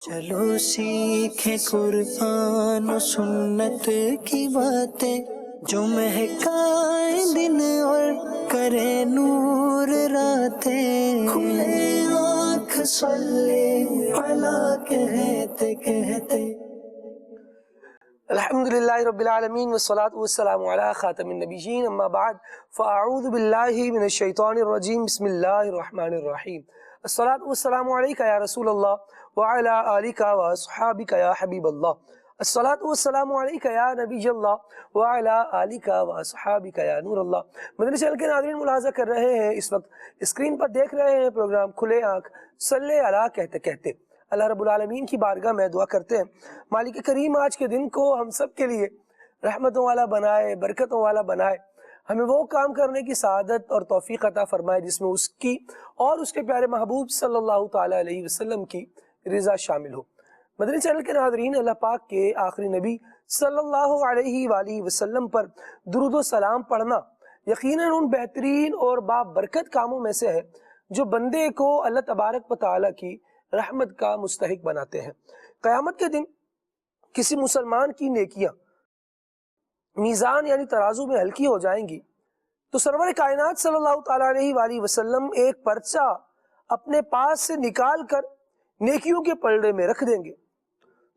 چلو سیکھیں قرآن و سنت کی باتیں جو مہکائیں دن اور کرے نور راتیں، کھلے آنکھ صلی علی کہتے کہتے۔ الحمدللہ رب العالمین والصلاة والسلام علی خاتم النبیین، اما بعد فاعوذ باللہ من الشیطان الرجیم، بسم اللہ الرحمن الرحیم۔ الصلاة والسلام علیکہ یا رسول اللہ وعلی آلکہ واصحابکہ یا حبیب اللہ۔ الصلاة والسلام علیکہ یا نبی اللہ وعلی آلکہ واصحابکہ یا نور اللہ۔ مدنی چینل کے ناظرین ملاحظہ کر رہے ہیں، اس وقت اسکرین پر دیکھ رہے ہیں پروگرام کھلے آنکھ صلی علی کہتے کہتے۔ اللہ رب العالمین کی بارگاہ میں دعا کرتے ہیں مالک کریم آج کے دن کو ہم سب کے لیے رحمتوں والا بنائے، برکتوں والا بنائے، ہمیں وہ کام کرنے کی سعادت اور توفیق عطا فرمائے جس میں اس کی اور اس کے پیارے محبوب صلی اللہ تعالی علیہ وسلم کی رضا شامل ہو۔ مدنی چینل کے ناظرین، اللہ پاک کے آخری نبی صلی اللہ علیہ وآلہ وسلم پر درود و سلام پڑھنا یقیناً ان بہترین اور بابرکت کاموں میں سے ہے جو بندے کو اللہ تبارک و تعالی کی رحمت کا مستحق بناتے ہیں۔ قیامت کے دن کسی مسلمان کی نیکیاں میزان یعنی ترازو میں ہلکی ہو جائیں گی تو سرور کائنات صلی اللہ تعالیٰ علیہ وآلہ وسلم ایک پرچہ اپنے پاس سے نکال کر نیکیوں کے پلڑے میں رکھ دیں گے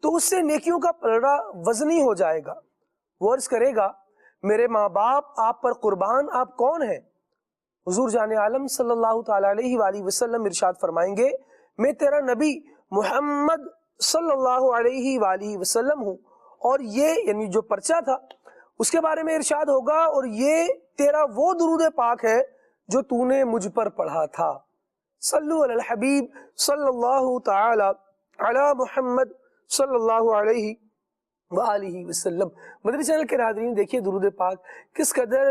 تو اس سے نیکیوں کا پلڑا وزنی ہو جائے گا۔ وہ عرض کرے گا، میرے ماں باپ آپ پر قربان، آپ کون ہیں؟ حضور جان عالم صلی اللہ تعالیٰ علیہ وآلہ وسلم ارشاد فرمائیں گے، میں تیرا نبی محمد صلی اللہ علیہ وآلہ وسلم ہوں، اور یہ یعنی جو پرچہ تھا اس کے بارے میں ارشاد ہوگا، اور یہ تیرا وہ درود پاک ہے جو تو نے مجھ پر پڑھا تھا۔ صلو علی الحبیب صلی اللہ تعالی علی محمد صلی اللہ علیہ وآلہ وسلم۔ مدنی چینل کے ناظرین، دیکھیے درود پاک کس قدر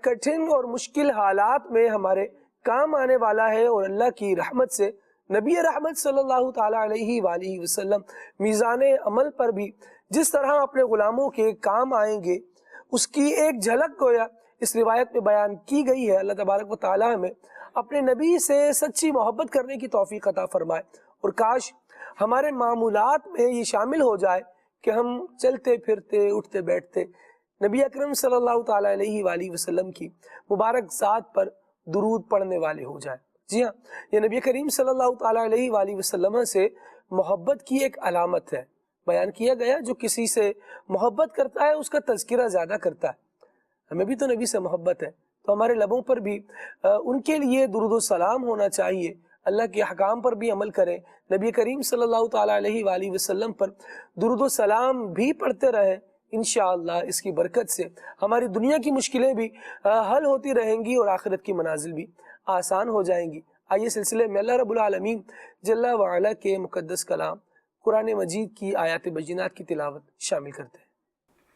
کٹھن اور مشکل حالات میں ہمارے کام آنے والا ہے، اور اللہ کی رحمت سے نبی رحمت صلی اللہ تعالیٰ علیہ وآلہ وسلم میزان عمل پر بھی جس طرح اپنے غلاموں کے کام آئیں گے اس کی ایک جھلک گویا اس روایت میں بیان کی گئی ہے۔ اللہ تبارک و تعالیٰ ہمیں اپنے نبی سے سچی محبت کرنے کی توفیق عطا فرمائے، اور کاش ہمارے معمولات میں یہ شامل ہو جائے کہ ہم چلتے پھرتے اٹھتے بیٹھتے نبی اکرم صلی اللہ تعالیٰ علیہ وآلہ وسلم کی مبارک ذات پر درود پڑھنے والے ہو جائیں۔ جی ہاں، یہ نبی کریم صلی اللہ تعالیٰ علیہ وآلہ وسلم سے محبت کی ایک علامت ہے۔ بیان کیا گیا جو کسی سے محبت کرتا ہے اس کا تذکرہ زیادہ کرتا ہے۔ ہمیں بھی تو نبی سے محبت ہے تو ہمارے لبوں پر بھی ان کے لیے درود و سلام ہونا چاہیے، اللہ کے احکام پر بھی عمل کریں، نبی کریم صلی اللہ تعالیٰ علیہ وآلہ وسلم پر درود و سلام بھی پڑھتے رہیں۔ انشاءاللہ اس کی برکت سے ہماری دنیا کی مشکلیں بھی حل ہوتی رہیں گی اور آخرت کی منازل بھی آسان ہو جائیں گی۔ آئیے سلسلے میں اللہ رب العالمین جل وعلا کے مقدس کلام قرآن مجید کی آیات بینات کی تلاوت شامل کرتے ہیں۔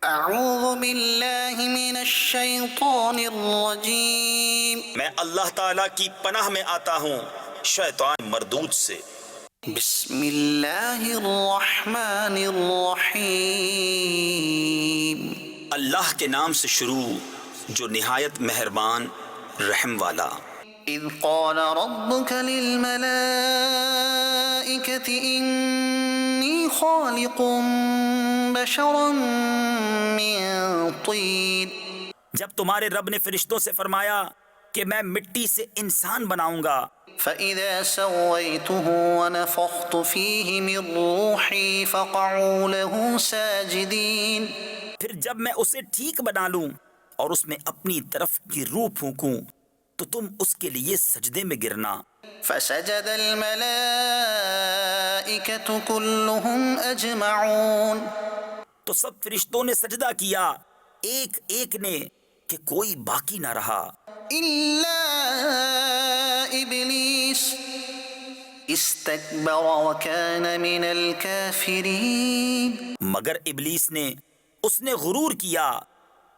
اعوذ باللہ من الشیطان الرجیم، میں اللہ تعالیٰ کی پناہ میں آتا ہوں شیطان مردود سے۔ بسم اللہ الرحمن الرحیم، اللہ کے نام سے شروع جو نہایت مہربان رحم والا۔ اذ قال ربك للملائكة انی خالق بشرا من طین، جب تمہارے رب نے فرشتوں سے فرمایا کہ میں مٹی سے انسان بناؤں گا، فَإِذَا سَوَّيْتُهُ وَنَفَخْتُ فِيهِ مِن رُّوحِي فَقَعُوا لَهُ سَاجِدِينَ، پھر جب میں اسے ٹھیک بنا لوں اور اس میں اپنی طرف کی روح پھونکوں تو تم اس کے لیے سجدے میں گرنا۔ فَسَجَدَ الْمَلَائِكَةُ كُلُّهُمْ أَجْمَعُونَ، تو سب فرشتوں نے سجدہ کیا ایک ایک نے کہ کوئی باقی نہ رہا، إِلَّا إِبْلِيسَ اسْتَكْبَرَ وَكَانَ مِنَ الْكَافِرِينَ، مگر ابلیس نے اس نے غرور کیا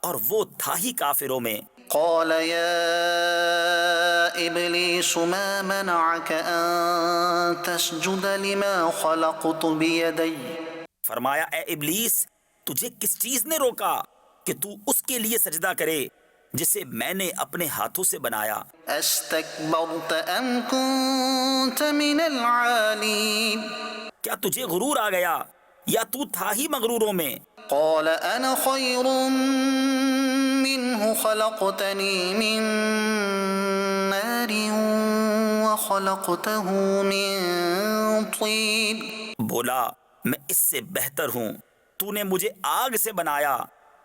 اور وہ تھا ہی کافروں میں۔ قال يا إبليس ما منعك أن تسجد لما خلقت بيدي، فرمایا اے ابلیس، تجھے کس چیز نے روکا کہ تو اس کے لیے سجدہ کرے جسے میں نے اپنے ہاتھوں سے بنایا؟ استكبرت أم كنت من العالين، کیا تجھے غرور آ گیا یا تو تھا ہی مغروروں میں؟ قال أنا خير منه خلقتني من نار وخلقته من طين. بولا میں اس سے بہتر ہوں، تو نے مجھے آگ سے بنایا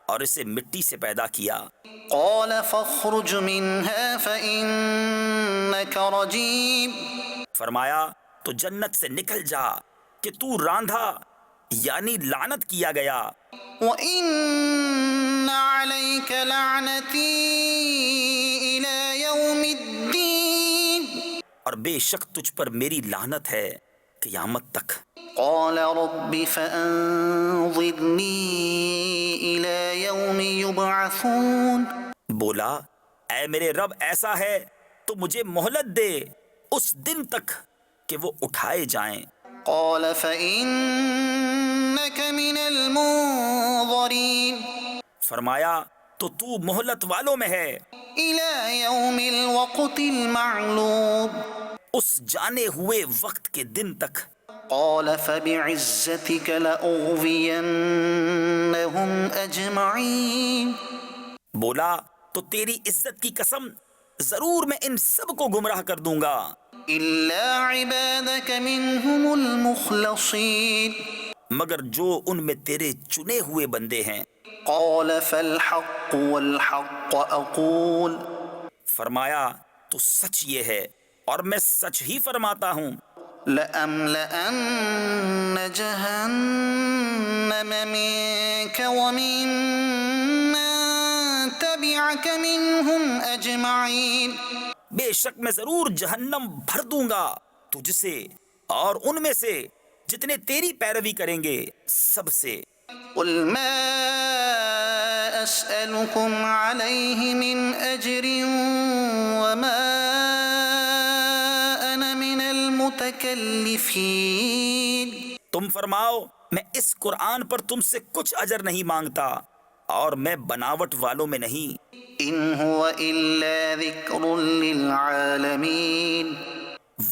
اور اسے مٹی سے پیدا کیا۔ قال فاخرج منها فإنك رجيم. فرمایا تو جنت سے نکل جا کہ تو راندھا یعنی لعنت کیا گیا۔ وَإِنَّ عَلَيْكَ لَعْنَتِي إِلَى يَوْمِ الدِّينِ. اور بے شک تجھ پر میری لعنت ہے قیامت تک۔ قال رب فأنظرني إلى يوم يبعثون. بولا اے میرے رب ایسا ہے تو مجھے مہلت دے اس دن تک کہ وہ اٹھائے جائیں۔ قال فإنك من المنظرين. فرمایا تو مہلت والوں میں ہے إلى يوم الوقت المعلوم. اس جانے ہوئے وقت کے دن تک۔ قال فبعزتك لأغوينهم أجمعين. بولا تو تیری عزت کی قسم ضرور میں ان سب کو گمراہ کر دوں گا إلا عبادك منهم المخلصين. مگر جو ان میں تیرے چنے ہوئے بندے ہیں۔ قال فالحق والحق أقول. فرمایا تو سچ یہ ہے اور میں سچ ہی فرماتا ہوں، لأملأن جهنم منك ومن تبعك منهم أجمعين. بے شک میں ضرور جہنم بھر دوں گا تجھ سے اور ان میں سے جتنے تیری پیروی کریں گے سب سے۔ قل ما أسألكم عليه من أجر وما أنا من المتكلفين. تم فرماؤ میں اس قرآن پر تم سے کچھ اجر نہیں مانگتا اور میں بناوٹ والوں میں نہیں۔ إن هو إلا ذكر للعالمين.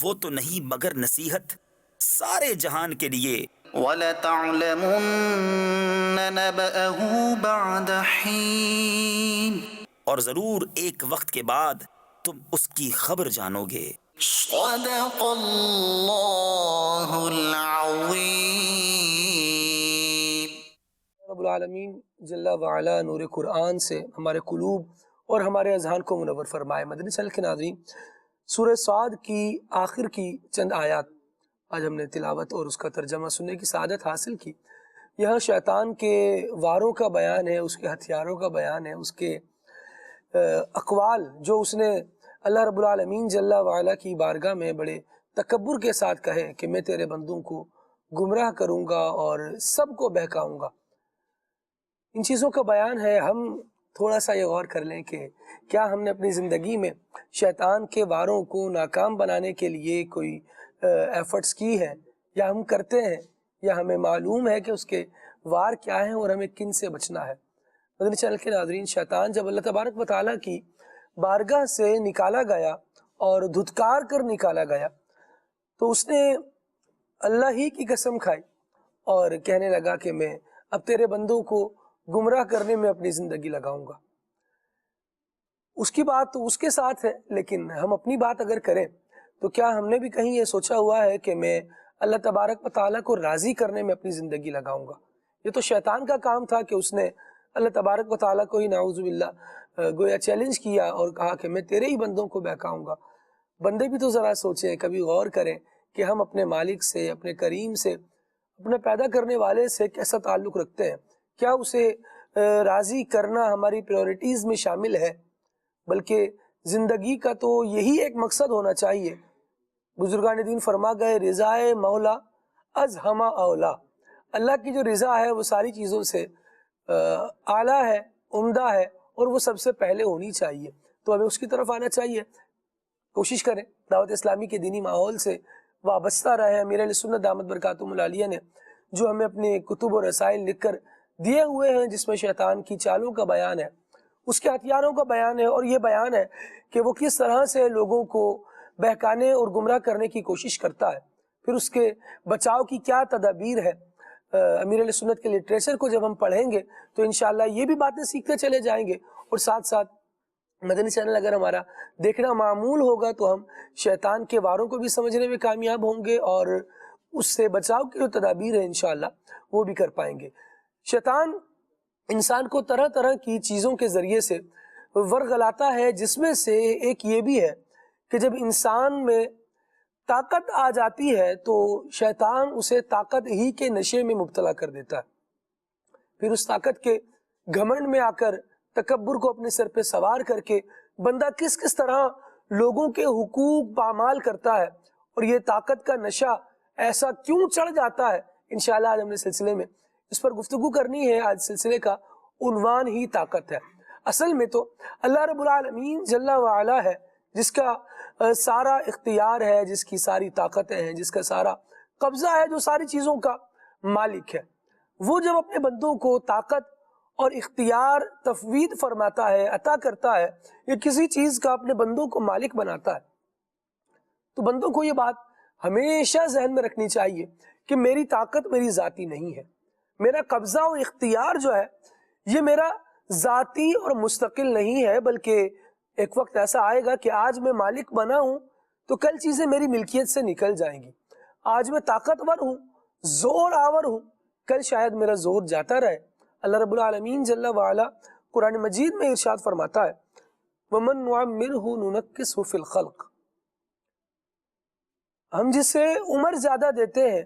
وہ تو نہیں مگر نصیحت سارے جہان کے لیے۔ وَلَتَعْلَمُنَّ نَبَأَهُ بَعْدَ حِينٍ. اور ضرور ایک وقت کے بعد تم اس کی خبر جانو گے۔ صدق اللہ العظیم. رب العالمین جل وعلا نور قرآن سے ہمارے قلوب اور ہمارے اذہان کو منور فرمائے۔ مدنی چینل کے ناظرین، سورہ صاد کی آخر کی چند آیات آج ہم نے تلاوت اور اس کا ترجمہ سننے کی سعادت حاصل کی۔ یہاں شیطان کے واروں کا بیان ہے، اس کے ہتھیاروں کا بیان ہے، اس کے اقوال جو اس نے اللہ رب العالمین جل وعلا کی بارگاہ میں بڑے تکبر کے ساتھ کہے کہ میں تیرے بندوں کو گمراہ کروں گا اور سب کو بہکاؤں گا۔ ان چیزوں کا بیان ہے۔ ہم تھوڑا سا یہ غور کر لیں کہ کیا ہم نے اپنی زندگی میں شیطان کے واروں کو ناکام بنانے کے لیے کوئی ایفرٹس کی ہیں، یا ہم کرتے ہیں، یا ہمیں معلوم ہے کہ اس کے وار کیا ہیں اور ہمیں کن سے بچنا ہے۔ مدنی چینل کے ناظرین، شیطان جب اللہ تبارک و تعالیٰ کی بارگاہ سے نکالا گیا اور دھتکار کر نکالا گیا تو اس نے اللہ ہی کی قسم کھائی اور کہنے لگا کہ میں اب تیرے بندوں کو گمراہ کرنے میں اپنی زندگی لگاؤں گا۔ اس کی بات تو اس کے ساتھ ہے، لیکن ہم اپنی بات اگر کریں تو کیا ہم نے بھی کہیں یہ سوچا ہوا ہے کہ میں اللہ تبارک و تعالیٰ کو راضی کرنے میں اپنی زندگی لگاؤں گا؟ یہ تو شیطان کا کام تھا کہ اس نے اللہ تبارک و تعالیٰ کو ہی نعوذ باللہ گویا چیلنج کیا اور کہا کہ میں تیرے ہی بندوں کو بہکاؤں گا۔ بندے بھی تو ذرا سوچیں، کبھی غور کریں کہ ہم اپنے مالک سے، اپنے کریم سے، اپنے پیدا کرنے والے سے کیسا تعلق رکھتے ہیں؟ کیا اسے راضی کرنا ہماری پریورٹیز میں شامل ہے؟ بلکہ زندگی کا تو یہی ایک مقصد ہونا چاہیے۔ بزرگان دین فرما گئے رضائے مولا از ہما اولا. اللہ کی جو رضا ہے وہ ساری چیزوں سے اعلیٰ ہے، عمدہ ہے، اور وہ سب سے پہلے ہونی چاہیے۔ تو ہمیں اس کی طرف آنا چاہیے، کوشش کریں دعوت اسلامی کے دینی ماحول سے وابستہ رہے۔ امیر اہل سنت دامت برکاتہم العالیہ نے جو ہمیں اپنے کتب و رسائل لکھ کر دیے ہوئے ہیں، جس میں شیطان کی چالوں کا بیان ہے، اس کے ہتھیاروں کا بیان ہے، اور یہ بیان ہے کہ وہ کس طرح سے لوگوں کو بہکانے اور گمراہ کرنے کی کوشش کرتا ہے۔ پھر اس کے بچاؤ کی کیا تدابیر ہے، امیر علیہ سنت کے لٹریچر کو جب ہم پڑھیں گے تو انشاءاللہ یہ بھی باتیں سیکھتے چلے جائیں گے، اور ساتھ ساتھ مدنی چینل اگر ہمارا دیکھنا معمول ہوگا تو ہم شیطان کے واروں کو بھی سمجھنے میں کامیاب ہوں گے، اور اس سے بچاؤ کی جو تدابیر ہے انشاءاللہ وہ بھی کر پائیں گے۔ شیطان انسان کو طرح طرح کی چیزوں کے ذریعے سے ورغلاتا ہے، جس میں سے ایک یہ بھی ہے کہ جب انسان میں طاقت آ جاتی ہے تو شیطان اسے طاقت ہی کے نشے میں مبتلا کر دیتا ہے، پھر اس طاقت کے گھمنڈ میں آ کر تکبر کو اپنے سر پہ سوار کر کے بندہ کس کس طرح لوگوں کے حقوق پامال کرتا ہے، اور یہ طاقت کا نشہ ایسا کیوں چڑھ جاتا ہے، انشاءاللہ آج ہم نے سلسلے میں اس پر گفتگو کرنی ہے۔ آج سلسلے کا عنوان ہی طاقت ہے۔ اصل میں تو اللہ رب العالمین جل وعلا ہے جس کا سارا اختیار ہے، جس کی ساری طاقتیں ہیں، جس کا سارا قبضہ ہے، جو ساری چیزوں کا مالک ہے۔ وہ جب اپنے بندوں کو طاقت اور اختیار تفویض فرماتا ہے، عطا کرتا ہے، یا کسی چیز کا اپنے بندوں کو مالک بناتا ہے، تو بندوں کو یہ بات ہمیشہ ذہن میں رکھنی چاہیے کہ میری طاقت میری ذاتی نہیں ہے، میرا قبضہ اور اختیار جو ہے یہ میرا ذاتی اور مستقل نہیں ہے، بلکہ ایک وقت ایسا آئے گا کہ آج میں مالک بنا ہوں تو کل چیزیں میری ملکیت سے نکل جائیں گی، آج میں طاقتور ہوں، زور آور ہوں، کل شاید میرا زور جاتا رہے۔ اللہ رب العالمین جل وعلا قرآن مجید میں ارشاد فرماتا ہے وَمَن نُعَمِّرْهُ نُنَكِّسْهُ فِي الْخَلْقِ، ہم جسے عمر زیادہ دیتے ہیں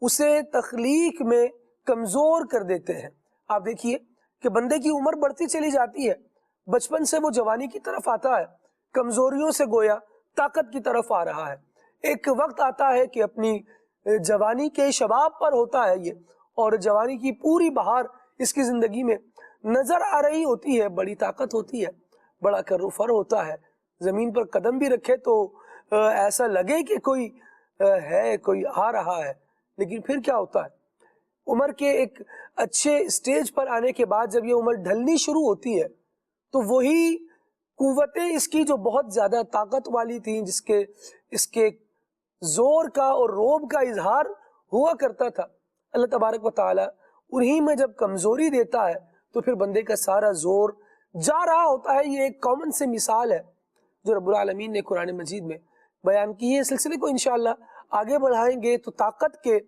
اسے تخلیق میں کمزور کر دیتے ہیں۔ آپ دیکھیے کہ بندے کی عمر بڑھتی چلی جاتی ہے، بچپن سے وہ جوانی کی طرف آتا ہے، کمزوریوں سے گویا طاقت کی طرف آ رہا ہے، ایک وقت آتا ہے کہ اپنی جوانی کے شباب پر ہوتا ہے یہ، اور جوانی کی پوری بہار اس کی زندگی میں نظر آ رہی ہوتی ہے، بڑی طاقت ہوتی ہے، بڑا کر و فر ہوتا ہے، زمین پر قدم بھی رکھے تو ایسا لگے کہ کوئی ہے، کوئی آ رہا ہے، لیکن پھر کیا ہوتا ہے، عمر کے ایک اچھے سٹیج پر آنے کے بعد جب یہ عمر ڈھلنی شروع ہوتی ہے تو وہی قوتیں اس کی جو بہت زیادہ طاقت والی تھیں، اس کے زور کا اور روب کا اظہار ہوا کرتا تھا، اللہ تبارک و تعالی انہی میں جب کمزوری دیتا ہے تو پھر بندے کا سارا زور جا رہا ہوتا ہے۔ یہ ایک کامن سے مثال ہے جو رب العالمین نے قرآن مجید میں بیان کی ہے۔ اس سلسلے کو انشاءاللہ آگے بڑھائیں گے تو طاقت کے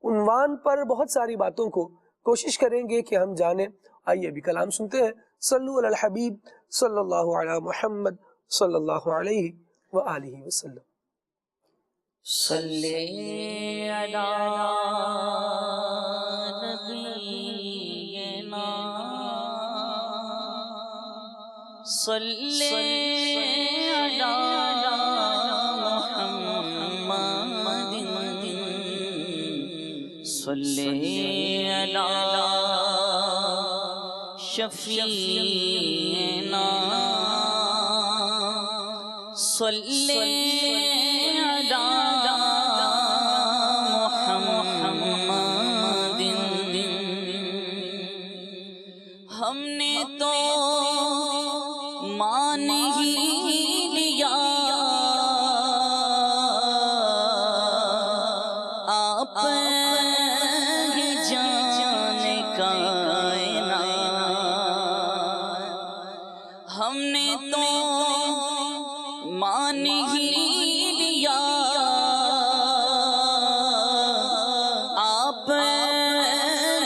عنوان پر بہت ساری باتوں کو کوشش کریں گے کہ ہم جانیں۔ آئیے ابھی کلام سنتے ہیں۔ صلو علی الحبیب صلی اللہ علی محمد صلی اللہ علیہ وآلہ وسلم۔ صلی علی نبینا صلی علی محمد صلی علی شفیعنا صلی علی محمد۔ ہم نے تو مان ہی لیا آپ ہی جان کائنات، ہم نے تو مان ہی لیا آپ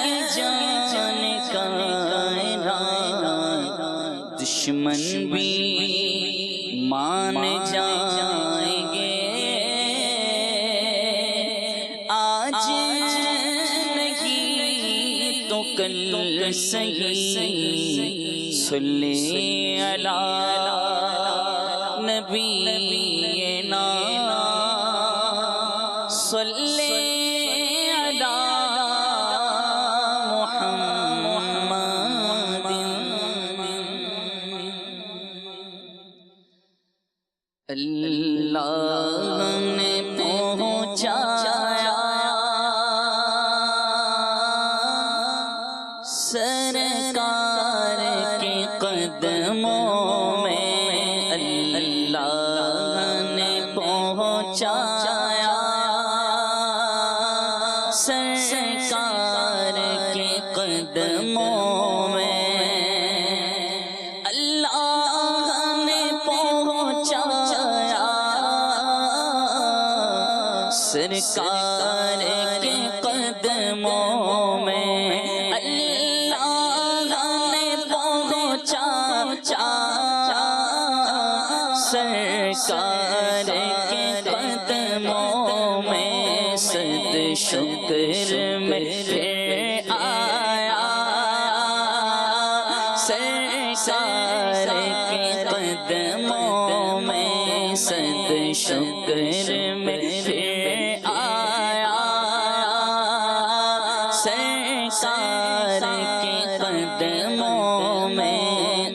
ہی جان کائنات، دشمن بھی مان جائیں گے آج نہیں تو کل صحیح۔ صلی علی نبینا صلی علی محمد۔ اللہ نے پہنچایا سرکار کے قدموں میں، اللہ نے پہنچایا سرکار کے قدموں میں اللہ نے پہنچایا، سرکار کے قدموں میں اللہ نے پہنچایا، سرکار کے قدموں میں صد شکر میں پھر آیا، سرکار کے قدموں میں صد شکر میں پھر آیا، سرکار کے قدموں میں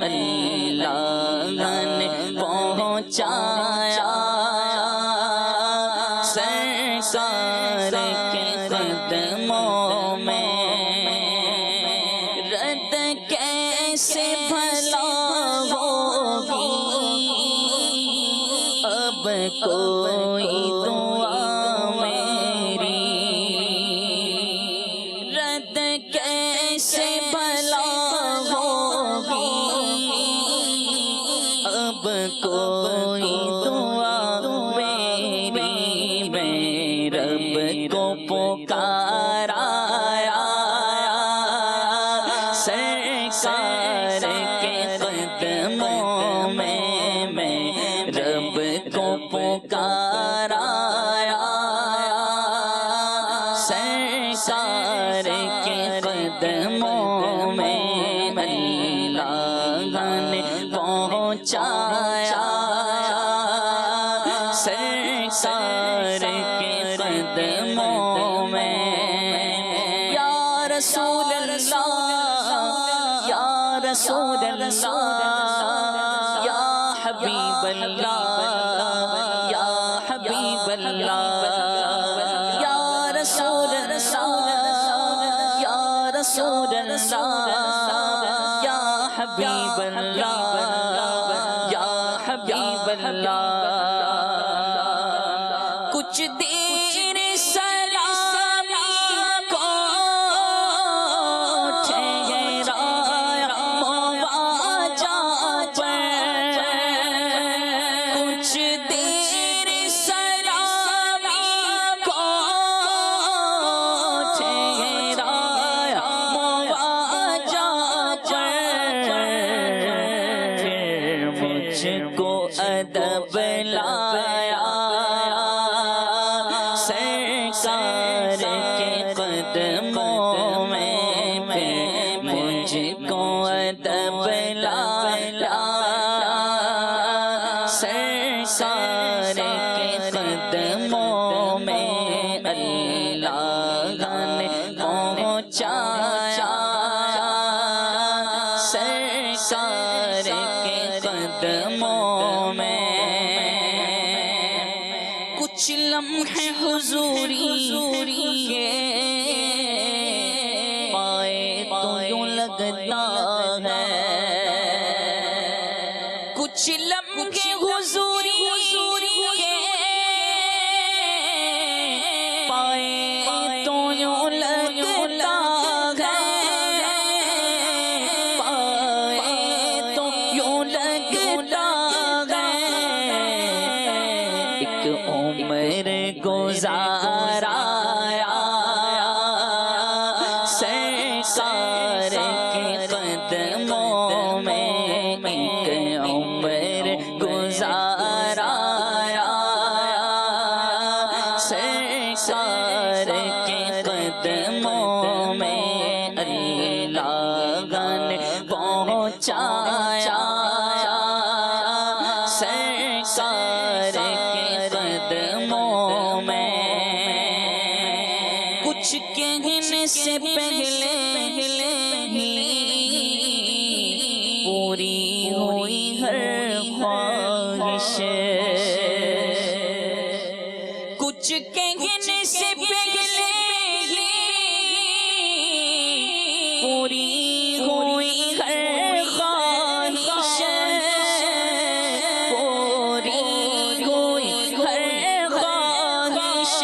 اللہ نے پہنچایا، سرکار کے قدموں میں رد کیسے بھلا ہوگی اب کوئی دعا میری، رد کیسے بھلا ہوگی اب کوئی دعا میری، میں رب کو پکارا، سرکار کے قدموں میں رب کو پکارا، سرکار کے قدموں میں اللہ نے پہنچایا، سرکار کے قدموں میں یا رسول اللہ، یا رسول اللہ، یا حبیب اللہ، یا حبیب اللہ، یا رسول اللہ، یا رسول اللہ، یا حبیب اللہ، یا حبیب اللہ، کچھ دیر سلامی کو ٹھہرایا مواجہ پر، کچھ دیر سلامی کو ٹھہرایا مواجہ پر، پھر مجھ کو ادب لایا، سرکار کے قدموں میں پھر مجھ کو ادب لایا، سرکار کے قدموں میں اللہ نے پہنچایا، سرکار کے قدموں میں کچھ لمحے حضوری کے پائے تو یوں لگتا ہے، کچھ لمحے حضوری کے پائے تو یوں لگتا ہے، پائے تو یوں لگتا ہے، ایک عمر گزارا، سرکار کے قدموں میں ایک عمر گزارا، سرکار کے قدموں میں اللہ نے پہنچایا، سرکار کے قدموں میں کچھ کہنے سے پہلے ہی پوری ہوئی ہر خواہش، کچھ کہنے سے پہلے ہی پوری ہوئی ہر خواہش، پوری ہوئی ہر خواہش،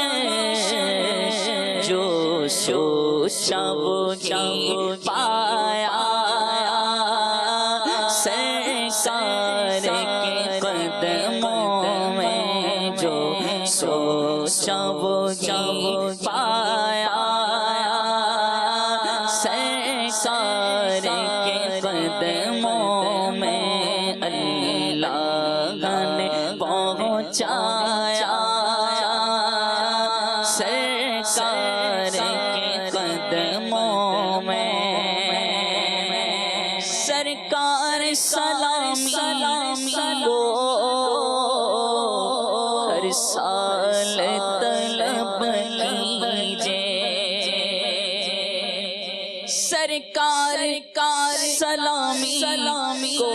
جو شب کی پایا سرکار کے قدموں میں جو سوچا وہی پایا سرکار کے قدموں میں اللہ نے پہنچایا سرکار کے قدموں میں سرکار سلامی کو ہر سال طلب کیجئے سرکار سلامی کو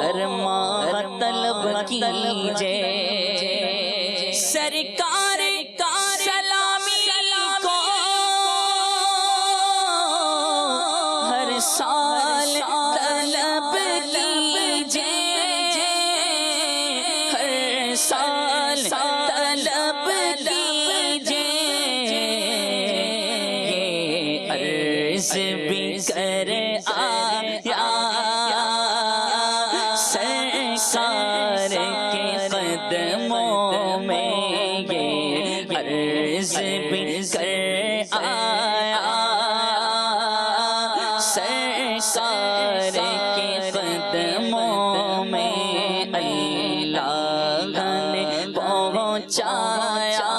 ہر ماہ طلب کیجئے سرکار سلامی کو ہر سال طلب کیجئے ہر سال طلب کیجئے یہ عرض بھی کر آیا سرکار کے قدموں میں یہ عرض بھی کر آیا سرکار کے قدموں میں اللہ نے پہنچایا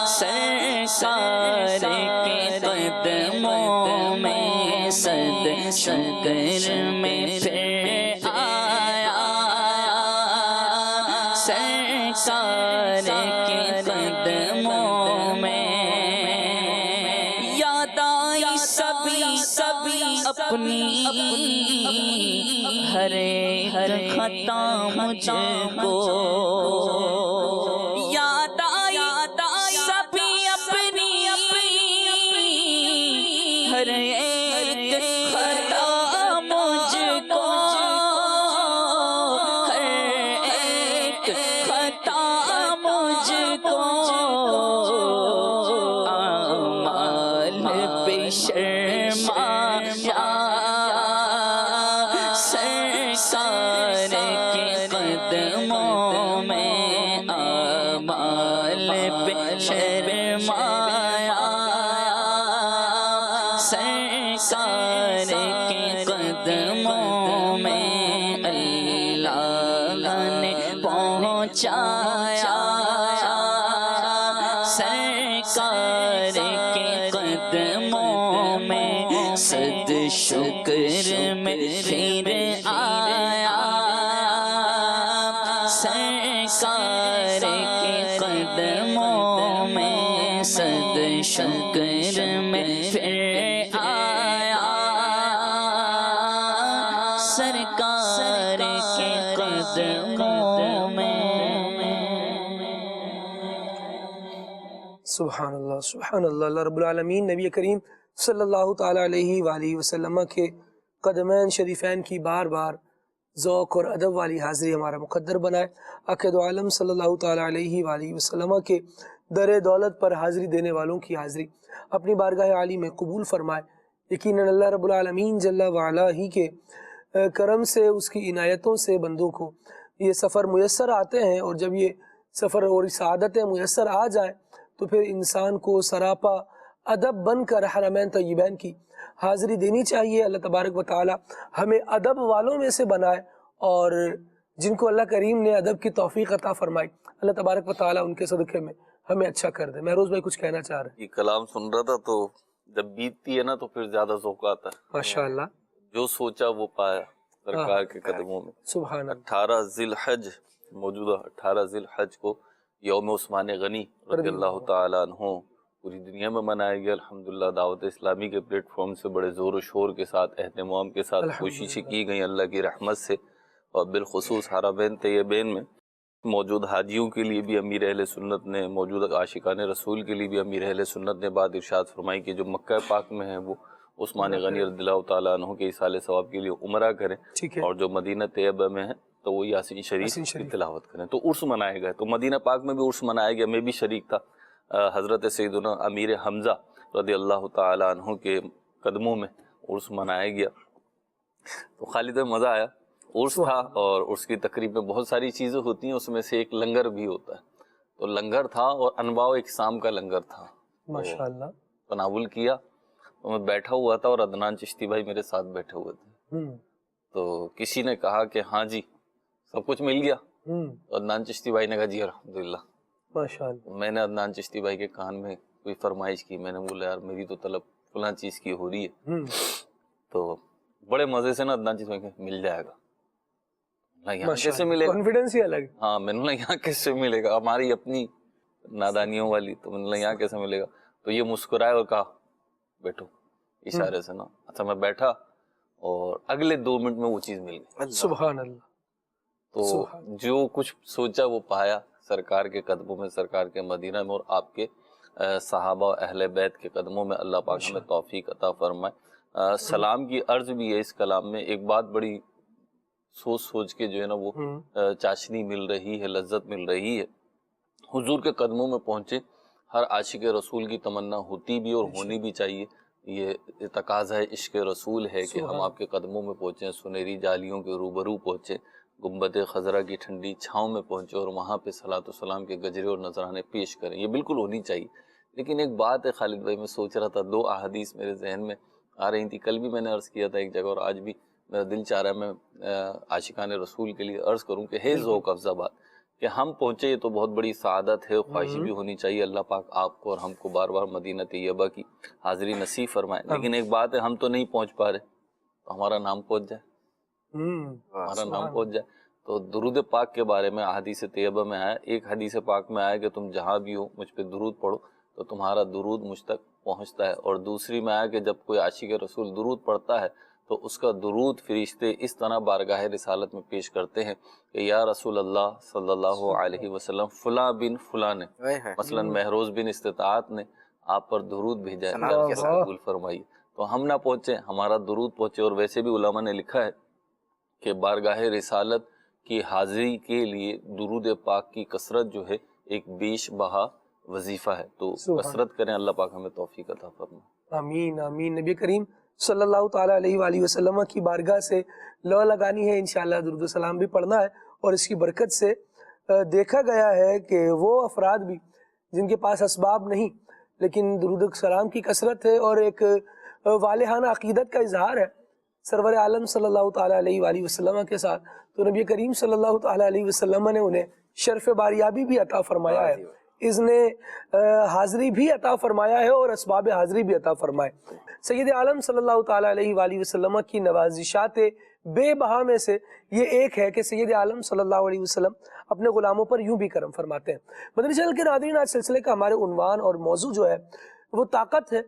سرکار کے قدموں میں صد شکر میں پھر آیا سرکار کے قدموں میں یاد آئی سبھی اپنی ہر خطا مجھ کو یاد آئی سبھی اپنی ہر ایک خطا مجھ کو ہر ایک خطا مجھ کو اعمال پہ شرمایا سرکار کے قدموں میں اعمال پہ شرمایا سرکار کے قدموں میں اللہ نے پہنچایا سرکار کے قدموں میں صد شکر میں پھر آیا سرکار کے قدموں میں صد شکر میں پھر آیا سرکار کے قدموں میں سبحان اللہ اللہ رب العالمین نبی کریم صلی اللہ تعالیٰ علیہ وآلہ وسلم کے قدمین شریفین کی بار بار ذوق اور ادب والی حاضری ہمارا مقدر بنائے عقید عالم صلی اللہ تعالیٰ علیہ وآلہ وسلم کے در دولت پر حاضری دینے والوں کی حاضری اپنی بارگاہ عالی میں قبول فرمائے یقیناً اللہ رب العالمین جل وعلا ہی کے کرم سے اس کی عنایتوں سے بندوں کو یہ سفر میسر آتے ہیں اور جب یہ سفر اور سعادتیں میسر آ جائیں تو پھر انسان کو سراپا ادب بن کر حرمین طیبین کی حاضری دینی چاہیے اللہ تبارک و تعالی ہمیں ادب والوں میں سے بنائے اور جن کو اللہ کریم نے ادب کی توفیق عطا فرمائی اللہ تبارک و تعالی ان کے صدقے میں ہمیں اچھا کر دے مہروز بھائی کچھ کہنا چاہ رہے ہیں یہ کلام سن رہا تھا تو جب بیتتی ہے نا تو پھر زیادہ ذوق آتا ہے ماشاءاللہ جو سوچا وہ پایا سرکار کے قدموں میں سبحان اللہ 18 ذی الحج موجودہ 18 ذی الحج کو یوم عثمان غنی رضی اللہ تعالیٰ عنہ پوری دنیا میں منایا گیا الحمدللہ دعوت اسلامی کے پلیٹ فارم سے بڑے زور و شور کے ساتھ اہتمام کے ساتھ کوششیں کی گئیں اللہ کی رحمت سے اور بالخصوص حرمین طیبین میں موجود حاجیوں کے لیے بھی امیر اہل سنت نے موجود عاشقان رسول کے لیے بھی امیر اہل سنت نے بات ارشاد فرمائی کہ جو مکہ پاک میں ہیں وہ عثمان غنی رضی اللہ تعالیٰ عنہ کے ایصال ثواب کے لیے عمرہ کریں اور جو مدینہ طیبہ میں ہیں تو وہ یاسین شریف کی تلاوت کریں تو عرس منائے گئے تو مدینہ پاک میں بھی عرس منایا گیا میں بھی شریک تھا حضرت سیدنا امیر حمزہ رضی اللہ تعالیٰ عنہ کے قدموں میں عرس منایا گیا. تو خالد میں مزہ آیا. عرس تھا اور عرس کی تقریب میں بہت ساری چیزیں ہوتی ہیں، اس میں سے ایک لنگر بھی ہوتا ہے. تو لنگر تھا اور انواع و اقسام کا لنگر تھا. ماشاءاللہ. تناول کیا تو میں بیٹھا ہوا تھا اور عدنان چشتی بھائی میرے ساتھ بیٹھے ہوئے تھے. تو کسی نے کہا کہ ہاں جی سب کچھ مل گیا. عدنان چشتی بھائی نے کہا جی الحمدللہ. ماشاءاللہ. میں نے عدنان چشتی بھائی کے کان میں کوئی فرمائش کی. میں نے بولا یار میری تو طلب فلاں چیز کی ہو رہی ہے. تو بڑے مزے سے نا عدنان چشتی بھائی کہ مل جائے گا. یہاں کیسے ملے گا؟ کانفیڈنس ہی الگ. ہاں میں نے یہاں کیسے ملے گا، ہماری اپنی نادانیوں والی. تو میں نے یہاں کیسے ملے گا؟ تو یہ مسکرائے اور کہا بیٹھو اشارے سے نا. اچھا میں بیٹھا اور اگلے 2 منٹ میں وہ چیز مل گئی. سبحان اللہ. تو جو کچھ سوچا وہ پایا سرکار کے قدموں میں، سرکار کے مدینہ میں، اور آپ کے صحابہ و اہل بیت کے قدموں میں. اللہ پاک ہمیں توفیق عطا فرمائے. سلام کی عرض بھی ہے اس کلام میں. ایک بات بڑی سوچ کے جو ہے نا وہ چاشنی مل رہی ہے، لذت مل رہی ہے. حضور کے قدموں میں پہنچے ہر عاشق رسول کی تمنا ہوتی بھی اور ہونی بھی چاہیے. یہ تقاضا ہے عشق رسول ہے کہ ہم آپ کے قدموں میں پہنچیں، سنہری جالیوں کے روبرو پہنچیں، گنبد خضرا کی ٹھنڈی چھاؤں میں پہنچے اور وہاں پہ صلاۃ و سلام کے گجرے اور نذرانے پیش کریں. یہ بالکل ہونی چاہیے. لیکن ایک بات ہے خالد بھائی، میں سوچ رہا تھا 2 احادیث میرے ذہن میں آ رہی تھی. کل بھی میں نے عرض کیا تھا ایک جگہ اور آج بھی میرا دل چاہ رہا ہے میں عاشقان رسول کے لیے عرض کروں کہ ہے ذوق افزا بات کہ ہم پہنچے. یہ تو بہت بڑی سعادت ہے، خواہش بھی ہونی چاہیے. اللہ پاک آپ کو اور ہم کو بار بار مدینہ طیبہ کی حاضری نصیب فرمائے. لیکن ایک بات ہے، ہم تو نہیں پہنچ پا رہے تو ہمارا نام پہنچ جائے، ہمارا نام پہنچ جائے. تو درود پاک کے بارے میں حدیث طیبہ میں آیا، ایک حدیث پاک میں آیا کہ تم جہاں بھی ہو مجھ پہ درود پڑھو تو تمہارا درود مجھ تک پہنچتا ہے. اور دوسری میں آیا کہ جب کوئی عاشق رسول درود پڑھتا ہے تو اس کا درود فرشتے اس طرح بارگاہ رسالت میں پیش کرتے ہیں کہ یا رسول اللہ صلی اللہ علیہ وسلم فلاں بن فلاں نے، مثلا مہروز بن استطاعت نے آپ پر درود بھیجا ہے، قبول فرمائیے. تو ہم نہ پہنچے، ہمارا درود پہنچے. اور ویسے بھی علماء نے لکھا ہے کہ بارگاہ رسالت کی حاضری کے لیے درود پاک کی کثرت جو ہے ایک بیش بہا وظیفہ ہے. تو کثرت کریں، اللہ پاک ہمیں توفیق عطا فرمائے. آمین آمین. نبی کریم صلی اللہ تعالیٰ علیہ وآلہ وسلم کی بارگاہ سے لو لگانی ہے، انشاءاللہ درود و سلام بھی پڑھنا ہے. اور اس کی برکت سے دیکھا گیا ہے کہ وہ افراد بھی جن کے پاس اسباب نہیں لیکن درود و سلام کی کثرت ہے اور ایک والہانہ عقیدت کا اظہار ہے سرور عالم صلی اللہ تعالیٰ علیہ وآلہ وسلم کے ساتھ، تو نبی کریم صلی اللہ تعالیٰ علیہ وسلم نے انہیں شرف باریابی بھی عطا فرمایا ہے، اذن حاضری بھی عطا فرمایا ہے اور اسباب حاضری بھی عطا فرمائے. سید عالم صلی اللہ تعالیٰ علیہ وآلہ وسلم کی نوازشات بے بہا میں سے یہ ایک ہے کہ سید عالم صلی اللہ علیہ وسلم اپنے غلاموں پر یوں بھی کرم فرماتے ہیں. مدنی چینل کے ناظرین، آج سلسلے کا ہمارے عنوان اور موضوع جو ہے وہ طاقت ہے.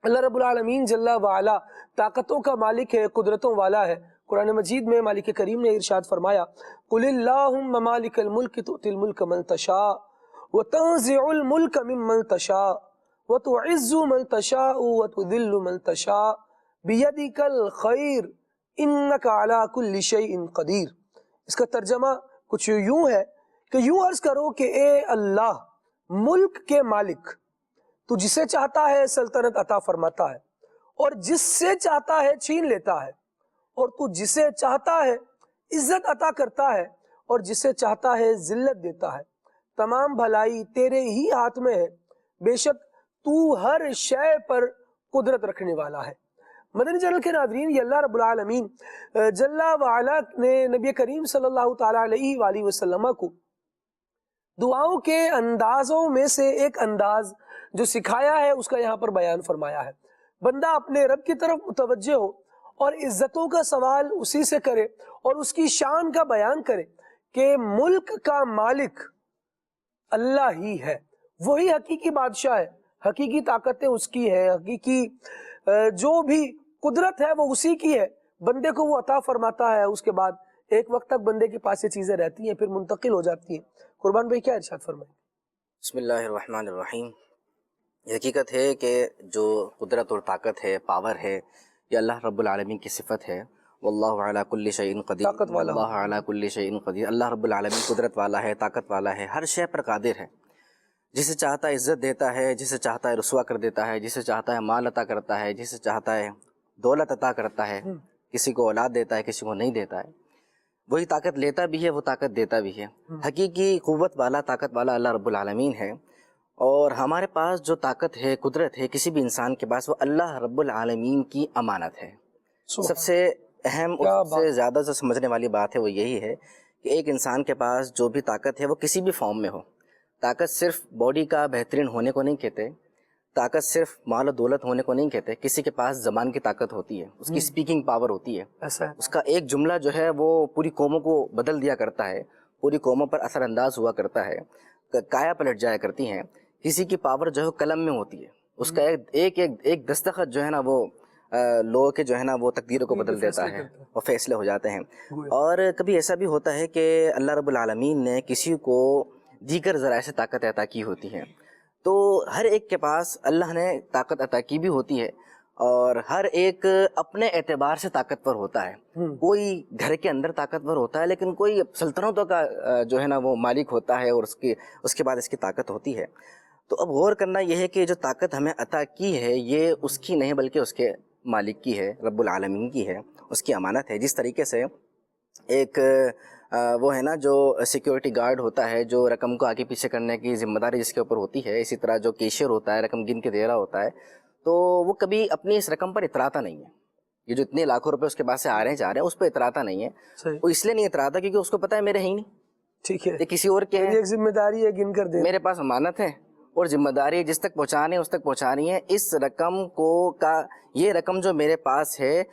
اللہ رب العالمین جل وعلا طاقتوں کا مالک ہے، قدرتوں والا ہے. قرآن مجید میں مالک کریم نے ارشاد فرمایا قل اللہم مالک الملک تؤتی الملک من تشاء وتنزع الملک ممن تشاء وتعز من تشاء وتذل من تشاء بیدک الخیر انک علی کل شیء قدیر. اس کا ترجمہ کچھ یوں ہے کہ یوں عرض کرو کہ اے اللہ ملک کے مالک، تو جسے چاہتا ہے سلطنت عطا فرماتا ہے اور جس سے چاہتا ہے چھین لیتا ہے، اور تو جسے چاہتا ہے عزت عطا کرتا ہے اور جسے چاہتا ہے ذلت دیتا ہے. تمام بھلائی تیرے ہی ہاتھ میں ہے، بے شک تو ہر شے پر قدرت رکھنے والا ہے. مدنی چینل کے ناظرین، یہ اللہ رب العالمین جل وعلا نے نبی کریم صلی اللہ تعالیٰ علیہ وآلہ وسلم کو دعاؤں کے اندازوں میں سے ایک انداز جو سکھایا ہے اس کا یہاں پر بیان فرمایا ہے. بندہ اپنے رب کی طرف متوجہ ہو اور عزتوں کا سوال اسی سے کرے اور اس کی شان کا بیان کرے کہ ملک کا مالک اللہ ہی ہے، وہی حقیقی بادشاہ ہے، حقیقی طاقتیں اس کی ہے، حقیقی جو بھی قدرت ہے وہ اسی کی ہے. بندے کو وہ عطا فرماتا ہے، اس کے بعد ایک وقت تک بندے کے پاس یہ چیزیں رہتی ہیں، پھر منتقل ہو جاتی ہیں. قربان بھائی کیا ارشاد فرمائیں؟ بسم اللہ الرحمن الرحیم. یہ حقیقت ہے کہ جو قدرت اور طاقت ہے، پاور ہے، یہ اللہ رب العالمین کی صفت ہے. واللہ علی کل شیء قدیر. اللہ علی کل شیء قدیر. اللہ رب العالمین قدرت والا ہے، طاقت والا ہے، ہر شے پر قادر ہے. جسے چاہتا ہے عزت دیتا ہے، جسے چاہتا ہے رسوا کر دیتا ہے، جسے چاہتا ہے مال عطا کرتا ہے، جسے چاہتا ہے دولت عطا کرتا ہے، کسی کو اولاد دیتا ہے، کسی کو نہیں دیتا ہے۔ وہی طاقت لیتا بھی ہے، وہ طاقت دیتا بھی ہے۔ حقیقی قوت والا، طاقت والا اللہ رب العالمین ہے، اور ہمارے پاس جو طاقت ہے، قدرت ہے کسی بھی انسان کے پاس، وہ اللہ رب العالمین کی امانت ہے۔ سب سے اہم اور سب سے زیادہ جو سمجھنے والی بات ہے وہ یہی ہے کہ ایک انسان کے پاس جو بھی طاقت ہے وہ کسی بھی فارم میں ہو، طاقت صرف باڈی کا بہترین ہونے کو نہیں کہتے، طاقت صرف مال و دولت ہونے کو نہیں کہتے، کسی کے پاس زبان کی طاقت ہوتی ہے، اس کی سپیکنگ پاور ہوتی ہے، اس کا ایک جملہ جو ہے وہ پوری قوموں کو بدل دیا کرتا ہے، پوری قوموں پر اثر انداز ہوا کرتا ہے، کایا پلٹ جایا کرتی ہیں۔ کسی کی پاور جو ہے قلم میں ہوتی ہے، اس کا ایک دستخط جو ہے نا وہ لوگوں کے جو ہے نا وہ تقدیروں کو بدل دیتا ہے اور فیصلے ہو جاتے ہیں۔ اور کبھی ایسا بھی ہوتا ہے کہ اللہ رب العالمین نے کسی کو دیگر ذرائع سے طاقت عطا کی ہوتی ہے، تو ہر ایک کے پاس اللہ نے طاقت عطا کی بھی ہوتی ہے، اور ہر ایک اپنے اعتبار سے طاقتور ہوتا ہے۔ کوئی گھر کے اندر طاقتور ہوتا ہے، لیکن کوئی سلطنتوں کا جو ہے نا وہ مالک ہوتا ہے، اور اس کے بعد اس کی طاقت ہوتی ہے۔ تو اب غور کرنا یہ ہے کہ جو طاقت ہمیں عطا کی ہے یہ اس کی نہیں بلکہ اس کے مالک کی ہے، رب العالمین کی ہے، اس کی امانت ہے۔ جس طریقے سے ایک وہ ہے نا جو سیکیورٹی گارڈ ہوتا ہے، جو رقم کو آگے پیچھے کرنے کی ذمہ داری جس کے اوپر ہوتی ہے، اسی طرح جو کیشیئر ہوتا ہے، رقم گن کے دے رہا ہوتا ہے، تو وہ کبھی اپنی اس رقم پر اتراتا نہیں ہے۔ یہ جو اتنے لاکھوں روپے اس کے پاس سے آ رہے ہیں جا رہے ہیں، اس پہ اتراتا نہیں ہے۔ وہ اس لیے نہیں اتراتا کیونکہ اس کو پتہ ہے میرے ہیں ہی نہیں، ٹھیک ہے، یہ کسی اور کے ہیں، ایک ذمہ داری ہے گن کر دے، میرے پاس امانت ہے اور ذمہ داری جس تک پہنچانی ہے اس تک پہنچانی ہے۔ اس رقم کو یہ رقم جو میرے پاس ہے،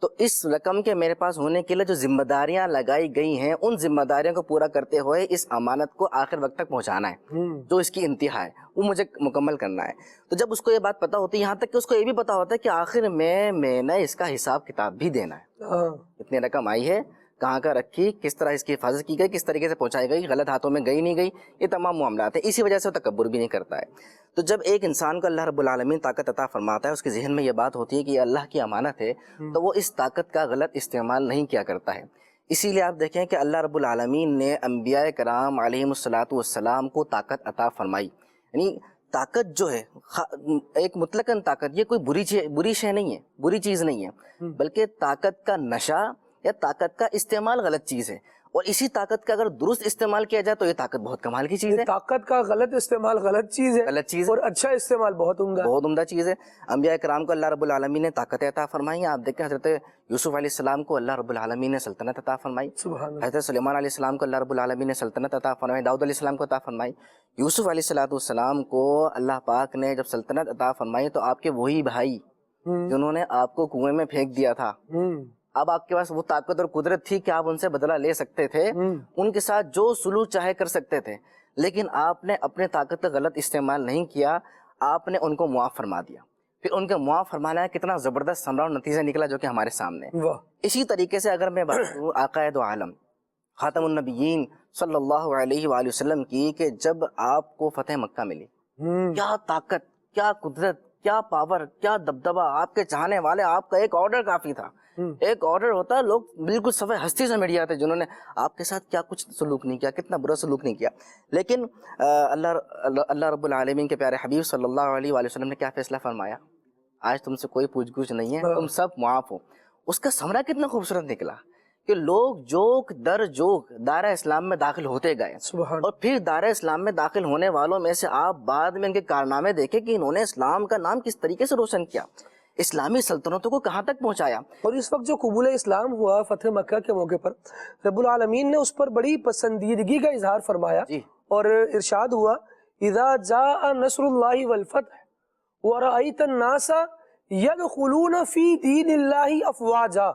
تو اس رقم کے میرے پاس ہونے کے لیے جو ذمہ داریاں لگائی گئی ہیں، ان ذمہ داریوں کو پورا کرتے ہوئے اس امانت کو آخر وقت تک پہنچانا ہے، جو اس کی انتہا ہے وہ مجھے مکمل کرنا ہے۔ تو جب اس کو یہ بات پتہ ہوتی ہے، یہاں تک کہ اس کو یہ بھی پتہ ہوتا ہے کہ آخر میں نے اس کا حساب کتاب بھی دینا ہے، اتنی رقم آئی ہے، کہاں کا رکھی، کس طرح اس کی حفاظت کی گئی، کس طریقے سے پہنچائی گئی، غلط ہاتھوں میں گئی نہیں گئی، یہ تمام معاملات ہیں۔ اسی وجہ سے وہ تکبر بھی نہیں کرتا ہے۔ تو جب ایک انسان کو اللہ رب العالمین طاقت عطا فرماتا ہے، اس کے ذہن میں یہ بات ہوتی ہے کہ یہ اللہ کی امانت ہے، تو وہ اس طاقت کا غلط استعمال نہیں کیا کرتا ہے۔ اسی لیے آپ دیکھیں کہ اللہ رب العالمین نے انبیاء کرام علیہم الصلاۃ والسلام کو طاقت عطا فرمائی، یعنی طاقت جو ہے ایک مطلقاً طاقت، یہ کوئی بری شے نہیں ہے، بری چیز نہیں ہے، بلکہ طاقت کا نشہ یا طاقت کا استعمال غلط چیز ہے، اور اسی طاقت کا اگر درست استعمال کیا جائے تو یہ طاقت بہت کمال کی چیز ہے۔ طاقت کا غلط استعمال غلط چیز ہے، غلط چیز ہے، اور اچھا استعمال بہت عمدہ چیز ہے۔ انبیاء کرام کو اللہ رب العالمین نے طاقت عطا فرمائی ہے۔ آپ دیکھیں حضرت یوسف علیہ السلام کو اللہ رب العالمین نے سلطنت عطا فرمائی، حضرت سلیمان علیہ السلام کو اللہ رب العالمین نے سلطنت عطا فرمائی، داؤد علیہ السلام کو عطا فرمائی۔ یوسف علیہ السلام کو اللہ پاک نے جب سلطنت عطا فرمائی تو آپ کے وہی بھائی جنہوں نے آپ کو کنویں میں پھینک دیا تھا، اب آپ کے پاس وہ طاقت اور قدرت تھی کہ آپ ان سے بدلہ لے سکتے تھے، ان کے ساتھ جو سلوک چاہے کر سکتے تھے، لیکن آپ نے اپنے طاقت کا غلط استعمال نہیں کیا، آپ نے ان کو معاف فرما دیا۔ پھر ان کے معاف فرمانا کتنا زبردست ثمرہ اور نتیجہ نکلا جو کہ ہمارے سامنے۔ اسی طریقے سے اگر میں بات کروں آقا دو عالم خاتم النبیین صلی اللہ علیہ وآلہ وسلم کی، کہ جب آپ کو فتح مکہ ملی، کیا طاقت، کیا قدرت، کیا پاور، کیا دبدبہ، آپ کے چاہنے والے، آپ کا ایک آرڈر کافی تھا، ایک آرڈر ہوتا ہے، لوگ بالکل صفحہ ہستی سے مٹ جاتے جنہوں نے آپ کے ساتھ کیا کچھ سلوک نہیں کیا، کتنا برا سلوک نہیں کیا، لیکن اللہ رب العالمین کے پیارے حبیب صلی اللہ علیہ وآلہ وسلم نے کیا فیصلہ فرمایا؟ آج تم سے کوئی پوچھ گچھ نہیں ہے، تم سب معاف ہو۔ اس کا ثمرہ کتنا خوبصورت نکلا کہ لوگ جوک در جوک دائرہ اسلام میں داخل ہوتے گئے، اور پھر دائرہ اسلام میں داخل ہونے والوں میں سے آپ بعد میں ان کے کارنامے دیکھیں کہ انہوں نے اسلام کا نام کس طریقے سے روشن کیا، اسلامی سلطنتوں کو کہاں تک پہنچایا۔ اور اس وقت جو قبول اسلام ہوا فتح مکہ کے موقع پر، رب العالمین نے اس پر بڑی پسندیدگی کا اظہار فرمایا، اور ارشاد ہوا اذا جاء نصر اللہ والفتح ورأیت الناس یدخلون فی دین اللہ افواجا،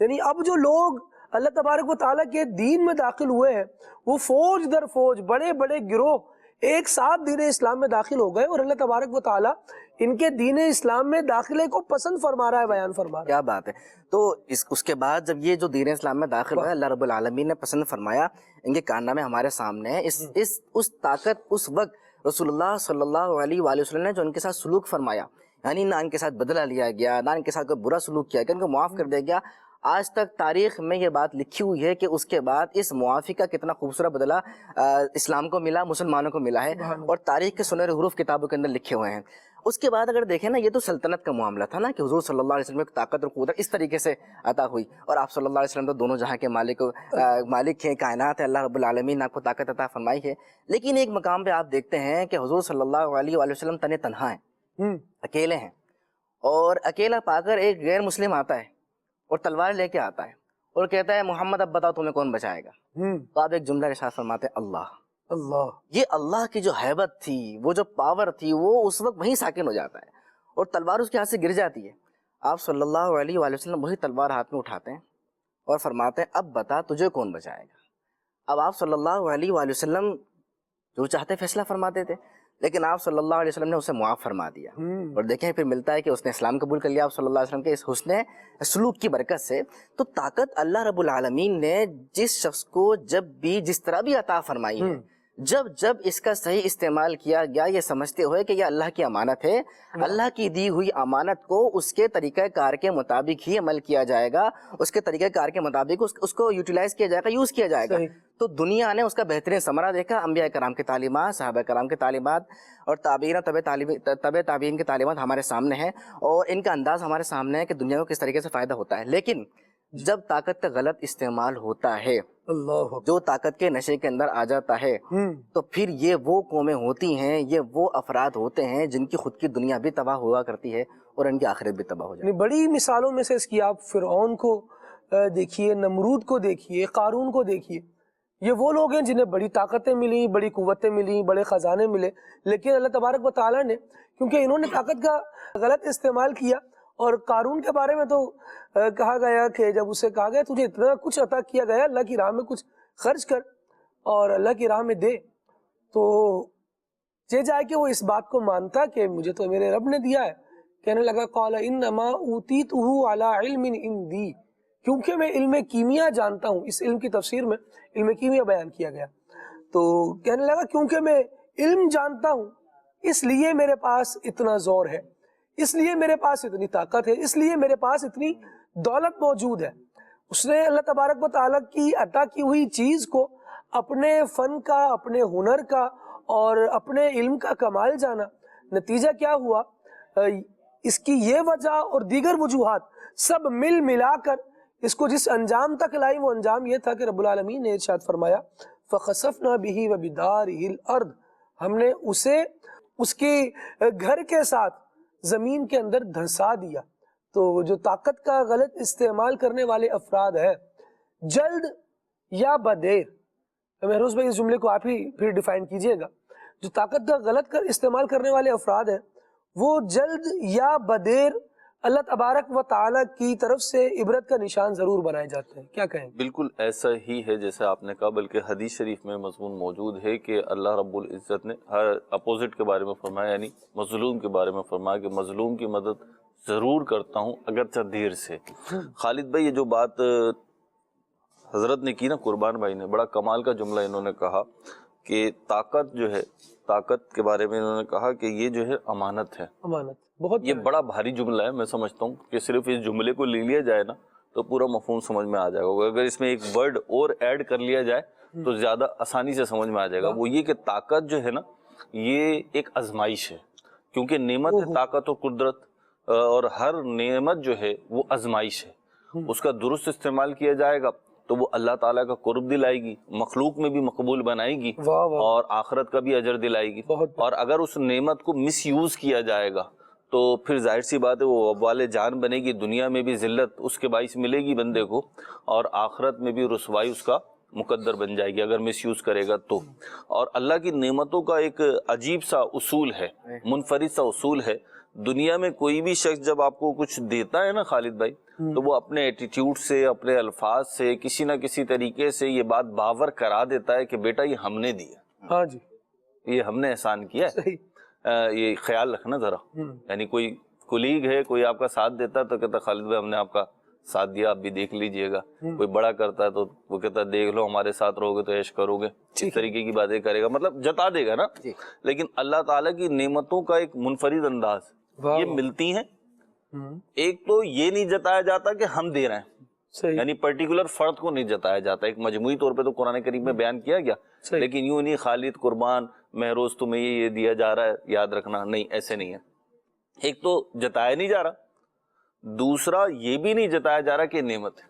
یعنی اب جو لوگ اللہ تبارک و تعالیٰ کے دین میں داخل ہوئے ہیں وہ فوج در فوج، بڑے بڑے گروہ ایک ساتھ دین اسلام میں داخل ہو گئے، اور اللہ تبارک و تعالیٰ ان کے دین اسلام میں داخلے کو پسند فرما رہا ہے، بیان فرما رہا ہے۔ کیا بات ہے۔ تو اس کے بعد جب یہ جو دین اسلام میں داخل ہوئے، اللہ رب العالمین نے پسند فرمایا، ان کے کارنامے ہمارے سامنے ہیں۔ اس طاقت اس وقت رسول اللہ صلی اللہ علیہ وآلہ وسلم نے جو ان کے ساتھ سلوک فرمایا، یعنی نہ ان کے ساتھ بدلہ لیا گیا، نہ ان کے ساتھ کوئی برا سلوک کیا گیا، ان کو معاف کر دیا گیا، آج تک تاریخ میں یہ بات لکھی ہوئی ہے کہ اس کے بعد اس معافی کا کتنا خوبصورت بدلہ اسلام کو ملا، مسلمانوں کو ملا ہے، اور تاریخ کے سنہرے حروف کتابوں کے اندر لکھے ہوئے ہیں۔ اس کے بعد اگر دیکھیں نا، یہ تو سلطنت کا معاملہ تھا نا، کہ حضور صلی اللہ علیہ وسلم کو طاقت اور قدرت اس طریقے سے عطا ہوئی، اور آپ صلی اللہ علیہ وسلم تو دونوں جہاں کے مالک ہیں، کائنات ہے، اللہ رب العالمین نے آپ کو طاقت عطا فرمائی ہے۔ لیکن ایک مقام پہ آپ دیکھتے ہیں کہ حضور صلی اللہ علیہ وآلہ وسلم تنہا ہیں، اکیلے ہیں، اور اکیلا پا کر ایک غیر مسلم آتا ہے اور تلوار لے کے آتا ہے اور کہتا ہے محمد اب بتاؤ تمہیں کون بچائے گا؟ تو آپ ایک جملہ ارشاد فرماتے ہیں، اللہ۔ اللہ، یہ اللہ کی جو ہیبت تھی، وہ جو پاور تھی، وہ اس وقت وہیں ساکن ہو جاتا ہے اور تلوار اس کے ہاتھ سے گر جاتی ہے۔ آپ صلی اللہ علیہ وآلہ وسلم وہی تلوار ہاتھ میں اٹھاتے ہیں اور فرماتے ہیں اب بتا تجھے کون بچائے گا۔ اب آپ صلی اللہ علیہ وآلہ وسلم جو چاہتے فیصلہ فرماتے تھے، لیکن آپ صلی اللہ علیہ وسلم نے اسے معاف فرما دیا، اور دیکھیں پھر ملتا ہے کہ اس نے اسلام قبول کر لیا آپ صلی اللہ علیہ وسلم کے اس حسن سلوک کی برکت سے۔ تو طاقت اللہ رب العالمین نے جس شخص کو جب بھی جس طرح بھی عطا فرمائی ہے، جب اس کا صحیح استعمال کیا گیا، یہ سمجھتے ہوئے کہ یہ اللہ کی امانت ہے، اللہ کی دی ہوئی امانت کو اس کے طریقہ کار کے مطابق ہی عمل کیا جائے گا، اس کے طریقہ کار کے مطابق اس کو یوٹیلائز کیا جائے گا، یوز کیا جائے گا، تو دنیا نے اس کا بہترین ثمرہ دیکھا۔ انبیاء کرام کی تعلیمات، صحابہ کرام کی تعلیمات اور تابعین تبع تابعین کی تعلیمات ہمارے سامنے ہیں، اور ان کا انداز ہمارے سامنے ہے کہ دنیا کو کس طریقے سے فائدہ ہوتا ہے۔ لیکن جب طاقت کا غلط استعمال ہوتا ہے، اللہ، جو طاقت کے نشے کے اندر آ جاتا ہے، تو پھر یہ وہ قومیں ہوتی ہیں، یہ وہ افراد ہوتے ہیں جن کی خود کی دنیا بھی تباہ ہوا کرتی ہے اور ان کی آخرت بھی تباہ ہو جاتی ہے۔ بڑی مثالوں میں سے اس کی آپ فرعون کو دیکھیے، نمرود کو دیکھیے، قارون کو دیکھیے، یہ وہ لوگ ہیں جنہیں بڑی طاقتیں ملی، بڑی قوتیں ملی، بڑے خزانے ملے، لیکن اللہ تبارک و تعالیٰ نے، کیونکہ انہوں نے طاقت کا غلط استعمال کیا، اور قارون کے بارے میں تو کہا گیا کہ جب اسے کہا گیا تجھے اتنا کچھ عطا کیا گیا، اللہ کی راہ میں کچھ خرچ کر اور اللہ کی راہ میں دے، تو یہ جائے کہ وہ اس بات کو مانتا کہ مجھے تو میرے رب نے دیا ہے، کہنے لگا قال انما اوتیتہ علی علم عندی، کیونکہ میں علم کیمیا جانتا ہوں۔ اس علم کی تفسیر میں علم کیمیا بیان کیا گیا، تو کہنے لگا کیونکہ میں علم جانتا ہوں اس لیے میرے پاس اتنا زور ہے، اس لیے میرے پاس اتنی طاقت ہے، اس لیے میرے پاس اتنی دولت موجود ہے۔ اس نے اللہ تبارک و تعالیٰ کی عطا کی ہوئی چیز کو اپنے فن کا، اپنے ہنر کا اور اپنے علم کا کمال جانا۔ نتیجہ کیا ہوا؟ اس کی یہ وجہ اور دیگر وجوہات سب ملا کر اس کو جس انجام تک لائی، وہ انجام یہ تھا کہ رب العالمین نے ارشاد فرمایا فَخَسَفْنَا بِهِ وَبِدَارِهِ الْأَرْضِ، ہم نے اسے اس کے گھر کے ساتھ زمین کے اندر دھنسا دیا۔ تو جو طاقت کا غلط استعمال کرنے والے افراد ہیں، جلد یا بدیر، مہروز بھائی اس جملے کو آپ ہی پھر ڈیفائن کیجئے گا، جو طاقت کا غلط استعمال کرنے والے افراد ہیں وہ جلد یا بدیر اللہ تبارک و تعالیٰ کی طرف سے عبرت کا نشان ضرور بنائے جاتے ہیں۔ کیا کہیں؟ بالکل ایسا ہی ہے جیسے آپ نے کہا، بلکہ حدیث شریف میں مضمون موجود ہے کہ اللہ رب العزت نے ہر اپوزٹ کے بارے میں فرمایا، یعنی مظلوم کے بارے میں فرمایا کہ مظلوم کی مدد ضرور کرتا ہوں اگرچہ دیر سے۔ خالد بھائی یہ جو بات حضرت نے کی نا، قربان بھائی نے بڑا کمال کا جملہ انہوں نے کہا کہ طاقت جو ہے، طاقت کے بارے میں انہوں نے کہا کہ یہ جو ہے امانت ہے۔ امانت بہت یہ بڑا بھاری جملہ ہے، میں سمجھتا ہوں کہ صرف اس جملے کو لے لیا جائے نا تو پورا مفہوم سمجھ میں آ جائے گا، اگر اس میں ایک ورڈ اور ایڈ کر لیا جائے تو زیادہ آسانی سے سمجھ میں آ جائے گا۔ وہ یہ کہ طاقت جو ہے نا یہ ایک آزمائش ہے، کیونکہ نعمت ہے طاقت و قدرت، اور ہر نعمت جو ہے وہ آزمائش ہے۔ اس کا درست استعمال کیا جائے گا تو وہ اللہ تعالیٰ کا قرب دلائے گی، مخلوق میں بھی مقبول بنائے گی، اور آخرت کا بھی اجر دلائے گی۔ اور اگر اس نعمت کو مس یوز کیا جائے گا تو پھر ظاہر سی بات ہے وہ وبال جان بنے گی، دنیا میں بھی ذلت اس کے باعث ملے گی بندے کو، اور آخرت میں بھی رسوائی اس کا مقدر بن جائے گی اگر مس یوز کرے گا تو۔ اور اللہ کی نعمتوں کا ایک عجیب سا اصول ہے، منفرد سا اصول ہے۔ دنیا میں کوئی بھی شخص جب آپ کو کچھ دیتا ہے نا خالد بھائی، تو وہ اپنے ایٹیٹیوڈ سے، اپنے الفاظ سے، کسی نہ کسی طریقے سے یہ بات باور کرا دیتا ہے کہ بیٹا یہ ہم نے دیا، ہاں جی، یہ ہم نے احسان کیا ہے۔ یہ خیال رکھنا ذرا، یعنی کوئی کولیگ ہے، کوئی آپ کا ساتھ دیتا ہے تو کہتا خالد بھائی ہم نے آپ کا ساتھ دیا، آپ بھی دیکھ لیجئے گا۔ کوئی بڑا کرتا ہے تو وہ کہتا ہے دیکھ لو ہمارے ساتھ رہو گے تو عیش کرو گے، اس طریقے کی باتیں کرے گا، مطلب جتا دے گا نا۔ لیکن اللہ تعالیٰ کی نعمتوں کا ایک منفرد انداز، یہ ملتی ہیں۔ ایک تو یہ نہیں جتایا جاتا کہ ہم دے رہے ہیں، صحیح. یعنی پرٹیکولر فرد کو نہیں جتایا جاتا. ایک مجموعی طور پہ تو قرآن کریم میں بیان کیا گیا, صحیح. لیکن یوں نہیں خالد قربان مہروز تمہیں یہ دیا جا رہا ہے یاد رکھنا, نہیں ایسے نہیں ہے. ایک تو جتایا نہیں جا رہا, دوسرا یہ بھی نہیں جتایا جا رہا کہ نعمت ہے.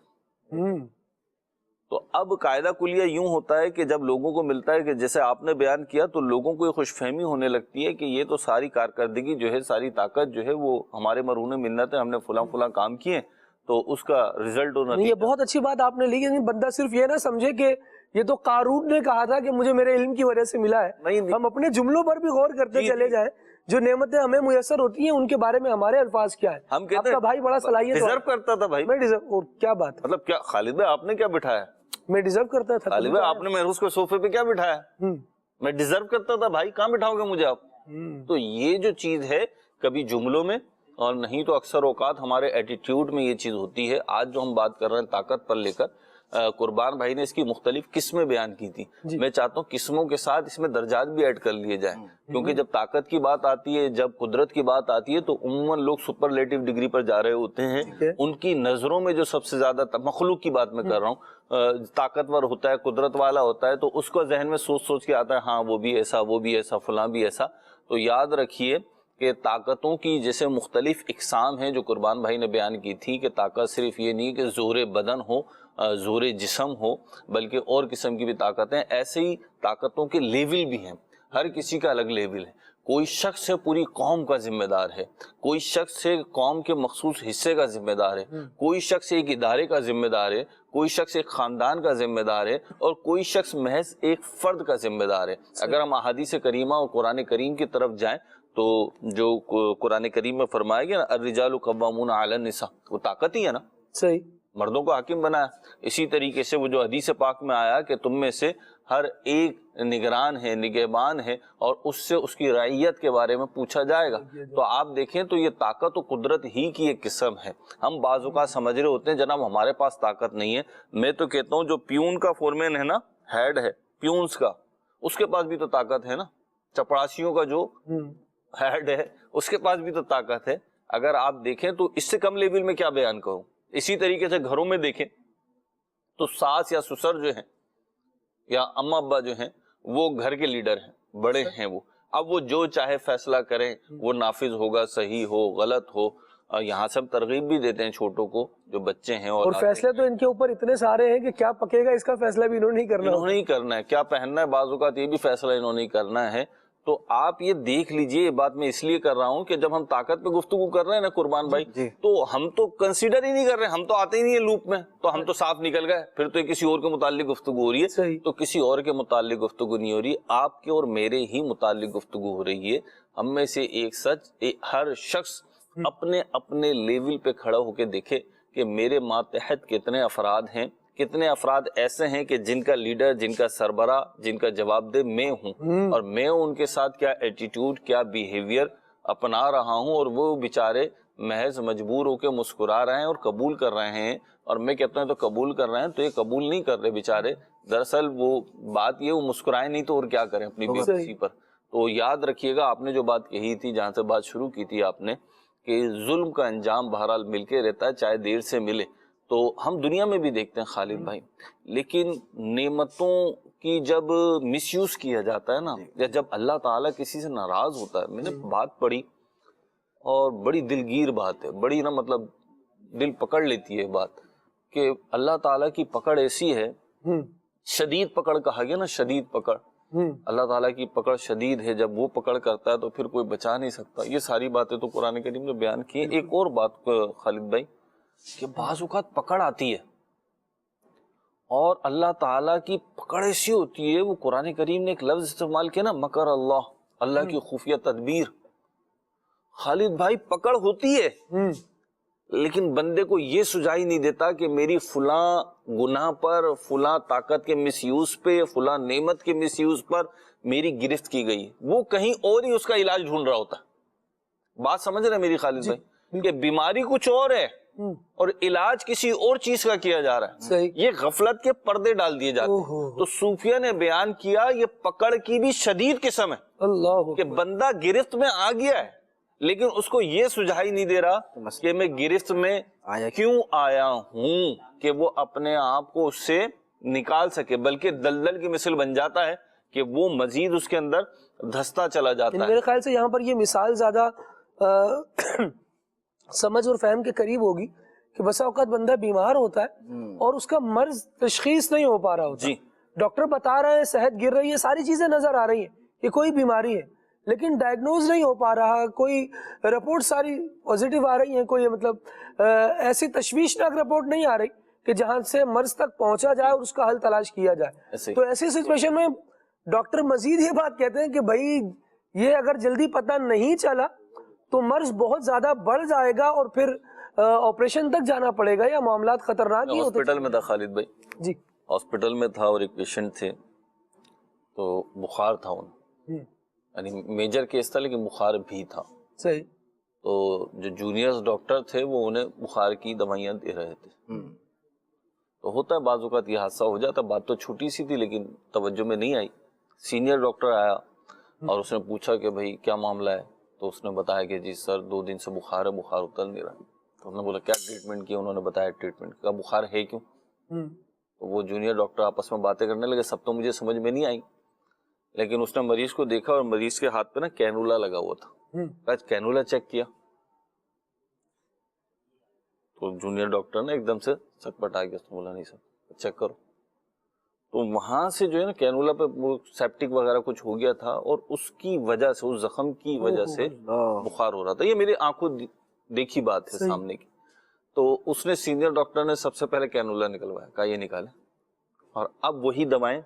تو اب قاعدہ کلیہ یوں ہوتا ہے کہ جب لوگوں کو ملتا ہے کہ جیسے آپ نے بیان کیا تو لوگوں کو یہ خوش فہمی ہونے لگتی ہے کہ یہ تو ساری کارکردگی جو ہے, ساری طاقت جو ہے وہ ہمارے مرہون منت ہے, ہم نے فلاں فلاں کام کیے تو اس کا رزلٹ ہونا. یہ بہت اچھی بات آپ نے لی, کہ بندہ صرف یہ نہ سمجھے کہ یہ تو قارون نے کہا تھا کہ مجھے میرے علم کی وجہ سے ملا ہے. ہم اپنے جملوں پر بھی غور کرتے چلے جائیں, جو نعمتیں ہمیں میسر ہوتی ہیں ان کے بارے میں ہمارے الفاظ کیا ہے. ہم آپ کا بھائی بڑا صلاحیت ڈیزرو کرتا تھا بھائی, میں ڈیزرو, کیا بات ہے, مطلب کیا خالد بھائی آپ نے کیا بٹھایا, میں ڈیزرو کرتا تھا. خالد بھائی آپ نے محروز کو صوفے پہ کیا بٹھایا, میں ڈیزرو کرتا تھا بھائی, کہاں بٹھاؤ گے مجھے آپ. تو یہ جو چیز ہے کبھی جملوں میں اور نہیں تو اکثر اوقات ہمارے ایٹیٹیوڈ میں یہ چیز ہوتی ہے. آج جو ہم بات کر رہے ہیں طاقت پر لے کر, قربان بھائی نے اس کی مختلف قسمیں بیان کی تھی. میں چاہتا ہوں قسموں کے ساتھ اس میں درجات بھی ایڈ کر لیے جائیں, کیونکہ جب طاقت کی بات آتی ہے, جب قدرت کی بات آتی ہے تو عموماً لوگ سپرلیٹو ڈگری پر جا رہے ہوتے ہیں. ان کی نظروں میں جو سب سے زیادہ مخلوق کی بات میں کر رہا ہوں, طاقتور ہوتا ہے, قدرت والا ہوتا ہے, تو اس کو ذہن میں سوچ سوچ کے آتا ہے ہاں وہ بھی ایسا, وہ بھی ایسا, فلاں بھی ایسا. تو یاد رکھیے کہ طاقتوں کی جیسے مختلف اقسام ہیں جو قربان بھائی نے بیان کی تھی, کہ طاقت صرف یہ نہیں کہ زور بدن ہو, زور جسم ہو, بلکہ اور قسم کی بھی طاقتیں. ایسے ہی طاقتوں کے لیول بھی ہیں, ہر کسی کا الگ لیول ہے. کوئی شخص ہے پوری قوم کا ذمہ دار ہے, کوئی شخص ہے قوم کے مخصوص حصے کا ذمہ دار ہے, کوئی شخص ایک ادارے کا ذمہ دار ہے, کوئی شخص ایک خاندان کا ذمہ دار ہے, اور کوئی شخص محض ایک فرد کا ذمہ دار ہے. اگر ہم احادیث کریمہ اور قرآن کریم کی طرف جائیں تو جو قرآن کریم میں فرمایا گیا نا, الرجال قوامون علی النساء, وہ طاقت ہی ہے نا, صحیح, مردوں کو حاکم بنایا. اسی طریقے سے وہ جو حدیث پاک میں آیا کہ تم میں سے ہر ایک نگران ہے, نگہبان ہے, اور اس سے اس کی رعیت کے بارے میں پوچھا جائے گا. تو آپ دیکھیں تو یہ طاقت و قدرت ہی کی ایک قسم ہے. ہم بعض اوقات سمجھ رہے ہوتے ہیں جناب ہمارے پاس طاقت نہیں ہے. میں تو کہتا ہوں جو پیون کا فورمین ہے نا, ہیڈ ہے پیونز کا, اس کے پاس بھی تو طاقت ہے نا. چپڑاسیوں کا جو ہیڈ ہے اس کے پاس بھی تو طاقت ہے. اگر آپ دیکھیں تو اس سے کم لیول میں کیا بیان کروں. اسی طریقے سے گھروں میں دیکھیں تو ساس یا سسر جو ہیں یا اماں ابا جو ہیں وہ گھر کے لیڈر ہیں, بڑے ہیں وہ. اب وہ جو چاہے فیصلہ کریں وہ نافذ ہوگا, صحیح ہو غلط ہو. یہاں سے ہم ترغیب بھی دیتے ہیں چھوٹوں کو جو بچے ہیں, اور فیصلے تو ان کے اوپر اتنے سارے ہیں کہ کیا پکے گا اس کا فیصلہ بھی انہوں نے ہی کرنا ہے, کیا پہننا ہے بعض اوقات یہ بھی فیصلہ انہوں نے کرنا ہے. تو آپ یہ دیکھ لیجئے, یہ بات میں اس لیے کر رہا ہوں کہ جب ہم طاقت پہ گفتگو کر رہے ہیں نا قربان بھائی, تو ہم تو کنسیڈر ہی نہیں کر رہے, ہم تو آتے ہی نہیں ہیں لوپ میں, تو ہم تو صاف نکل گئے. پھر تو کسی اور کے متعلق گفتگو ہو رہی ہے, تو کسی اور کے متعلق گفتگو نہیں ہو رہی, آپ کے اور میرے ہی متعلق گفتگو ہو رہی ہے. ہم میں سے ایک سچ, ہر شخص اپنے اپنے لیول پہ کھڑا ہو کے دیکھے کہ میرے ماتحت کتنے افراد ہیں, کتنے افراد ایسے ہیں کہ جن کا لیڈر, جن کا سربراہ, جن کا جواب دہ میں ہوں, اور میں ان کے ساتھ کیا ایٹیٹیوڈ, کیا بیہیویئر اپنا رہا ہوں, اور وہ بیچارے محض مجبور ہو کے مسکرا رہے ہیں اور قبول کر رہے ہیں. اور میں کہتا ہوں تو قبول کر رہے ہیں, تو یہ قبول نہیں کر رہے بیچارے. دراصل وہ بات یہ, وہ مسکرائے نہیں تو اور کیا کریں اپنی بے بسی پر. تو یاد رکھیے گا آپ نے جو بات کہی تھی, جہاں سے بات شروع کی تھی آپ نے, کہ ظلم کا انجام بہرحال مل کے رہتا ہے, چاہے دیر سے ملے. تو ہم دنیا میں بھی دیکھتے ہیں خالد بھائی, لیکن نعمتوں کی جب مس یوز کیا جاتا ہے نا, یا جب اللہ تعالیٰ کسی سے ناراض ہوتا ہے. میں نے بات پڑھی اور بڑی دلگیر بات ہے, بڑی نا مطلب دل پکڑ لیتی ہے بات, کہ اللہ تعالیٰ کی پکڑ ایسی ہے, شدید پکڑ کہا گیا نا, شدید پکڑ. اللہ تعالیٰ کی پکڑ شدید ہے, جب وہ پکڑ کرتا ہے تو پھر کوئی بچا نہیں سکتا. یہ ساری باتیں تو قرآن کریم نے بیان کی. ایک اور بات خالد بھائی, کہ بعض اوقات پکڑ آتی ہے اور اللہ تعالیٰ کی پکڑ ایسی ہوتی ہے, وہ قرآن کریم نے ایک لفظ استعمال کیا نا, مکر اللہ, اللہ کی خفیہ تدبیر. خالد بھائی پکڑ ہوتی ہے, لیکن بندے کو یہ سجائی نہیں دیتا کہ میری فلاں گناہ پر, فلاں طاقت کے مس یوز پہ, فلاں نعمت کے مس یوز پر میری گرفت کی گئی. وہ کہیں اور ہی اس کا علاج ڈھونڈ رہا ہوتا ہے. بات سمجھ رہے ہیں میری خالد بھائی, کہ بیماری کچھ اور ہے اور علاج کسی اور چیز کا کیا جا رہا ہے. یہ غفلت کے پردے ڈال دیے جاتے ہیں. تو صوفیہ نے بیان کیا یہ پکڑ کی بھی شدید قسم ہے, کہ بندہ گرفت میں آ گیا ہے لیکن اس کو یہ سجھائی نہیں دے رہا کہ میں گرفت میں کیوں آیا ہوں کہ وہ اپنے آپ کو اس سے نکال سکے، بلکہ دلدل کی مثل بن جاتا ہے کہ وہ مزید اس کے اندر دھستا چلا جاتا ہے۔ میرے خیال سے یہاں پر یہ مثال زیادہ سمجھ اور فہم کے قریب ہوگی کہ بسا اوقات بندہ بیمار ہوتا ہے اور اس کا مرض تشخیص نہیں ہو پا رہا ہوتا، ڈاکٹر بتا رہے ہیں صحت گر رہی ہے، ساری چیزیں نظر آ رہی ہیں کہ کوئی بیماری ہے، لیکن ڈائگنوز نہیں ہو پا رہا، کوئی رپورٹ ساری پازیٹیو آ رہی ہیں، کوئی مطلب ایسی تشویشناک رپورٹ نہیں آ رہی کہ جہاں سے مرض تک پہنچا جائے اور اس کا حل تلاش کیا جائے۔ تو ایسی سچویشن میں ڈاکٹر مزید یہ بات کہتے ہیں کہ بھائی یہ اگر جلدی پتہ نہیں چلا تو مرض بہت زیادہ بڑھ جائے گا اور پھر آپریشن تک جانا پڑے گا یا معاملات خطرناک ہی ہوتے۔ ہاسپٹل میں تھا خالد بھائی، جی ہاسپٹل میں تھا اور ایک پیشنٹ تھے تو بخار تھا انہیں، یعنی میجر کیس تھا لیکن بخار بھی تھا۔ صحیح۔ تو جو جونیئر ڈاکٹر تھے وہ انہیں بخار کی دوائیاں دے رہے تھے۔ تو ہوتا ہے بعض اوقات یہ حادثہ ہو جاتا ہے، بات تو چھوٹی سی تھی لیکن توجہ میں نہیں آئی۔ سینئر ڈاکٹر آیا اور اس نے پوچھا کہ بھائی کیا معاملہ ہے، تو اس نے بتایا کہ جی سر 2 دن سے بخار ہے، بخار اتر نہیں رہا۔ تو ہم نے بولا کیا ٹریٹمنٹ کیا؟ انہوں نے بتایا ٹریٹمنٹ کا، بخار ہے کیوں؟ تو وہ جونیئر ڈاکٹر آپس میں باتیں کرنے لگے، سب تو مجھے سمجھ میں نہیں آئی، لیکن اس نے مریض کو دیکھا اور مریض کے ہاتھ پہ نا کینولا لگا ہوا تھا، کینولا چیک کیا تو جونیئر ڈاکٹر نے ایک دم سے سکپٹا کے بولا نہیں سر چیک کرو۔ تو وہاں سے جو ہے نا کینولا پہ سیپٹک وغیرہ کچھ ہو گیا تھا اور اس کی وجہ سے، اس زخم کی وجہ سے بخار ہو رہا تھا۔ یہ میری آنکھوں دیکھی بات ہے سامنے کی۔ تو اس نے سینئر ڈاکٹر نے سب سے پہلے کینولا نکلوایا، کہا یہ نکالیں، اور اب وہی دوائیں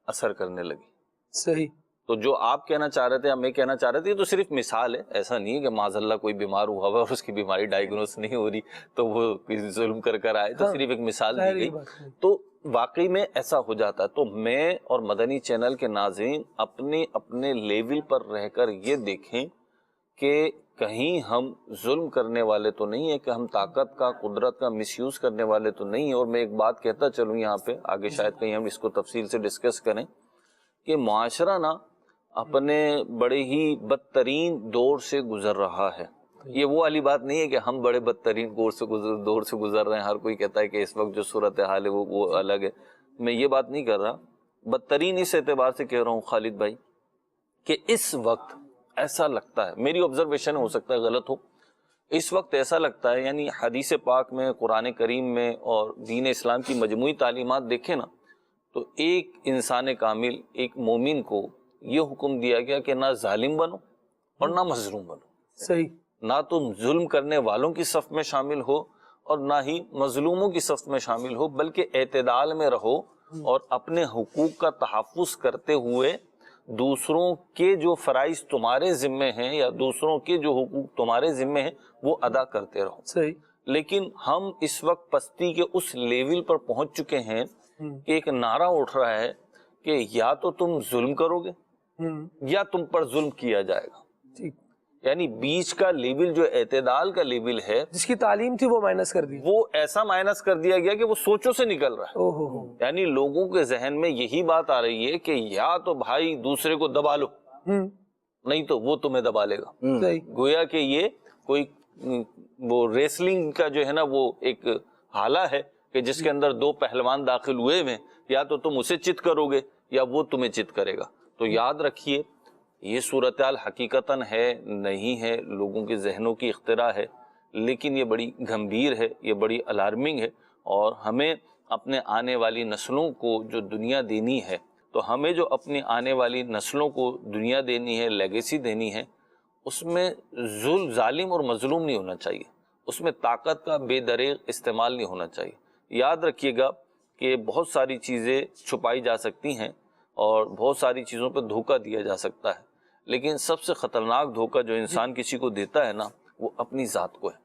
اثر کرنے لگی۔ صحیح۔ تو جو آپ کہنا چاہ رہے تھے یا میں کہنا چاہ رہے تھے، یہ تو صرف مثال ہے، ایسا نہیں ہے کہ معاذ اللہ کوئی بیمار ہوا ہوا اور اس کی بیماری ڈائگنوز نہیں ہو رہی تو وہ ظلم کر آئے، تو صرف ایک مثال دی گئی۔ تو واقعی میں ایسا ہو جاتا ہے۔ تو میں اور مدنی چینل کے ناظرین اپنے لیول پر رہ کر یہ دیکھیں کہ کہیں ہم ظلم کرنے والے تو نہیں ہیں، کہ ہم طاقت کا، قدرت کا مس یوز کرنے والے تو نہیں ہیں۔ اور میں ایک بات کہتا چلوں یہاں پہ، آگے شاید کہیں ہم اس کو تفصیل سے ڈسکس کریں، کہ معاشرہ نا اپنے بڑے ہی بدترین دور سے گزر رہا ہے۔ یہ وہ والی بات نہیں ہے کہ ہم بڑے بدترین دور سے گزر رہے ہیں، ہر کوئی کہتا ہے کہ اس وقت جو صورتحال ہے وہ الگ ہے، میں یہ بات نہیں کر رہا۔ بدترین اس اعتبار سے کہہ رہا ہوں خالد بھائی کہ اس وقت ایسا لگتا ہے، میری آبزرویشن ہو سکتا ہے غلط ہو، اس وقت ایسا لگتا ہے، یعنی حدیث پاک میں، قرآن کریم میں اور دین اسلام کی مجموعی تعلیمات دیکھیں نا، تو ایک انسان کامل، ایک مومن کو یہ حکم دیا گیا کہ نہ ظالم بنو اور نہ مظلوم بنو۔ صحیح۔ نہ تم ظلم کرنے والوں کی صف میں شامل ہو اور نہ ہی مظلوموں کی صف میں شامل ہو، بلکہ اعتدال میں رہو اور اپنے حقوق کا تحفظ کرتے ہوئے دوسروں کے جو فرائض تمہارے ذمے ہیں یا دوسروں کے جو حقوق تمہارے ذمے ہیں وہ ادا کرتے رہو۔ صحیح۔ لیکن ہم اس وقت پستی کے اس لیول پر پہنچ چکے ہیں کہ ایک نعرہ اٹھ رہا ہے کہ یا تو تم ظلم کرو گے یا تم پر ظلم کیا جائے گا، یعنی بیچ کا لیول جو اعتدال کا لیول ہے، جس کی تعلیم تھی وہ مائنس کر دی، وہ ایسا مائنس کر دیا گیا کہ وہ سوچوں سے نکل رہا ہے۔ یعنی لوگوں کے ذہن میں یہی بات آ رہی ہے کہ یا تو بھائی دوسرے کو دبا لو، نہیں تو وہ تمہیں دبا لے گا۔ گویا کہ یہ کوئی وہ ریسلنگ کا جو ہے نا وہ ایک حالہ ہے کہ جس کے اندر 2 پہلوان داخل ہوئے ہیں، یا تو تم اسے چت کرو گے یا وہ تمہیں چت کرے گا۔ تو یاد رکھیے یہ صورتحال حقیقتاً ہے نہیں ہے، لوگوں کے ذہنوں کی اختراع ہے، لیکن یہ بڑی گھمبیر ہے، یہ بڑی الارمنگ ہے، اور ہمیں اپنے آنے والی نسلوں کو جو دنیا دینی ہے، تو ہمیں جو اپنی آنے والی نسلوں کو دنیا دینی ہے، لیگیسی دینی ہے، اس میں ظالم اور مظلوم نہیں ہونا چاہیے، اس میں طاقت کا بے دریغ استعمال نہیں ہونا چاہیے۔ یاد رکھیے گا کہ بہت ساری چیزیں چھپائی جا سکتی ہیں اور بہت ساری چیزوں پہ دھوکہ دیا جا سکتا ہے، لیکن سب سے خطرناک دھوکہ جو انسان کسی کو دیتا ہے نا، وہ اپنی ذات کو ہے۔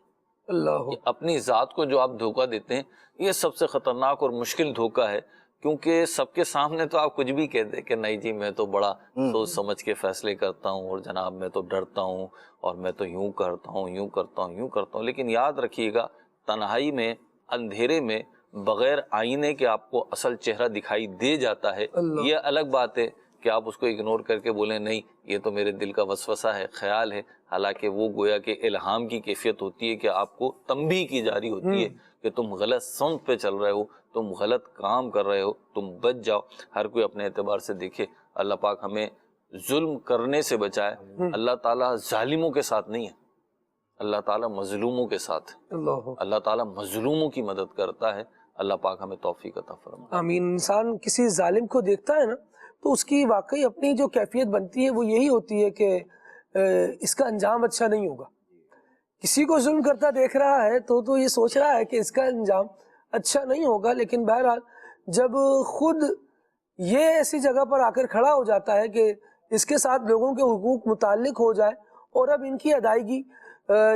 اللہ، اپنی ذات کو جو آپ دھوکہ دیتے ہیں، یہ سب سے خطرناک اور مشکل دھوکہ ہے، کیونکہ سب کے سامنے تو آپ کچھ بھی کہہ دیں کہ نہیں جی میں تو بڑا سوچ سمجھ کے فیصلے کرتا ہوں، اور جناب میں تو ڈرتا ہوں، اور میں تو یوں کرتا ہوں، یوں کرتا ہوں، یوں کرتا ہوں۔ لیکن یاد رکھیے گا، تنہائی میں، اندھیرے میں، بغیر آئینے کے آپ کو اصل چہرہ دکھائی دے جاتا ہے۔ یہ الگ بات ہے کہ آپ اس کو اگنور کر کے بولیں نہیں یہ تو میرے دل کا وسوسہ ہے، خیال ہے، حالانکہ وہ گویا کہ الہام کی کیفیت ہوتی ہے کہ آپ کو تنبیہ کی جاری ہوتی ہے کہ تم غلط سمت پہ چل رہے ہو، تم غلط کام کر رہے ہو، تم بچ جاؤ۔ ہر کوئی اپنے اعتبار سے دیکھے، اللہ پاک ہمیں ظلم کرنے سے بچائے۔ اللہ تعالیٰ ظالموں کے ساتھ نہیں ہے، اللہ تعالیٰ مظلوموں کے ساتھ ہے، اللہ تعالیٰ مظلوموں کی مدد کرتا ہے۔ اللہ پاک ہمیں توفیق عطا فرمائے۔ آمین۔ انسان کسی ظالم کو دیکھتا ہے نا تو اس کی واقعی اپنی جو کیفیت بنتی ہے وہ یہی ہوتی ہے کہ اس کا انجام اچھا نہیں ہوگا۔ کسی کو ظلم کرتا دیکھ رہا ہے تو یہ سوچ رہا ہے کہ اس کا انجام اچھا نہیں ہوگا، لیکن بہرحال جب خود یہ ایسی جگہ پر آ کر کھڑا ہو جاتا ہے کہ اس کے ساتھ لوگوں کے حقوق متعلق ہو جائے اور اب ان کی ادائیگی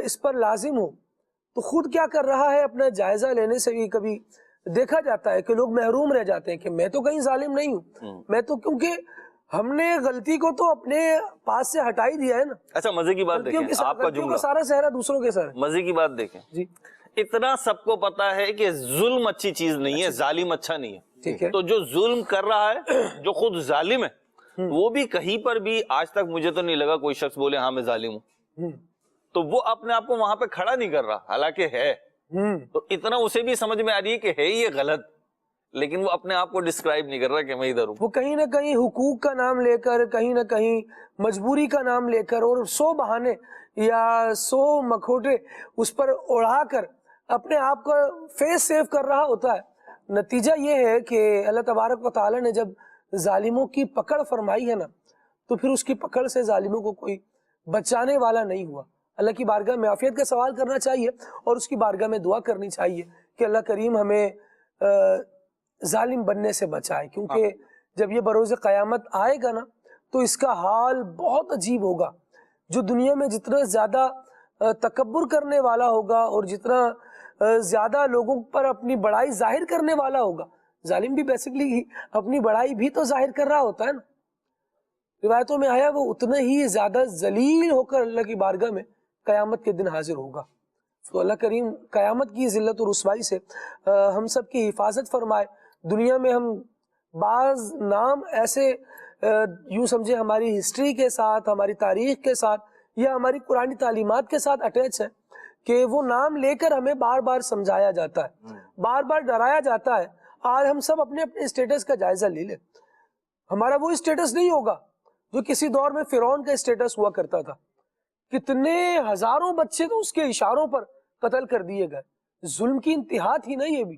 اس پر لازم ہو، تو خود کیا کر رہا ہے اپنا جائزہ لینے سے بھی کبھی دیکھا جاتا ہے کہ لوگ محروم رہ جاتے ہیں کہ میں تو کہیں ظالم نہیں ہوں، میں تو کیونکہ ہم نے غلطی کو تو اپنے پاس سے ہٹا ہی دیا ہے نا۔ اچھا مزے کی بات دیکھیں، آپ کا جملہ سارا سہرا دوسروں کے سر۔ مزے کی بات دیکھیں، اتنا سب کو پتا ہے کہ ظلم اچھی چیز نہیں ہے، ظالم اچھا نہیں ہے، تو جو ظلم کر رہا ہے، جو خود ظالم ہے، وہ بھی کہیں پر بھی آج تک مجھے تو نہیں لگا کوئی شخص بولے ہاں میں ظالم ہوں، تو وہ اپنے آپ کو وہاں پہ کھڑا نہیں کر رہا، حالانکہ ہے، تو اتنا اسے بھی سمجھ میں آ رہی ہے کہ ہے یہ غلط، لیکن وہ اپنے آپ کو ڈسکرائب نہیں کر رہا کہ میں ادھر ہوں۔ وہ کہیں نہ کہیں حقوق کا نام لے کر، کہیں نہ کہیں مجبوری کا نام لے کر اور 100 بہانے یا 100 مکھوٹے اس پر اڑا کر اپنے آپ کو فیس سیو کر رہا ہوتا ہے۔ نتیجہ یہ ہے کہ اللہ تبارک و تعالیٰ نے جب ظالموں کی پکڑ فرمائی ہے نا تو پھر اس کی پکڑ سے ظالموں کو کوئی بچانے والا نہیں ہوا۔ اللہ کی بارگاہ میں عافیت کا سوال کرنا چاہیے اور اس کی بارگاہ میں دعا کرنی چاہیے کہ اللہ کریم ہمیں ظالم بننے سے بچائے، کیونکہ جب یہ بروز قیامت آئے گا نا تو اس کا حال بہت عجیب ہوگا۔ جو دنیا میں جتنا زیادہ تکبر کرنے والا ہوگا اور جتنا زیادہ لوگوں پر اپنی بڑائی ظاہر کرنے والا ہوگا، ظالم بھی بیسکلی اپنی بڑائی بھی تو ظاہر کر رہا ہوتا ہے نا۔ روایتوں میں آیا وہ اتنا ہی زیادہ ذلیل ہو کر اللہ کی بارگاہ میں قیامت کے دن حاضر ہوگا۔ تو اللہ کریم قیامت کی ذلت و رسوائی سے ہم سب کی حفاظت فرمائے۔ دنیا میں ہم بعض نام ایسے یوں سمجھے ہماری ہسٹری کے ساتھ، ہماری تاریخ کے ساتھ یا ہماری قرآنی تعلیمات کے ساتھ اٹیچ ہیں کہ وہ نام لے کر ہمیں بار بار سمجھایا جاتا ہے، بار بار ڈرایا جاتا ہے۔ آج ہم سب اپنے اپنے اسٹیٹس کا جائزہ لے لیں، ہمارا وہ اسٹیٹس نہیں ہوگا جو کسی دور میں فرعون کا اسٹیٹس ہوا کرتا تھا۔ کتنے ہزاروں بچے تو اس کے اشاروں پر قتل کر دیے گئے۔ ظلم کی انتہا تھی نا یہ بھی،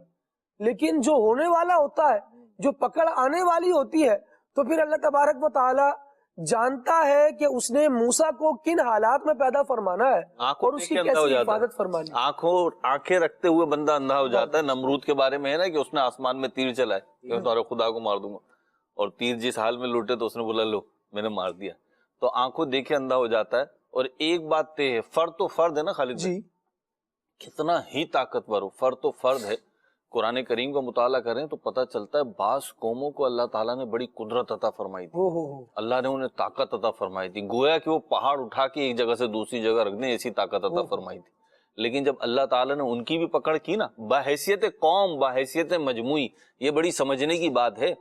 لیکن جو ہونے والا ہوتا ہے، جو پکڑ آنے والی ہوتی ہے، تو پھر اللہ تبارک و تعالی جانتا ہے کہ اس نے موسیٰ کو کن حالات میں پیدا فرمانا ہے اور اس کی کیسی حفاظت فرمانی ہے۔ آنکھیں رکھتے ہوئے بندہ اندھا ہو جاتا ہے۔ نمرود کے بارے میں ہے نا کہ اس نے آسمان میں تیر چلائے کہ میں تمہارے خدا کو مار دوں گا، اور تیر جس حال میں لوٹے تو اس نے بولا لو میں نے مار دیا، تو آنکھوں دیکھے اندھا ہو جاتا ہے۔ اور ایک بات تے ہے، فرد تو فرد ہے نا خالد جی، کتنا ہی طاقتور ہو، فرد تو فرد ہے۔ قرآن کریم کا مطالعہ کریں تو پتہ چلتا ہے بعض قوموں کو اللہ تعالیٰ نے بڑی قدرت عطا فرمائی تھی، اللہ نے انہیں طاقت عطا فرمائی تھی، گویا کہ وہ پہاڑ اٹھا کے ایک جگہ سے دوسری جگہ رکھ دیں ایسی طاقت عطا فرمائی تھی۔ لیکن جب اللہ تعالیٰ نے ان کی بھی پکڑ کی نا، بحیثیت قوم، بحیثیت مجموعی، یہ بڑی سمجھنے کی بات ہے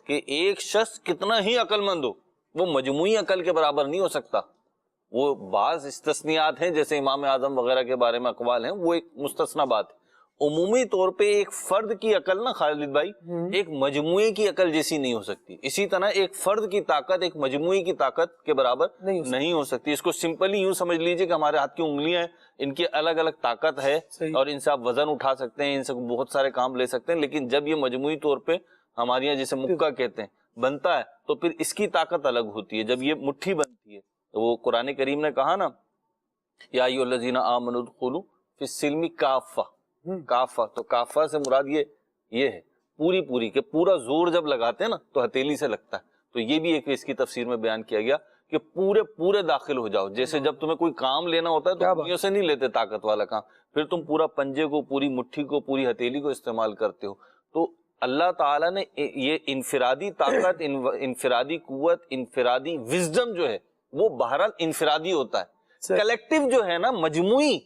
کہ ایک شخص کتنا ہی عقل مند ہو، وہ مجموعی عقل کے برابر نہیں ہو سکتا۔ وہ بعض استثنیات ہیں جیسے امام اعظم وغیرہ کے بارے میں اقوال ہیں، وہ ایک مستثنا بات ہے۔ عمومی طور پہ ایک فرد کی عقل نا خالد بھائی ایک مجموعے کی عقل جیسی نہیں ہو سکتی، اسی طرح ایک فرد کی طاقت ایک مجموعے کی طاقت کے برابر نہیں ہو سکتی۔ اس کو سمپلی یوں سمجھ لیجئے کہ ہمارے ہاتھ کی انگلیاں ہیں، ان کی الگ الگ طاقت ہے اور ان سے آپ وزن اٹھا سکتے ہیں، ان سے بہت سارے کام لے سکتے ہیں، لیکن جب یہ مجموعی طور پہ ہمارے یہاں جسے مکہ کہتے ہیں بنتا ہے تو پھر اس کی طاقت الگ ہوتی ہے۔ جب یہ مٹھی بنتی ہے تو وہ قرآن کریم نے کہا نا یا ایھا الذین آمنوا ادخلوا فی السلم کافہ، کافہ، تو کافہ سے مراد یہ ہے پوری پوری، کہ پورا زور جب لگاتے ہیں نا تو ہتھیلی سے لگتا ہے، تو یہ بھی ایک اس کی تفسیر میں بیان کیا گیا کہ پورے داخل ہو جاؤ۔ جیسے جب تمہیں کوئی کام لینا ہوتا ہے تو انگلیوں سے نہیں لیتے طاقت والا کام، پھر تم پورا پنجے کو، پوری مٹھی کو، پوری ہتھیلی کو استعمال کرتے ہو۔ تو اللہ تعالیٰ نے یہ انفرادی طاقت، انفرادی قوت، انفرادی وزڈم جو ہے وہ بہرحال انفرادی ہوتا ہے، کلیکٹیو جو ہے نا مجموعی،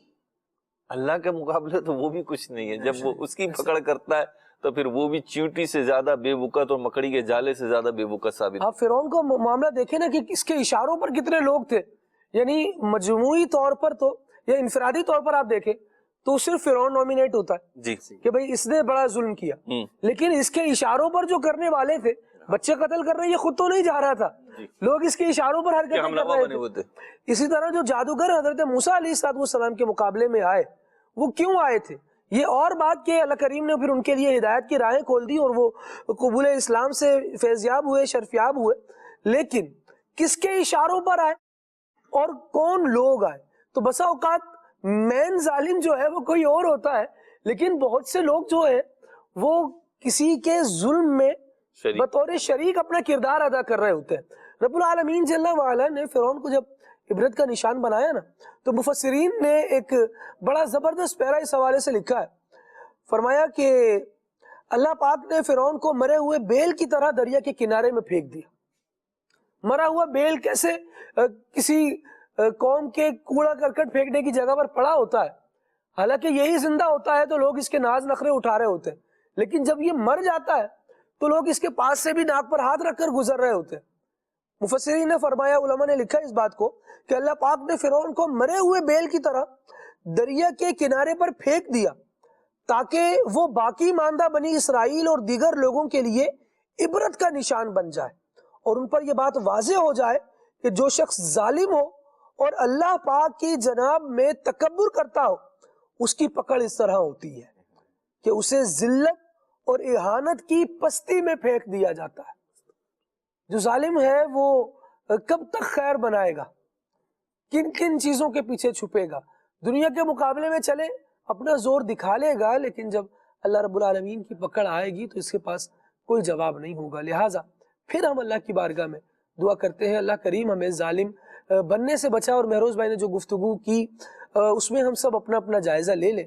اللہ کے مقابلے تو وہ بھی کچھ نہیں ہے۔ جب وہ اس کی پکڑ کرتا ہے تو پھر وہ بھی چیونٹی سے زیادہ بے وقت اور مکڑی کے جالے سے زیادہ بے وقت ثابت. آپ فرعون کا معاملہ دیکھیں نا کہ اس کے اشاروں پر کتنے لوگ تھے. یعنی مجموعی طور پر تو یا انفرادی طور پر آپ دیکھیں تو صرف فرعون نومینیٹ ہوتا ہے جی کہ بھئی اس نے بڑا ظلم کیا, لیکن اس کے اشاروں پر جو کرنے والے تھے, بچے قتل کر رہے ہیں, یہ خود تو نہیں جا رہا تھا, لوگ اس کے اشاروں پر حرکتیں کر رہے تھے. اسی طرح جو جادوگر حضرت موسیٰ علیہ السلام کے مقابلے میں آئے, وہ کیوں آئے تھے؟ یہ اور بات کہ اللہ کریم نے پھر ان کے لیے ہدایت کی راہیں کھول دی اور وہ قبول اسلام سے فیضیاب ہوئے, شرفیاب ہوئے. لیکن کس کے اشاروں پر آئے اور کون لوگ آئے؟ تو بسا اوقات مین ظالم جو ہے وہ کوئی اور ہوتا ہے, لیکن بہت سے لوگ جو ہے وہ کسی کے ظلم میں بطور شریک اپنا کردار ادا کر رہے ہوتے ہیں. رب العالمین جل وعلا نے فرعون کو جب عبرت کا نشان بنایا نا, تو مفسرین نے ایک بڑا زبردست پیرا اس حوالے سے لکھا ہے. فرمایا کہ اللہ پاک نے فرعون کو مرے ہوئے بیل کی طرح دریا کے کنارے میں پھینک دیا. مرا ہوا بیل کیسے کسی قوم کے کوڑا کرکٹ پھینکنے کی جگہ پر پڑا ہوتا ہے, حالانکہ یہی زندہ ہوتا ہے تو لوگ اس کے ناز نخرے اٹھا رہے ہوتے ہیں, لیکن جب یہ مر جاتا ہے تو لوگ اس کے پاس سے بھی ناک پر ہاتھ رکھ کر گزر رہے ہوتے ہیں. مفسرین نے فرمایا, علماء نے لکھا اس بات کو کہ اللہ پاک نے فرعون کو مرے ہوئے بیل کی طرح دریا کے کنارے پر پھینک دیا تاکہ وہ باقی ماندہ بنی اسرائیل اور دیگر لوگوں کے لیے عبرت کا نشان بن جائے, اور ان پر یہ بات واضح ہو جائے کہ جو شخص ظالم ہو اور اللہ پاک کی جناب میں تکبر کرتا ہو, اس کی پکڑ اس طرح ہوتی ہے کہ اسے ذلت اور اہانت کی پستی میں پھینک دیا جاتا ہے. جو ظالم ہے وہ کب تک خیر بنائے گا, کن کن چیزوں کے پیچھے چھپے گا, دنیا کے مقابلے میں چلے اپنا زور دکھا لے گا, لیکن جب اللہ رب العالمین کی پکڑ آئے گی تو اس کے پاس کوئی جواب نہیں ہوگا. لہٰذا پھر ہم اللہ کی بارگاہ میں دعا کرتے ہیں, اللہ کریم ہمیں ظالم بننے سے بچا. اور مہروز بھائی نے جو گفتگو کی اس میں ہم سب اپنا اپنا جائزہ لے لیں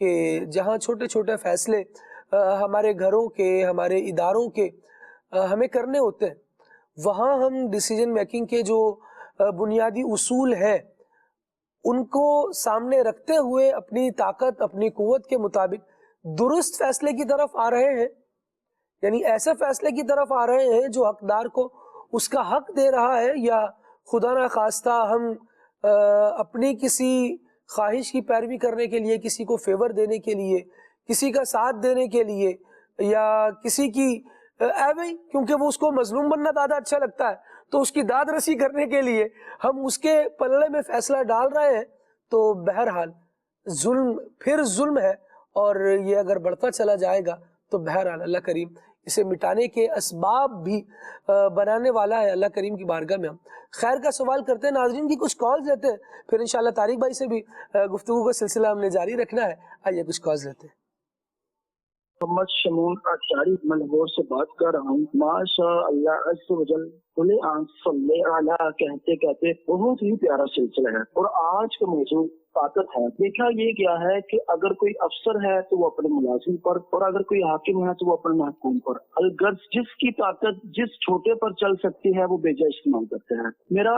کہ جہاں چھوٹے چھوٹے فیصلے ہمارے گھروں کے, ہمارے اداروں کے ہمیں کرنے ہوتے ہیں, وہاں ہم ڈیسیجن میکنگ کے جو بنیادی اصول ہیں ان کو سامنے رکھتے ہوئے اپنی طاقت, اپنی قوت کے مطابق درست فیصلے کی طرف آ رہے ہیں. یعنی ایسے فیصلے کی طرف آ رہے ہیں جو حقدار کو اس کا حق دے رہا ہے, یا خدا نہ خواستہ ہم اپنی کسی خواہش کی پیروی کرنے کے لیے, کسی کو فیور دینے کے لیے, کسی کا ساتھ دینے کے لیے, یا کسی کی بھائی کیونکہ وہ اس کو مظلوم بننا زیادہ اچھا لگتا ہے تو اس کی داد رسی کرنے کے لیے ہم اس کے پلڑے میں فیصلہ ڈال رہے ہیں, تو بہرحال ظلم پھر ظلم ہے, اور یہ اگر بڑھتا چلا جائے گا تو بہرحال اللہ کریم اسے مٹانے کے اسباب بھی بنانے والا ہے. اللہ کریم کی بارگاہ میں ہم خیر کا سوال کرتے ہیں. ناظرین کی کچھ کالز لیتے ہیں, پھر انشاءاللہ طارق بھائی سے بھی گفتگو کا سلسلہ ہم نے جاری رکھنا ہے. آئیے کچھ کالز لیتے ہیں. محمد شمون اچاری میں لاہور سے بات کر رہا ہوں. ماشاء اللہ عز و جل صلی علی کہتے کہتے بہت ہی پیارا سلسلہ ہے, اور آج کا موضوع طاقت ہے. دیکھا یہ کیا ہے کہ اگر کوئی افسر ہے تو وہ اپنے ملازم پر, اور اگر کوئی حاکم ہے تو وہ اپنے محکوم پر. اگر جس کی طاقت جس چھوٹے پر چل سکتی ہے وہ بیجا استعمال کرتے ہیں. میرا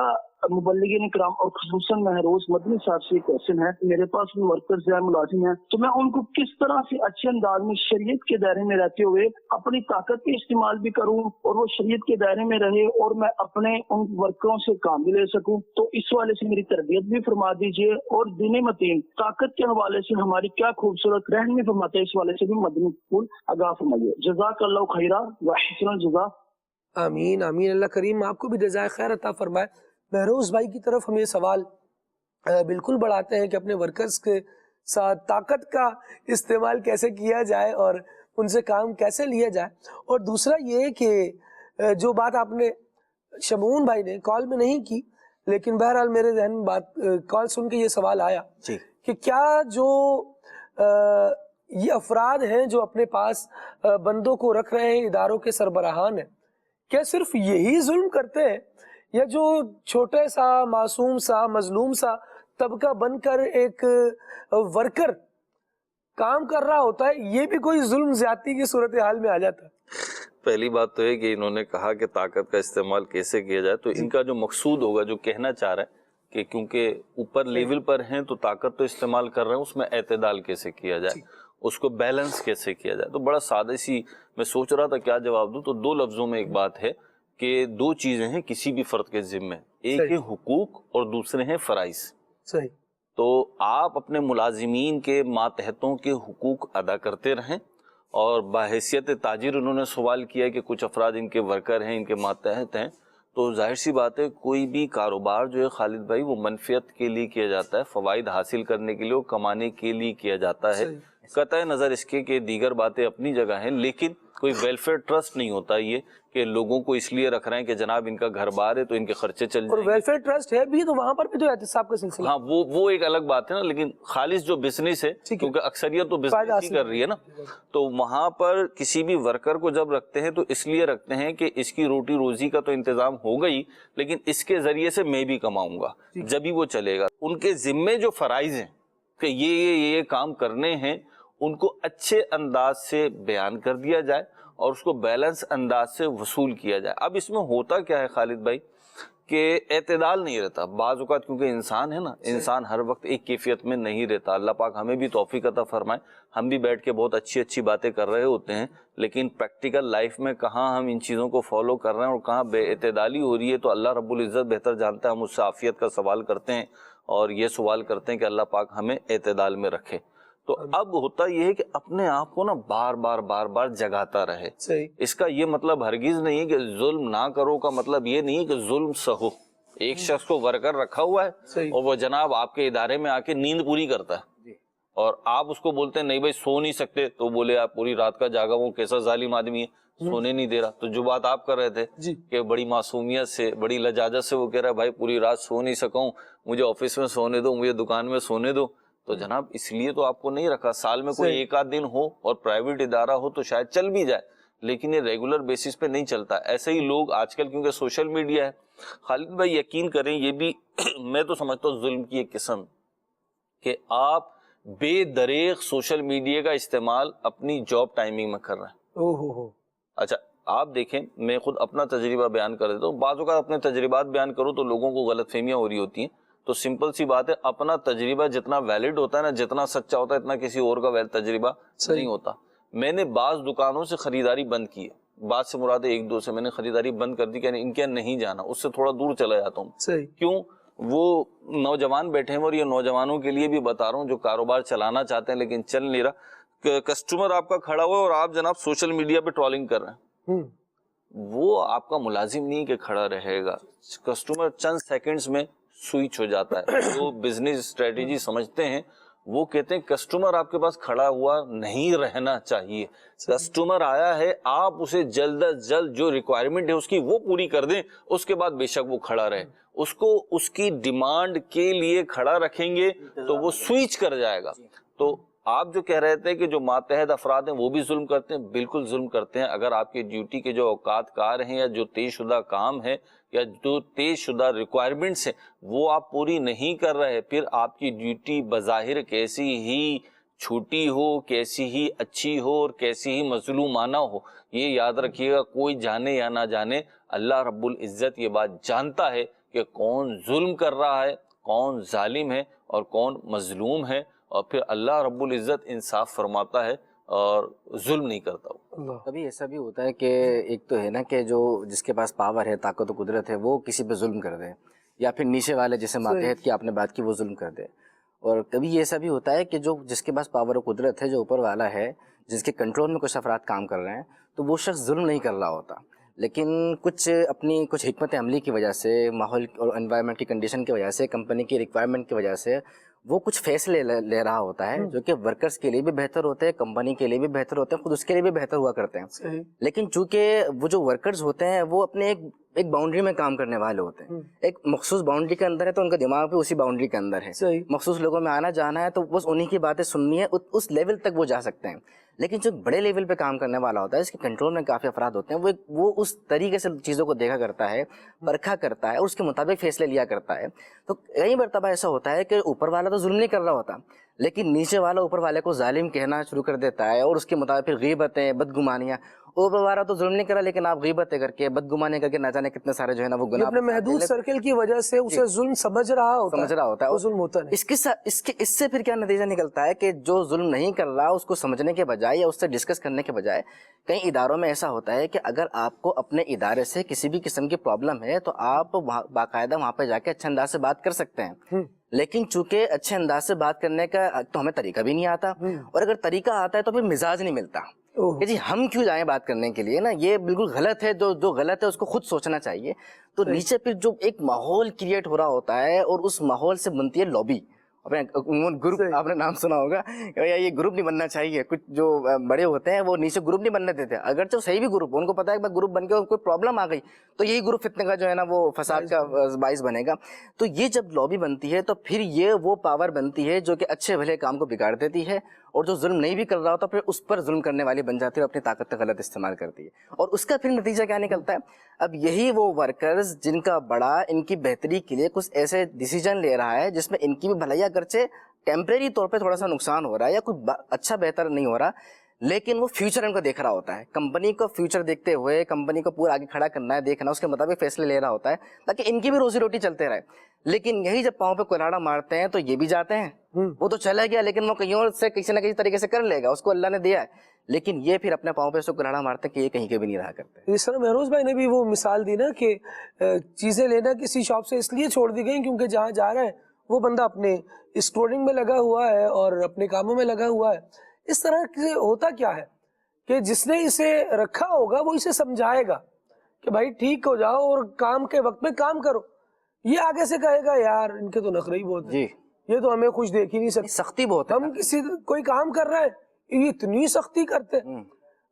مبلغین کرام اور خصوصاً مہروز مدنی صاحب سے کوشچن ہے, میرے پاس ورکرز ہیں, ملازم ہیں, تو میں ان کو کس طرح سے اچھے انداز میں شریعت کے دائرے میں رہتے ہوئے اپنی طاقت کے استعمال بھی کروں اور وہ شریعت کے دائرے میں رہے, اور میں اپنے ان ورکروں سے کام بھی لے سکوں. تو اس والے سے میری تربیت بھی فرما دیجیے, اور دین متین طاقت کے حوالے سے ہماری کیا خوبصورت رہنمی فرماتے ہیں, اس والے سے بھی مدنی پھول آگاہ فرمائیے. جزاک اللہ خیرہ و حسن الجزا. آمین آمین. اللہ کریم آپ کو بھی جزائے خیر عطا فرمائے. مہروز بھائی کی طرف ہم یہ سوال بالکل بڑھاتے ہیں کہ اپنے ورکرز کے ساتھ طاقت کا استعمال کیسے کیا جائے اور ان سے کام کیسے لیا جائے. اور دوسرا یہ کہ جو بات آپ نے شمعون بھائی نے کال میں نہیں کی, لیکن بہرحال میرے ذہن میں بات کال سن کے یہ سوال آیا کہ کیا جو یہ افراد ہیں جو اپنے پاس بندوں کو رکھ رہے ہیں, اداروں کے سربراہان ہیں, کیا صرف یہی ظلم کرتے ہیں, یا جو چھوٹے سا معصوم سا مظلوم سا طبقہ بن کر ایک ورکر کام کر رہا ہوتا ہے, یہ بھی کوئی ظلم زیادتی کی صورتحال میں آ جاتا ہے؟ پہلی بات تو ہے کہ انہوں نے کہا کہ طاقت کا استعمال کیسے کیا جائے, تو ان کا جو مقصود ہوگا, جو کہنا چاہ رہا ہے کہ کیونکہ اوپر لیول پر ہیں تو طاقت تو استعمال کر رہے ہیں, اس میں اعتدال کیسے کیا جائے. اس کو بیلنس کیسے کیا جائے. تو بڑا سادہ سی میں سوچ رہا تھا کیا جواب دوں, تو 2 لفظوں میں ایک بات ہے کہ 2 چیزیں ہیں کسی بھی فرد کے ذمے, ایک ہے حقوق اور دوسرے ہیں فرائض. صحیح. تو آپ اپنے ملازمین کے ماتحتوں کے حقوق ادا کرتے رہیں, اور بحیثیت تاجر انہوں نے سوال کیا کہ کچھ افراد ان کے ورکر ہیں, ان کے ماتحت ہیں, تو ظاہر سی بات ہے کوئی بھی کاروبار جو ہے خالد بھائی وہ منفعت کے لیے کیا جاتا ہے, فوائد حاصل کرنے کے لیے, وہ کمانے کے لیے کیا جاتا ہے. قطع نظر اس کے کہ دیگر باتیں اپنی جگہ ہیں, لیکن کوئی ویلفیئر ٹرسٹ نہیں ہوتا یہ کہ لوگوں کو اس لیے رکھ رہے ہیں کہ جناب ان کا گھر بار ہے تو ان کے خرچے چل جائیں. اور ویلفیئر ٹرسٹ ہے بھی تو وہاں پر بھی تو احتساب کا سلسلہ. ہاں وہ ایک الگ بات ہے نا, لیکن خالص جو بزنس ہے, کیونکہ اکثریت تو بزنس ہی کر رہی ہے نا, تو وہاں پر کسی بھی ورکر کو جب رکھتے ہیں تو اس لیے رکھتے ہیں کہ اس کی روٹی روزی کا تو انتظام ہوگا ہی, لیکن اس کے ذریعے سے میں بھی کماؤں گا, جبھی وہ چلے گا. ان کے ذمے جو فرائض ہیں کہ یہ کام کرنے ہیں, ان کو اچھے انداز سے بیان کر دیا جائے اور اس کو بیلنس انداز سے وصول کیا جائے. اب اس میں ہوتا کیا ہے خالد بھائی کہ اعتدال نہیں رہتا بعض اوقات, کیونکہ انسان ہے نا, انسان ہر وقت ایک کیفیت میں نہیں رہتا. اللہ پاک ہمیں بھی توفیق عطا فرمائے, ہم بھی بیٹھ کے بہت اچھی باتیں کر رہے ہوتے ہیں, لیکن پریکٹیکل لائف میں کہاں ہم ان چیزوں کو فالو کر رہے ہیں اور کہاں بے اعتدالی ہو رہی ہے, تو اللہ رب العزت بہتر جانتا ہے. ہم اس سے عافیت کا سوال کرتے ہیں اور یہ سوال کرتے ہیں کہ اللہ پاک ہمیں اعتدال میں رکھے. تو اب ہوتا یہ ہے کہ اپنے آپ کو نا بار بار جگاتا رہے. اس کا یہ مطلب ہرگز نہیں کہ ظلم نہ کرو, کا مطلب یہ نہیں کہ ظلم سہو. ایک شخص کو ورکر رکھا ہوا ہے اور وہ جناب آپ کے ادارے میں آ کے نیند پوری کرتا ہے, اور آپ اس کو بولتے ہیں نہیں بھائی سو نہیں سکتے, تو بولے آپ پوری رات کا جاگا, وہ کیسا ظالم آدمی ہے, سونے نہیں دے رہا. تو جو بات آپ کر رہے تھے کہ بڑی معصومیت سے, بڑی لجاجت سے وہ کہہ رہا ہے بھائی پوری رات سو نہیں سکا ہوں, مجھے آفس میں سونے دو, مجھے دکان میں سونے دو. تو جناب اس لیے تو آپ کو نہیں رکھا. سال میں کوئی ایک آدھ دن ہو اور پرائیویٹ ادارہ ہو تو شاید چل بھی جائے, لیکن یہ ریگولر بیسس پہ نہیں چلتا. ایسے ہی لوگ آج کل کیونکہ سوشل میڈیا ہے خالد بھائی, یقین کریں یہ بھی میں تو سمجھتا ہوں ظلم کی ایک قسم کہ آپ بے دریغ سوشل میڈیا کا استعمال اپنی جاب ٹائمنگ میں کر رہے ہیں. اچھا آپ دیکھیں, میں خود اپنا تجربہ بیان کر دیتا ہوں. بعض اوقات اپنے تجربات بیان کروں تو لوگوں کو غلط فہمیاں ہو رہی ہوتی ہیں, تو سمپل سی بات ہے, اپنا تجربہ جتنا ویلڈ ہوتا ہے نا, جتنا سچا ہوتا ہے, اتنا کسی اور کا تجربہ نہیں ہوتا. میں نے بعض دکانوں سے خریداری بند کی ہے, بعض سے مراد 1-2 سے میں نے خریداری بند کر دی کہ ان کے نہیں جانا, اس سے تھوڑا دور چلا جاتا ہوں. کیوں؟ وہ نوجوان بیٹھے ہیں, اور یہ نوجوانوں کے لیے بھی بتا رہا ہوں جو کاروبار چلانا چاہتے ہیں لیکن چل نہیں رہا. کسٹمر آپ کا کھڑا ہوا ہے اور آپ جناب سوشل میڈیا پہ ٹرولنگ کر رہے ہیں, وہ آپ کا ملازم نہیں کہ کھڑا رہے گا. کسٹمر چند سیکنڈز میں سوئچ ہو جاتا ہے. جو بزنس اسٹریٹجی سمجھتے ہیں وہ کہتے ہیں کسٹمر آپ کے پاس کھڑا ہوا نہیں رہنا چاہیے. کسٹمر آیا ہے, آپ اسے جلد از جلد جو ریکوائرمنٹ ہے اس کی وہ پوری کر دیں, اس کے بعد بے شک وہ کھڑا رہے. اس کو اس کی ڈیمانڈ کے لیے کھڑا رکھیں گے تو وہ سوئچ کر جائے گا. تو آپ جو کہہ رہے تھے کہ جو ماتحت افراد ہیں وہ بھی ظلم کرتے ہیں, بالکل ظلم کرتے ہیں. اگر آپ کی ڈیوٹی کے جو اوقات کار ہیں یا جو طے شدہ کام ہے یا جو طے شدہ ریکوائرمنٹس ہیں وہ آپ پوری نہیں کر رہے, پھر آپ کی ڈیوٹی بظاہر کیسی ہی چھوٹی ہو, کیسی ہی اچھی ہو اور کیسی ہی مظلومانہ ہو, یہ یاد رکھیے گا, کوئی جانے یا نہ جانے اللہ رب العزت یہ بات جانتا ہے کہ کون ظلم کر رہا ہے, کون ظالم ہے اور کون مظلوم ہے, اور پھر اللہ رب العزت انصاف فرماتا ہے اور ظلم نہیں کرتا. کبھی ایسا بھی ہوتا ہے کہ ایک تو ہے نا کہ جو جس کے پاس پاور ہے, طاقت و قدرت ہے, وہ کسی پہ ظلم کر دے, یا پھر نیچے والے جیسے ماتحت کی آپ نے بات کی وہ ظلم کر دے. اور کبھی ایسا بھی ہوتا ہے کہ جو جس کے پاس پاور و قدرت ہے, جو اوپر والا ہے, جس کے کنٹرول میں کچھ افراد کام کر رہے ہیں, تو وہ شخص ظلم نہیں کر رہا ہوتا, لیکن کچھ حکمت عملی کی وجہ سے, ماحول اور انوائرمنٹ کی کنڈیشن کی وجہ سے, کمپنی کی ریکوائرمنٹ کی وجہ سے وہ کچھ فیصلے لے رہا ہوتا ہے جو کہ ورکرز کے لیے بھی بہتر ہوتے ہیں, کمپنی کے لیے بھی بہتر ہوتے ہیں, خود اس کے لیے بھی بہتر ہوا کرتے ہیں. لیکن چونکہ وہ جو ورکرز ہوتے ہیں وہ اپنے ایک باؤنڈری میں کام کرنے والے ہوتے ہیں, ایک مخصوص باؤنڈری کے اندر ہے, تو ان کا دماغ بھی اسی باؤنڈری کے اندر ہے, مخصوص لوگوں میں آنا جانا ہے, تو بس انہی کی باتیں سننی ہے, اس لیول تک وہ جا سکتے ہیں. لیکن جو بڑے لیول پہ کام کرنے والا ہوتا ہے, اس کے کنٹرول میں کافی افراد ہوتے ہیں, وہ اس طریقے سے چیزوں کو دیکھا کرتا ہے, پرکھا کرتا ہے اور اس کے مطابق فیصلے لیا کرتا ہے. تو کئی مرتبہ ایسا ہوتا ہے کہ اوپر والا تو ظلم نہیں کر رہا ہوتا, لیکن نیچے والا اوپر والے کو ظالم کہنا شروع کر دیتا ہے, اور اس کے مطابق پھر غیبتیں, بدگمانیاں, اوپر والا تو ظلم نہیں کرا لیکن آپ غیبتیں کر کے بدگمانی کر کے نہ جانے کتنے سارے جو ہے نا وہ یہ گناہ اپنے محدود سرکل کی وجہ سے اسے ظلم سمجھ رہا ہوتا ہے، وہ ظلم ہوتا نہیں۔ اس سے پھر کیا نتیجہ نکلتا ہے کہ جو ظلم نہیں کر رہا اس کو سمجھنے کے بجائے یا اس سے ڈسکس کرنے کے بجائے، کئی اداروں میں ایسا ہوتا ہے کہ اگر آپ کو اپنے ادارے سے کسی بھی قسم کی پرابلم ہے تو آپ باقاعدہ وہاں پہ جا کے اچھے انداز سے بات کر سکتے ہیں، لیکن چونکہ اچھے انداز سے بات کرنے کا تو ہمیں طریقہ بھی نہیں آتا، اور اگر طریقہ آتا ہے تو پھر مزاج نہیں ملتا کہ جی ہم کیوں جائیں بات کرنے کے لیے نا، یہ بالکل غلط ہے، جو غلط ہے اس کو خود سوچنا چاہیے۔ تو نیچے پھر جو ایک ماحول کریٹ ہو رہا ہوتا ہے اور اس ماحول سے بنتی ہے لابی، گروپ، آپ نے نام سنا ہوگا یا یہ گروپ نہیں بننا چاہیے، کچھ جو بڑے ہوتے ہیں وہ نیچے گروپ نہیں بننے دیتے، اگرچہ صحیح بھی گروپ، ان کو پتا ہے کہ گروپ بن کے کوئی پرابلم آ گئی تو یہی گروپ فتنے کا جو ہے نا وہ فساد کا باعث بنے گا۔ تو یہ جب لابی بنتی ہے تو پھر یہ وہ پاور بنتی ہے جو کہ اچھے بھلے کام کو بگاڑ دیتی ہے، اور جو ظلم نہیں بھی کر رہا ہوتا پھر اس پر ظلم کرنے والی بن جاتی ہے اور اپنی طاقت کا غلط استعمال کرتی ہے، اور اس کا پھر نتیجہ کیا نکلتا ہے؟ اب یہی وہ ورکرز جن کا بڑا ان کی بہتری کے لیے کچھ ایسے ڈیسیجن لے رہا ہے جس میں ان کی بھی بھلائی اگرچہ ٹیمپریری طور پہ تھوڑا سا نقصان ہو رہا ہے یا کوئی اچھا بہتر نہیں ہو رہا، لیکن وہ فیوچر ان کو دیکھ رہا ہوتا ہے، کمپنی کو فیوچر دیکھتے ہوئے کمپنی کو پورا آگے کھڑا کرنا ہے، دیکھنا، اس کے مطابق فیصلے لے رہا ہوتا ہے تاکہ ان کی بھی روزی روٹی چلتے رہے۔ لیکن یہی جب پاؤں پہ کلاڑا مارتے ہیں تو یہ بھی جاتے ہیں، وہ تو چلا گیا لیکن وہ کہیں اور سے کسی نہ کسی طریقے سے کر لے گا، اس کو اللہ نے دیا ہے، لیکن یہ پھر اپنے پاؤں پہ اس کو کلاڑا مارتے ہیں کہ یہ کہیں کے بھی نہیں رہا کرتے۔ جس طرح مہروز بھائی نے بھی وہ مثال دی نا کہ چیزیں لینا کسی شاپ سے اس لیے چھوڑ دی گئی کیونکہ جہاں جا رہا ہے وہ بندہ اپنے اسٹورنگ میں لگا ہوا ہے اور اپنے کاموں میں لگا ہوا ہے۔ اس طرح سے ہوتا کیا ہے کہ جس نے اسے رکھا ہوگا وہ اسے سمجھائے گا کہ بھائی ٹھیک ہو جاؤ اور کام کے وقت میں کام کرو، یہ آگے سے کہے گا یار ان کے تو نخرے ہی بہت ہیں، یہ تو ہمیں کچھ دیکھ ہی نہیں سکتے، سختی بہت ہے، ہم کسی کوئی کام کر رہے ہیں یہ اتنی سختی کرتے ہیں۔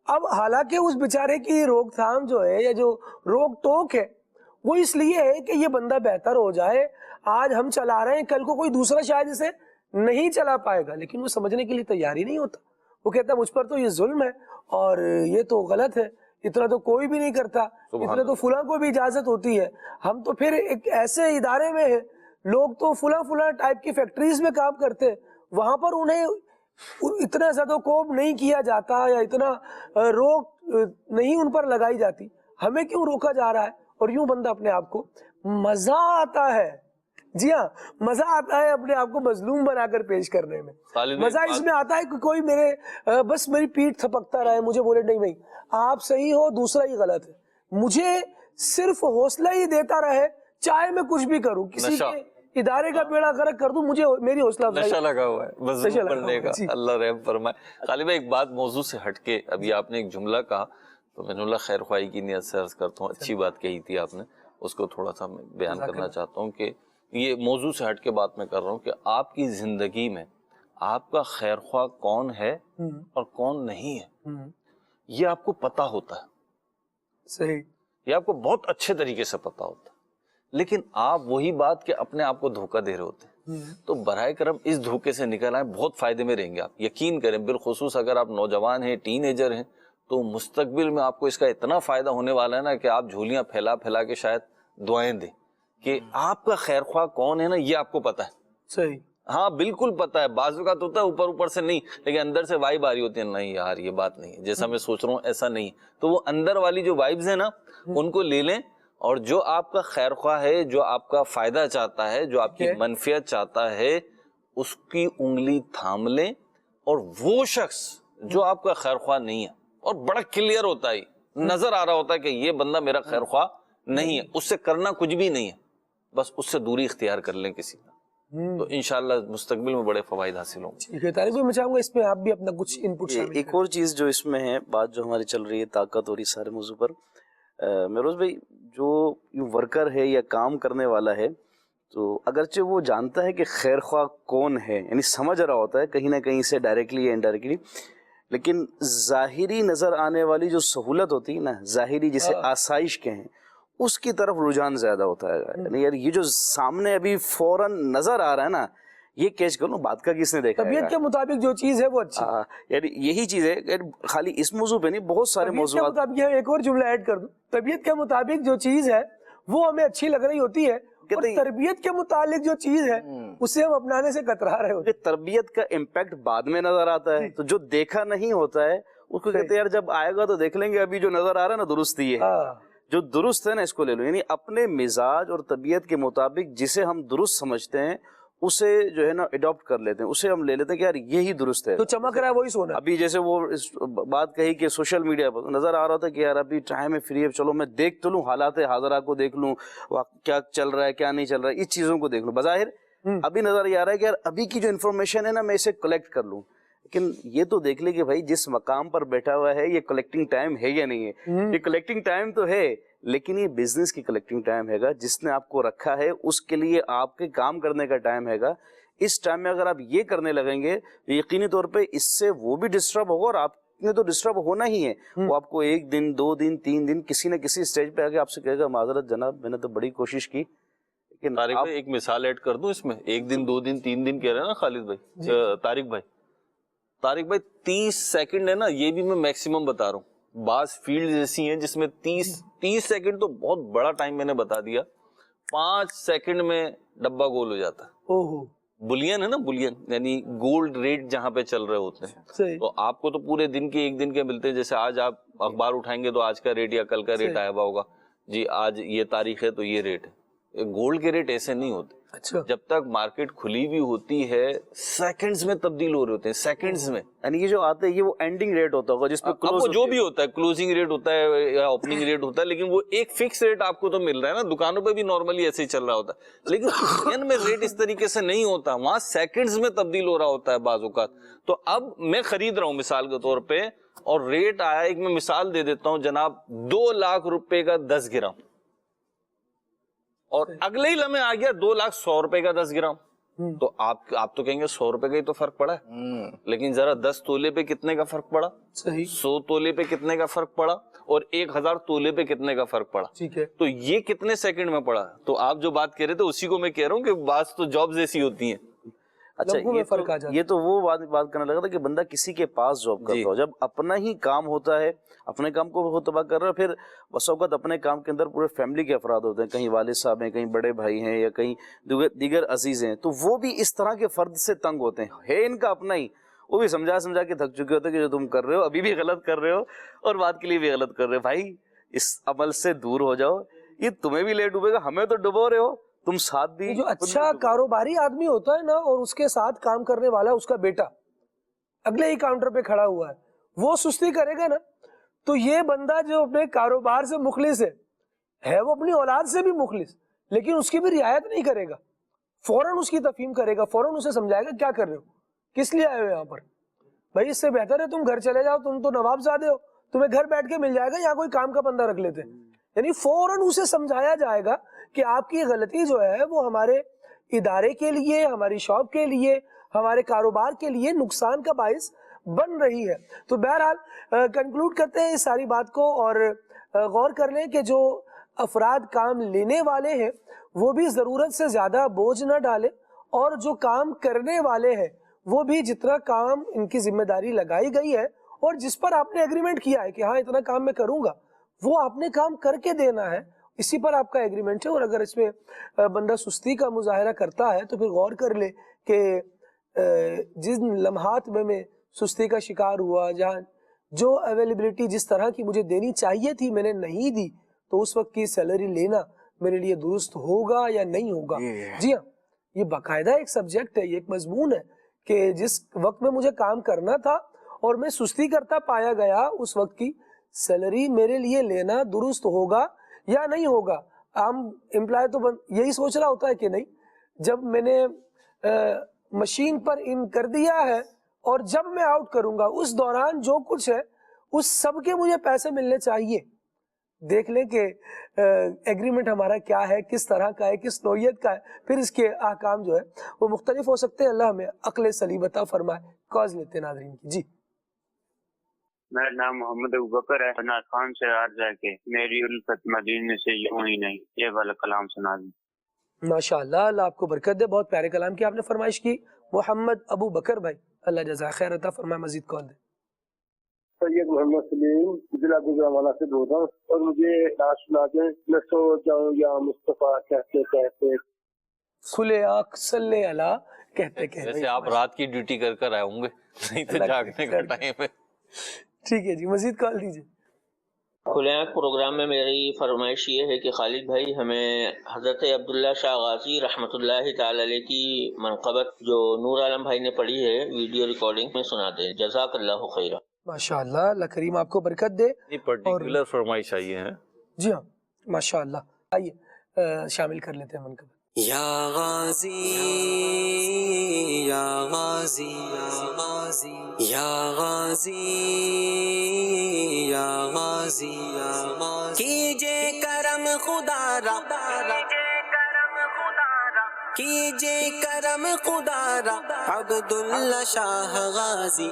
اب حالانکہ اس بیچارے کی روک تھام جو ہے یا جو روک ٹوک ہے وہ اس لیے ہے کہ یہ بندہ بہتر ہو جائے، آج ہم چلا رہے ہیں کل کو کوئی دوسرا شاید اسے نہیں چلا پائے گا، لیکن وہ سمجھنے کے لیے تیار ہی نہیں ہوتا، وہ کہتا ہے مجھ پر تو یہ ظلم ہے اور یہ تو غلط ہے، اتنا تو کوئی بھی نہیں کرتا، اتنا تو فلاں کو بھی اجازت ہوتی ہے۔ ہم تو پھر ایک ایسے ادارے میں ہیں، لوگ تو فلاں ٹائپ کی فیکٹریز میں کام کرتے ہیں، وہاں پر انہیں اتنا زیادہ کوب نہیں کیا جاتا یا اتنا روک نہیں ان پر لگائی جاتی، ہمیں کیوں روکا جا رہا ہے؟ اور یوں بندہ اپنے آپ کو مزہ آتا ہے، جی ہاں مزہ آتا ہے اپنے آپ کو مظلوم بنا کر پیش کرنے میں، مزہ اس میں آتا ہے کہ کوئی بس میری پیٹھ تھپکتا رہے، مجھے بولے نہیں بھائی آپ صحیح ہو دوسرا ہی غلط ہے، مجھے صرف حوصلہ ہی دیتا رہے، چاہے میں کچھ بھی کروں، کسی کے ادارے کا بیڑا غرق کر دوں، مجھے میری حوصلہ افزائی نشہ لگا ہوا ہے مظلوم بننے کا، اللہ رحم فرمائے۔ غالبا ایک بات موضوع سے ہٹ کے، ابھی آپ نے ایک جملہ کہا تو میں نے اللہ خیر خواہی کی نیت سے عرض کرتا ہوں، اچھی بات کہی تھی آپ نے، اس کو تھوڑا سا میں بیان کرنا چاہتا ہوں کہ یہ موضوع سے ہٹ کے بات میں کر رہا ہوں کہ آپ کی زندگی میں آپ کا خیر خواہ کون ہے اور کون نہیں ہے یہ آپ کو پتا ہوتا ہے، صحیح، یہ آپ کو بہت اچھے طریقے سے پتا ہوتا ہے، لیکن آپ وہی بات کہ اپنے آپ کو دھوکہ دے رہے ہوتے ہیں۔ تو براہ کرم اس دھوکے سے نکل آئیں، بہت فائدے میں رہیں گے آپ، یقین کریں، بالخصوص اگر آپ نوجوان ہیں، ٹین ایجر ہیں، تو مستقبل میں آپ کو اس کا اتنا فائدہ ہونے والا ہے نا کہ آپ جھولیاں پھیلا پھیلا کے شاید دعائیں دیں کہ آپ کا خیر خواہ کون ہے نا یہ آپ کو پتا ہے۔ صحیح، ہاں بالکل پتا ہے، بعض اوقات ہوتا ہے اوپر سے نہیں، لیکن اندر سے وائب آ رہی ہوتی ہے، نہیں یار یہ بات نہیں ہے جیسا میں سوچ رہا ہوں، ایسا نہیں، تو وہ اندر والی جو وائبز ہیں نا ان کو لے لیں، اور جو آپ کا خیر خواہ ہے، جو آپ کا فائدہ چاہتا ہے، جو آپ کی منفعت چاہتا ہے، اس کی انگلی تھام لیں، اور وہ شخص جو آپ کا خیر خواہ نہیں ہے اور بڑا کلیئر ہوتا ہے، نظر آ رہا ہوتا ہے کہ یہ بندہ میرا خیر خواہ نہیں ہے، اس سے کرنا کچھ بھی نہیں ہے، بس اس سے دوری اختیار کر لیں کسی کا، تو انشاءاللہ مستقبل میں بڑے فوائد حاصل ہوں گے۔ ٹھیک ہے طارق بھائی، میں چاہوں گا اس میں آپ بھی اپنا کچھ انپٹ شامل ایک اور چیز جو اس میں ہے، بات جو ہماری چل رہی ہے طاقت اور اس سارے موضوع پر، مہروز بھائی جو ورکر ہے یا کام کرنے والا ہے، تو اگرچہ وہ جانتا ہے کہ خیر خواہ کون ہے، یعنی سمجھ رہا ہوتا ہے کہیں نہ کہیں سے ڈائریکٹلی یا انڈائریکٹلی، لیکن ظاہری نظر آنے والی جو سہولت ہوتی ہے نا، ظاہری جسے آسائش کہیں، اس کی طرف رجحان زیادہ ہوتا ہے، یعنی یار یہ جو سامنے ابھی فوراً نظر آ رہا ہے نا، یہ کیچ کرو، بات کا کس نے دیکھا ہے، طبیعت کے مطابق جو چیز ہے وہ اچھی، یعنی یہی چیز ہے، خالی اس موضوع پہ نہیں، بہت سارے موضوعات۔ طبیعت کے مطابق ایک اور جملہ ایڈ کر دوں، طبیعت کے مطابق جو چیز ہے وہ ہمیں اچھی لگ رہی ہوتی ہے، اور تربیت کے متعلق جو چیز ہے اسے ہم اپنانے سے کترا رہے ہوتے ہیں۔ تربیت کا امپیکٹ بعد میں نظر آتا ہے، تو جو دیکھا نہیں ہوتا ہے اس کو کہتے ہیں یار جب آئے گا تو دیکھ لیں گے, ابھی جو نظر آ رہا ہے نا درست ہی ہے, جو درست ہے نا اس کو لے لو. یعنی اپنے مزاج اور طبیعت کے مطابق جسے ہم درست سمجھتے ہیں اسے جو ہے نا اڈاپٹ کر لیتے ہیں, اسے ہم لے لیتے ہیں کہ یار یہی درست ہے. تو چمک رہا ہے وہی سونا. ابھی جیسے وہ بات کہی کہ سوشل میڈیا پر نظر آ رہا تھا کہ یار ابھی ٹائم ہے فری ہے, چلو میں دیکھ تو لوں, حالات حاضرہ کو دیکھ لوں, کیا چل رہا ہے کیا نہیں چل رہا ہے, اس چیزوں کو دیکھ لوں. بظاہر ابھی نظر یہ آ رہا ہے کہ یار ابھی کی جو انفارمیشن ہے نا میں اسے کلیکٹ کر لوں. لیکن یہ تو دیکھ لے کہ بھائی جس مقام پر بیٹھا ہوا ہے یہ کلیکٹنگ ٹائم ہے یا نہیں ہے. یہ کلیکٹنگ ٹائم تو ہے لیکن یہ بزنس کی کلیکٹنگ ٹائم ہے گا, جس نے آپ کو رکھا ہے اس کے لیے آپ کے کام کرنے کا ٹائم ہے گا. اس ٹائم میں اگر آپ یہ کرنے لگیں گے تو یقینی طور پہ اس سے وہ بھی ڈسٹرب ہوگا اور آپ نے تو ڈسٹرب ہونا ہی ہے. وہ آپ کو 1 دن 2 دن 3 دن کسی نہ کسی اسٹیج پہ آگے آپ سے کہے گا معذرت جناب میں نے تو بڑی کوشش کی. طارق بھائی ایک مثال ایڈ کر دوں اس میں, 1 دن 2 دن 3 دن کہہ رہے ہیں نا خالد بھائی, طارق بھائی 30 سیکنڈ ہے نا, یہ بھی میں میکسیمم بتا رہا ہوں. بعض فیلڈ ایسی ہیں جس میں 30 سیکنڈ تو بہت بڑا ٹائم میں نے بتا دیا, 5 سیکنڈ میں ڈبہ گول ہو جاتا ہے. بلین ہے نا, بلین یعنی گولڈ ریٹ جہاں پہ چل رہے ہوتے ہیں, تو آپ کو تو پورے دن کے 1 دن کے ملتے ہیں. جیسے آج آپ اخبار اٹھائیں گے تو آج کا ریٹ یا کل کا ریٹ آیا ہوا ہوگا, جی آج یہ تاریخ ہے تو یہ ریٹ ہے. گولڈ کے ریٹ ایسے نہیں ہوتے. جب تک مارکیٹ کھلی ہوئی ہوتی ہے سیکنڈز میں تبدیل ہو رہے ہوتے ہیں, سیکنڈز میں. یعنی یہ جو آتے ہیں یہ وہ اینڈنگ ریٹ ہوتا ہوگا جس پہ وہ جو بھی ہوتا ہے, کلوزنگ ریٹ ہوتا ہے یا اوپننگ ریٹ ہوتا ہے, لیکن وہ ایک فکس ریٹ آپ کو تو مل رہا ہے نا. دکانوں پہ بھی نارملی ایسے ہی چل رہا ہوتا ہے, لیکن بلین میں ریٹ اس طریقے سے نہیں ہوتا, وہاں سیکنڈز میں تبدیل ہو رہا ہوتا ہے بعض اوقات. تو اب میں خرید رہا ہوں مثال کے طور پہ, اور ریٹ آیا, ایک میں مثال دے دیتا ہوں جناب, 2 لاکھ روپے کا 10 گرام, اور اگلے ہی لمحے آ گیا 2,100,000 روپے کا 10 گرام. تو آپ تو کہیں گے 100 روپے کا ہی تو فرق پڑا ہے, لیکن ذرا 10 تولے پہ کتنے کا فرق پڑا, 100 تولے پہ کتنے کا فرق پڑا, اور 1000 تولے پہ کتنے کا فرق پڑا. تو یہ کتنے سیکنڈ میں پڑا. تو آپ جو بات کہہ رہے تھے اسی کو میں کہہ رہا ہوں کہ بعض تو جابز ایسی ہوتی ہیں. اچھا یہ تو وہ بات کرنے لگا تھا کہ بندہ کسی کے پاس جاب کرتا ہو, جب اپنا ہی کام ہوتا ہے اپنے کام کو وہ تباہ کر رہا ہے, پھر بس اوقات اپنے کام کے اندر پورے فیملی کے افراد ہوتے ہیں, کہیں والد صاحب ہیں, کہیں بڑے بھائی ہیں, یا کہیں دیگر عزیز ہیں, تو وہ بھی اس طرح کے فرد سے تنگ ہوتے ہیں. ہے ان کا اپنا ہی, وہ بھی سمجھا کے تھک چکے ہوتے ہیں کہ جو تم کر رہے ہو ابھی بھی غلط کر رہے ہو, اور بات کے لیے بھی غلط کر رہے ہو. بھائی اس عمل سے دور ہو جاؤ, یہ تمہیں بھی لے ڈوبے گا, ہمیں تو ڈبو رہے ہو, تم ساتھ بھی. جو اچھا کاروباری آدمی ہوتا ہے نا, اور اس کے ساتھ کام کرنے والا اس کا بیٹا اگلے ہی کاؤنٹر پہ کھڑا ہوا ہے, وہ سستی کرے گا نا, تو یہ بندہ جو اپنے کاروبار سے مخلص ہے وہ اپنی اولاد سے بھی مخلص, لیکن اس کی بھی رعایت نہیں کرے گا. فوراً اس کی تفہیم کرے گا, فوراً اسے سمجھائے گا کیا کر رہے ہو, کس لیے آئے ہو یہاں پر. بھائی اس سے بہتر ہے تم گھر چلے جاؤ, تم تو نواب زادے ہو, تمہیں گھر بیٹھ کے مل جائے گا, یہاں کوئی کام کا بندہ رکھ لیتے. یعنی فوراً اسے سمجھایا جائے گا کہ آپ کی غلطی جو ہے وہ ہمارے ادارے کے لیے, ہماری شاپ کے لیے, ہمارے کاروبار کے لیے نقصان کا باعث بن رہی ہے. تو بہرحال کنکلوڈ کرتے ہیں اس ساری بات کو, اور غور کر لیں کہ جو افراد کام لینے والے ہیں وہ بھی ضرورت سے زیادہ بوجھ نہ ڈالیں, اور جو کام کرنے والے ہیں وہ بھی جتنا کام ان کی ذمہ داری لگائی گئی ہے اور جس پر آپ نے ایگریمنٹ کیا ہے کہ ہاں اتنا کام میں کروں گا, وہ آپ نے کام کر کے دینا ہے, اسی پر آپ کا ایگریمنٹ ہے. اور اگر اس میں بندہ سستی کا مظاہرہ کرتا ہے تو پھر غور کر لے کہ جن لمحات میں سستی کا شکار ہوا, جہاں جو اویلیبلٹی جس طرح کی مجھے دینی چاہیے تھی میں نے نہیں دی, تو اس وقت کی سیلری لینا میرے لیے درست ہوگا یا نہیں ہوگا. جی ہاں, یہ باقاعدہ ایک سبجیکٹ ہے, یہ ایک مضمون ہے کہ جس وقت میں مجھے کام کرنا تھا اور میں سستی کرتا پایا گیا, اس وقت کی سیلری میرے لیے لینا درست ہوگا یا نہیں ہوگا. عام امپلائی تو یہی سوچ رہا ہوتا ہے کہ نہیں, جب میں نے مشین پر ان کر دیا ہے اور جب میں آؤٹ کروں گا اس دوران جو کچھ ہے اس سب کے مجھے پیسے ملنے چاہیے. دیکھ لیں کہ ایگریمنٹ ہمارا کیا ہے, کس طرح کا ہے, کس نوعیت کا ہے, پھر اس کے احکام جو ہے وہ مختلف ہو سکتے ہیں. اللہ ہمیں عقل سلیم عطا فرمائے. کاز لیتے ناظرین کی. جی میرا نام محمد ابوبکر ہے, بنا خان سے عرض ہے کہ میری الفت مدینے سے یوں ہی نہیں, یہ والا کلام سنا دیں. ماشاءاللہ, اللہ آپ کو برکت دے. بہت پیارے کلام کی آپ نے فرمائش کی. محمد ابو بکر بھائی, اللہ جزائے خیر عطا فرمائے. مزید کال دے. سید محمد سلیم ضلع گجرانوالہ سے بول رہا ہوں, اور مجھے نعت سنا دیں. میں سو جاؤں یا مصطفیٰ کہتے کہتے. کھلے آنکھ صلی اللہ کہتے کہتے. ویسے آپ رات کی ڈیوٹی کر آئے ہوں گے, نہیں تو جاگنے کا ٹائم ہے. ٹھیک ہے جی، مزید کال دیجیے. کھلے آنکھ پروگرام میں میری فرمائش یہ ہے کہ خالد بھائی ہمیں حضرت عبداللہ شاہ غازی رحمۃ اللہ تعالی علیہ کی منقبت جو نور عالم بھائی نے پڑھی ہے ویڈیو ریکارڈنگ میں سنا دیں. جزاک اللہ خیرہ. ماشاء اللہ، اللہ کریم آپ کو برکت دے. یہ پرٹیکولر فرمائش آئی ہے. جی ہاں ماشاء اللہ. آئیے شامل کر لیتے ہیں منقبت. یا غازی یا غازی یا غازی یا غازی یا غازی کیجے کرم خدا را کیجے کرم خدا را عبداللہ شاہ غازی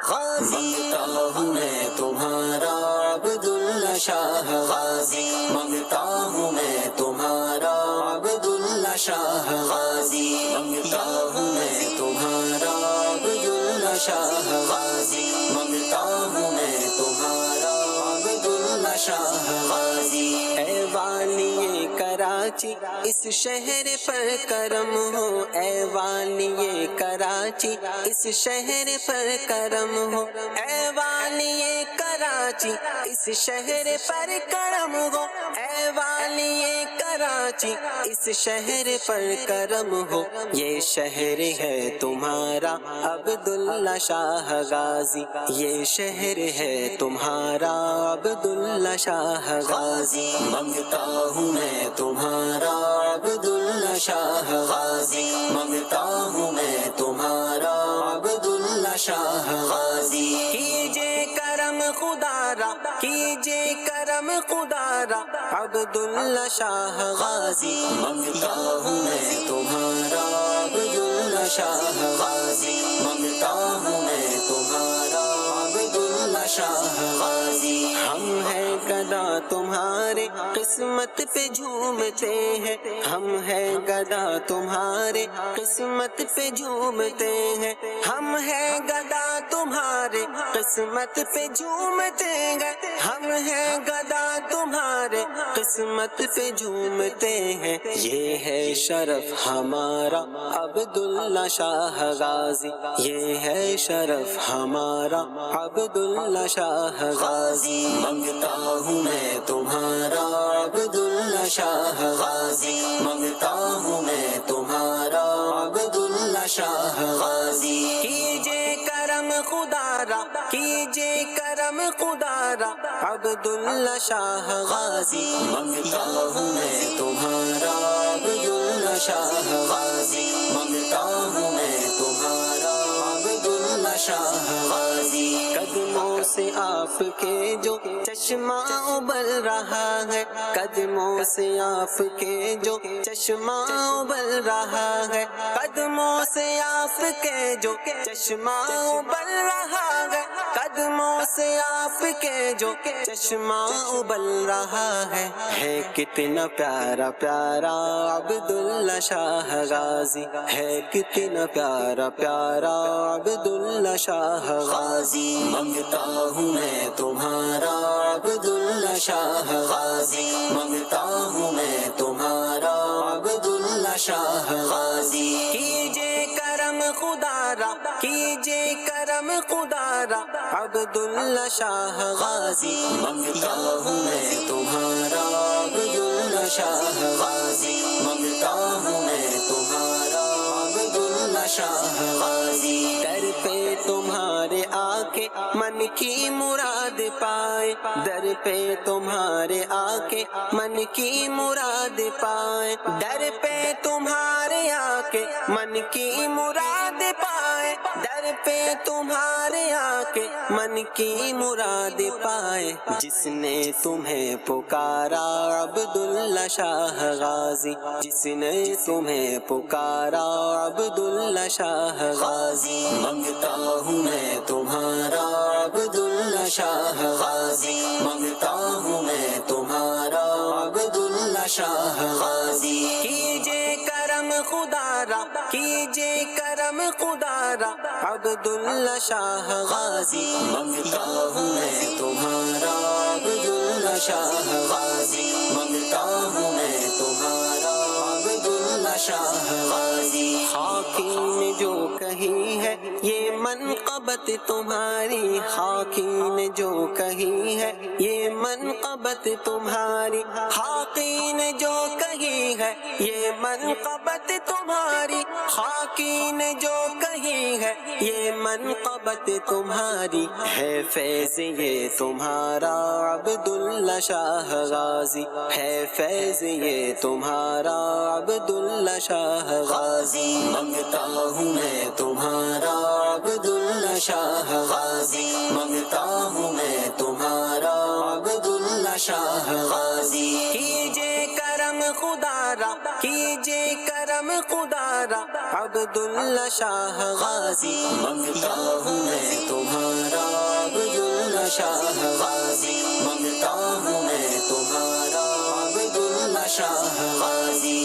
غازی مانگتا ہوں میں تمہارا عبداللہ شاہ غازی مانگتا ہوں میں تمہارا عبداللہ شاہ غازی مانگتا ہوں میں تمہارا عبداللہ شاہ غازی مانگتا ہوں میں تمہارا عبداللہ شاہ غازی. اے والی کراچی اس شہر پر کرم ہو، اے والی کراچی اس شہر پر کرم ہو، اے والی کراچی اس شہر پر کرم ہو، اے والی کراچی اس شہر پر کرم ہو. یہ شہر ہے تمہارا عبداللہ شاہ غازی، یہ شہر ہے تمہارا عبداللہ شاہ غازی. مانگتا ہوں میں تمہارا عبداللہ شاہ غازی مانگتا ہوں میں تمہارا عبداللہ شاہ غازی. کیجے کرم خدا را کیجے کرم خدا را عبداللہ شاہ غازی مانگتا ہوں میں تمہارا عبداللہ شاہ غازی مانگتا ہوں میں تمہارا عبداللہ شاہ غازی. ہم ہیں گدا تمہارے قسمت پہ جھومتے ہیں، ہم ہیں گدا تمہارے قسمت پہ جھومتے ہیں، ہم ہیں گدا تمہارے قسمت پہ جھومتے ہیں، ہم ہیں گدا تمہارے قسمت پہ جھومتے ہیں. یہ ہے شرف ہمارا عبداللہ شاہ غازی، یہ ہے شرف ہمارا عبداللہ شاہ غازی. مانگتا ہوں میں تمہارا عبداللہ شاہ غازی مانگتا ہوں میں تمہارا عبداللہ شاہ غازی. کیجے کرم خدا را کیجے کرم خدا را عبداللہ شاہ غازی مانگتا ہوں میں تمہارا عبداللہ شاہ غازی مانگتا ہوں میں تمہارا عبداللہ شاہ غازی. قدموں سے آپ کے جو چشمہ ابل رہا ہے، قدموں سے آپ کے جو چشمہ ابل رہا ہے، قدموں سے آپ کے جو چشمہ ابل رہا ہے، قدموں سے آپ کے جو چشمہ ابل رہا ہے. کتنا پیارا پیارا عبداللہ شاہ غازی، ہے کتنا پیارا پیارا عبداللہ شاہ غازی. مانگتا ہوں میں تمہارا عبداللہ شاہ غازی مانگتا ہوں میں تمہارا عبداللہ شاہ غازی. کیجے کرم خدا را کیجے کرم خدا را عبداللہ شاہ غازی مانگتا ہوں میں تمہارا عبداللہ شاہ غازی مانگتا ہوں میں تمہارا عبداللہ شاہ غازی. در پہ تمہارے آ کے من کی مراد پائے، در پہ تمہارے آ کے من کی مراد پائے، در پہ تمہارے آ کے من کی مراد پائے، در پہ تمہارے آ کے من کی مراد پائے. جس نے تمہیں پکارا عبداللہ شاہ غازی، جس نے تمہیں پکارا عبداللہ شاہ غازی. مانگتا ہوں میں تمہارا عبداللہ شاہ غازی مانگتا ہوں میں تمہارا عبداللہ شاہ غازی. کیجے کرم خدا را کیجے کرم خدا را عبداللہ شاہ غازی مانگتا ہوں میں تمہارا عبداللہ شاہ غازی مانگتا ہوں میں تمہارا عبداللہ شاہ غازی. خاکی میں جو کہیں ہے ہے یہ منقبت تمہاری، حاکی نے جو کہی ہے یہ منقبت تمہاری، حاکی نے جو کہی ہے یہ منقبت تمہاری، حاکی نے جو کہی ہے یہ منقبت تمہاری، ہے فیض یہ تمہارا عبداللہ شاہ غازی، ہے فیض یہ تمہارا عبداللہ شاہ غازی، منگتا ہوں میں تمہارا عبداللہ شاہ غازی، منگتا ہوں میں تمہارا عبداللہ شاہ غازی، کیجے کرم خدا را، کیجے کرم خدا را عبداللہ شاہ غازی، منگتا ہوں میں تمہارا عبداللہ شاہ غازی، منگتا ہوں میں تمہارا عبداللہ شاہ غازی۔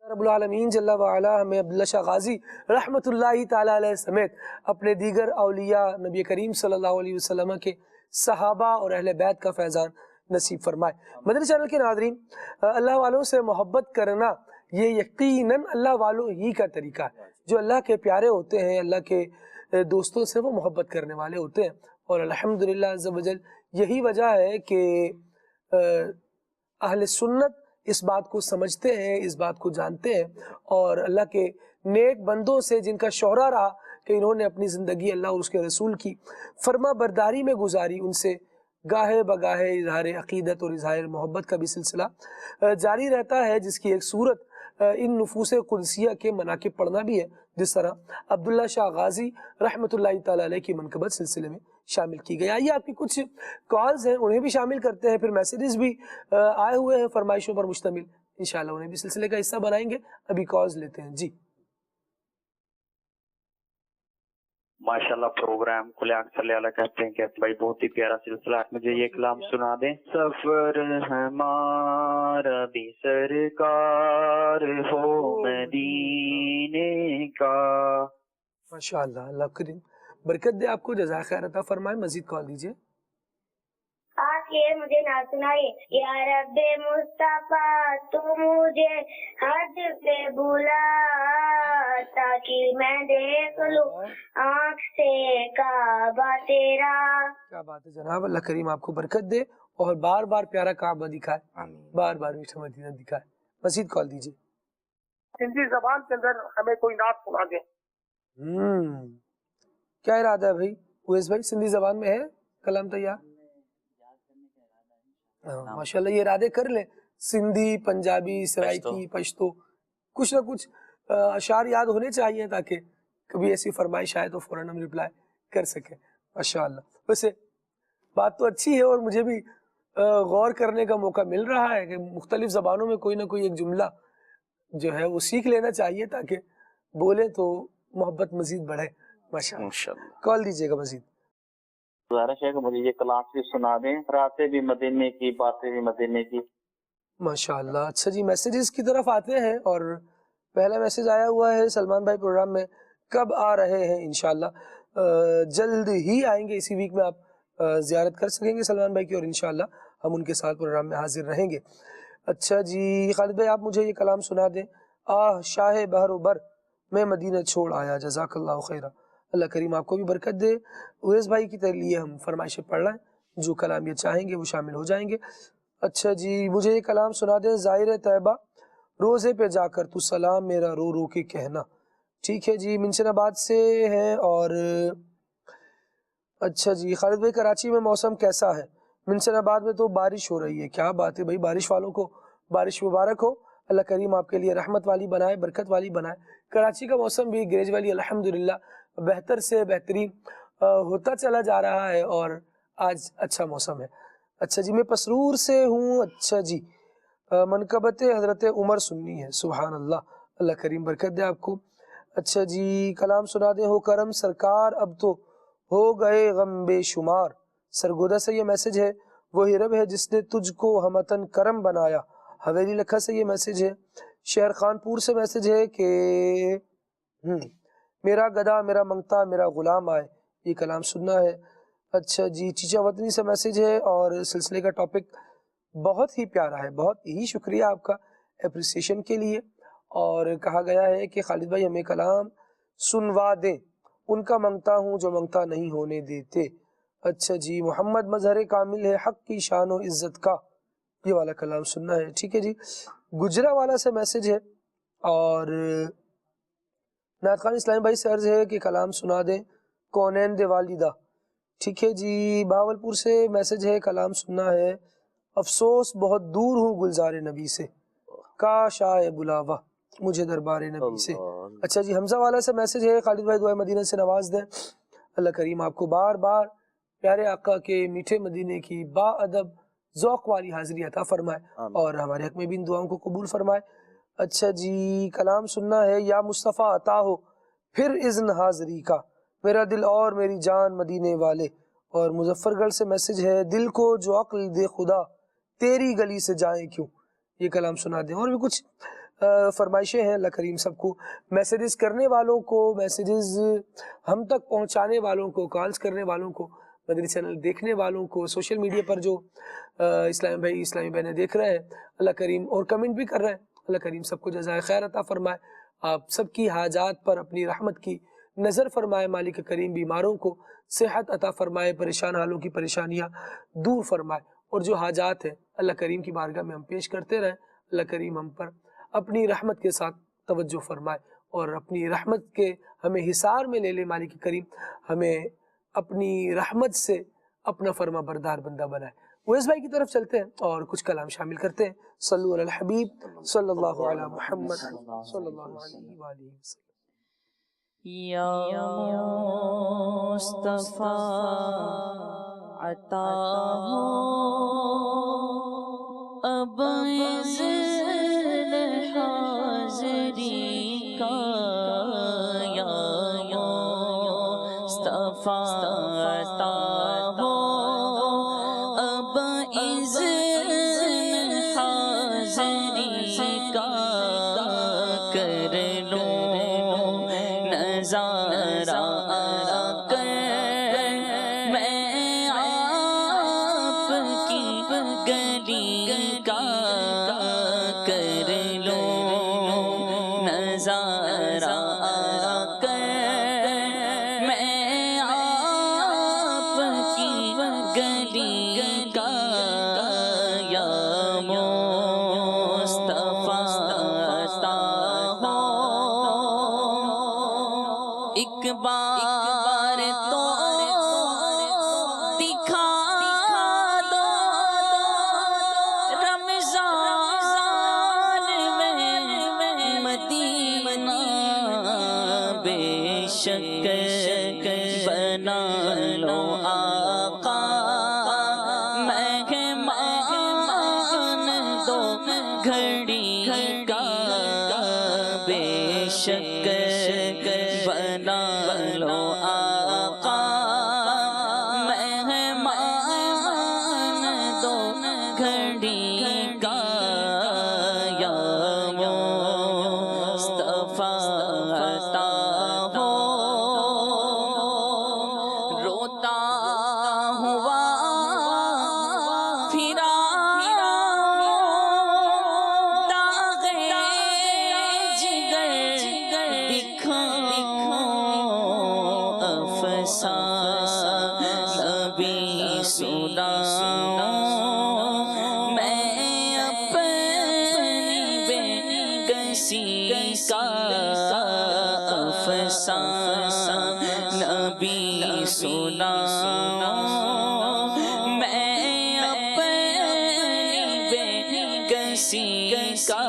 رب العالمین جل وعلا ہمیں عبداللہ شاہ غازی رحمۃ اللہ تعالی علیہ سمیت اپنے دیگر اولیاء نبی کریم صلی اللہ علیہ وسلم کے صحابہ اور اہل بیت کا فیضان نصیب فرمائے۔ مدنی چینل کے ناظرین، اللہ والوں سے محبت کرنا یہ یقیناً اللہ والوں ہی کا طریقہ ہے۔ جو اللہ کے پیارے ہوتے ہیں، اللہ کے دوستوں سے وہ محبت کرنے والے ہوتے ہیں، اور الحمدللہ عز و جل یہی وجہ ہے کہ اہل سنت اس بات کو سمجھتے ہیں، اس بات کو جانتے ہیں، اور اللہ کے نیک بندوں سے جن کا شہرہ رہا کہ انہوں نے اپنی زندگی اللہ اور اس کے رسول کی فرما برداری میں گزاری، ان سے گاہے بگاہے اظہار عقیدت اور اظہار محبت کا بھی سلسلہ جاری رہتا ہے، جس کی ایک صورت ان نفوس قدسیہ کے مناقب پڑھنا بھی ہے، جس طرح عبداللہ شاہ غازی رحمۃ اللہ تعالی علیہ کی منقبت سلسلے میں شامل کی گئی۔ آئیے آپ کی کچھ کالز ہیں انہیں بھی شامل کرتے ہیں، پھر میسیجز بھی آئے ہوئے ہیں فرمائشوں پر مشتمل، انشاءاللہ انہیں بھی سلسلے کا حصہ بنائیں گے۔ ابھی کالز لیتے ہیں جی۔ ماشاءاللہ پروگرام کھلے آنکھ صلی اللہ کہتے ہیں کہ بھائی بہت ہی پیارا سلسلہ، مجھے یہ کلام سنا دیں۔ سفر ہمارا بھی سرکار ہو مدینے کا۔ ماشاءاللہ، اللہ کریم برکت دے آپ کو، جزائے خیر عطا فرمائے۔ مزید کال دیجئے۔ آج یہ مجھے نہ سنائے، یا رب مصطفیٰ تو مجھے حج پہ بلا تاکہ میں دیکھ لوں آنکھ سے کعبہ تیرا۔ کیا بات ہے جناب، اللہ کریم آپ کو برکت دے اور بار بار پیارا کعبہ دکھائے، بار بار میٹھا مدینہ دکھائے۔ مزید کال دیجئے۔ ہندی زبان کے اندر ہمیں کوئی نعت سنا دے۔ کیا ارادہ ہے بھائی؟ اویس بھائی سندھی زبان میں ہے کلام تیار؟ ماشاءاللہ یہ ارادے کر لیں، سندھی، پنجابی، سرائکی، پشتو، کچھ نہ کچھ اشعار یاد ہونے چاہیے تاکہ کبھی ایسی فرمائش آئے تو فوراً ہم رپلائی کر سکیں۔ ماشاءاللہ ویسے بات تو اچھی ہے، اور مجھے بھی غور کرنے کا موقع مل رہا ہے کہ مختلف زبانوں میں کوئی نہ کوئی ایک جملہ جو ہے وہ سیکھ لینا چاہیے تاکہ بولے تو محبت مزید بڑھے۔ ماشاءاللہ کال دیجیے گا مزید۔ گزارش ہے کہ مجھے یہ کلام صرف سنا دیں، راتیں بھی مدینے کی، باتیں بھی مدینے کی۔ ماشاءاللہ اچھا جی، میسیجز کی طرف آتے ہیں، اور پہلا میسیج آیا ہوا ہے سلمان بھائی پروگرام میں کب آ رہے ہیں؟ انشاءاللہ جلد ہی آئیں گے، اسی ویک میں آپ زیارت کر سکیں گے سلمان بھائی کی، اور انشاءاللہ ہم ان کے ساتھ پروگرام میں حاضر رہیں گے۔ اچھا جی خالد بھائی آپ مجھے یہ کلام سنا دیں۔ آہ شاہ بحر و بر میں مدینہ چھوڑ آیا، جزاک اللہ خیرہ، اللہ کریم آپ کو بھی برکت دے۔ اویس بھائی کی لیے ہم فرمائشیں پڑھ رہے ہیں، جو کلام یہ چاہیں گے وہ شامل ہو جائیں گے۔ اچھا جی مجھے یہ کلام سنا دیں۔ ظاہر طیبہ روزے پہ جا کر تو سلام میرا رو رو کے کہنا۔ ٹھیک ہے جی، منشن آباد سے ہیں، اور اچھا جی خالد بھائی کراچی میں موسم کیسا ہے؟ منشن آباد میں تو بارش ہو رہی ہے۔ کیا بات ہے بھائی، بارش والوں کو بارش مبارک ہو، اللہ کریم آپ کے لیے رحمت والی بنائے، برکت والی بنائے۔ کراچی کا موسم بھی گریجولی الحمدللہ بہتر سے بہترین ہوتا چلا جا رہا ہے، اور آج اچھا موسم ہے۔ اچھا جی میں پسرور سے ہوں۔ اچھا جی منقبت حضرت عمر سننی ہے، سبحان اللہ، اللہ کریم برکت دے آپ کو۔ اچھا جی کلام سنا دیں۔ ہو کرم سرکار اب تو ہو گئے غم بے شمار۔ سرگودا سے یہ میسج ہے۔ وہی رب ہے جس نے تجھ کو ہمتن کرم بنایا۔ حویلی لکھا سے یہ میسج ہے۔ شہر خانپور سے میسج ہے کہ میرا گدا میرا منگتا میرا غلام آئے، یہ کلام سننا ہے۔ اچھا جی چیچا وطنی سے میسج ہے، اور سلسلے کا ٹاپک بہت ہی پیارا ہے، بہت ہی شکریہ آپ کا اپریسیشن کے لیے، اور کہا گیا ہے کہ خالد بھائی ہمیں کلام سنوا دیں، ان کا منگتا ہوں جو منگتا نہیں ہونے دیتے۔ اچھا جی، محمد مظہر کامل ہے حق کی شان و عزت کا، یہ والا کلام سننا ہے، ٹھیک ہے جی۔ گجرا والا سے میسج ہے، اور نعت خان اسلامی بھائی سے عرض ہے کہ کلام سنا دیں کونین دے والدہ، ٹھیک ہے جی۔ بہاولپور سے میسج ہے، کلام سننا ہے، افسوس بہت دور ہوں گلزار نبی سے، کاش آئے بلاوا مجھے دربار نبی سے۔ اچھا جی، حمزہ والا سے میسج ہے، خالد بھائی دعائے مدینہ سے نواز دیں، اللہ کریم آپ کو بار بار پیارے آقا کے میٹھے مدینے کی با ادب ذوق والی حاضری عطا فرمائے اور ہمارے حق میں بھی ان دعاؤں کو قبول فرمائے۔ اچھا جی، کلام سننا ہے، یا مصطفیٰ عطا ہو پھر اذن حاضری کا، میرا دل اور میری جان مدینے والے۔ اور مظفر گڑھ سے میسج ہے، دل کو جو عقل دے خدا تیری گلی سے جائیں کیوں، یہ کلام سنا دیں۔ اور بھی کچھ فرمائشیں ہیں، اللہ کریم سب کو، میسیجز کرنے والوں کو، میسیجز ہم تک پہنچانے والوں کو، کالز کرنے والوں کو، مدنی چینل دیکھنے والوں کو، سوشل میڈیا پر جو اسلامی بہنیں دیکھ رہے ہیں، اللہ کریم، اور کمنٹ بھی کر رہے ہیں، اللہ کریم سب کو جزائے خیر عطا فرمائے، آپ سب کی حاجات پر اپنی رحمت کی نظر فرمائے، مالک کریم بیماروں کو صحت عطا فرمائے، پریشان حالوں کی پریشانیاں دور فرمائے، اور جو حاجات ہیں اللہ کریم کی بارگاہ میں ہم پیش کرتے رہیں، اللہ کریم ہم پر اپنی رحمت کے ساتھ توجہ فرمائے، اور اپنی رحمت کے ہمیں حصار میں لے لے، مالک کریم ہمیں اپنی رحمت سے اپنا فرما بردار بندہ بنائے۔ ویس بھائی کی طرف چلتے ہیں اور کچھ کلام شامل کرتے ہیں۔ صلو علی الحبیب صلی اللہ علی محمد صلی اللہ علیہ وآلہ وسلم۔ یا مصطفیٰ عطا ہو اب اذن حاضری کا، یا مصطفیٰ عطا ہو اب اذن حاضری کا، کر لوں نظارہ کر میں آپ کی گلی کا، کر لوں نظارہ کر میں آپ کی گلی کا، یا مصطفیٰ عطا ہو ایک بار تو دکھا دو رمضان میں مدینہ، بے شک بنا لو آقا مہمان دو گھڑی کا، بے شک بنا لو آقا مہمان دو گھڑی کا، یا مصطفیٰ عطا ہو روتا ہوا پھرا داغ جگر دکھاؤں افسانہ سناؤں میں اپنی بے کسی کا، افسانہ سناؤں میں اپنی بے کسی کا،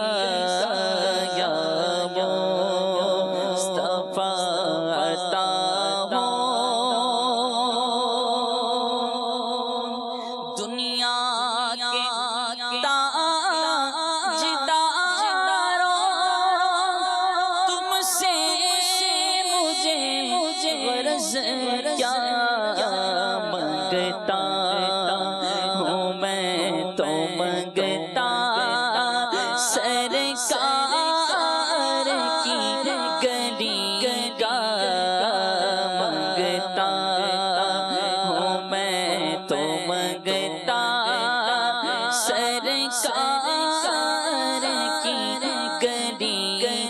یا مصطفیٰ عطا ہو دنیا کے تاجداروں، تم سے مجھے غرض کیا، منگتا ہوں میں تو منگتا سرکار کی گلی کا، منگتا ہوں میں تو منگتا سرکار کی گلی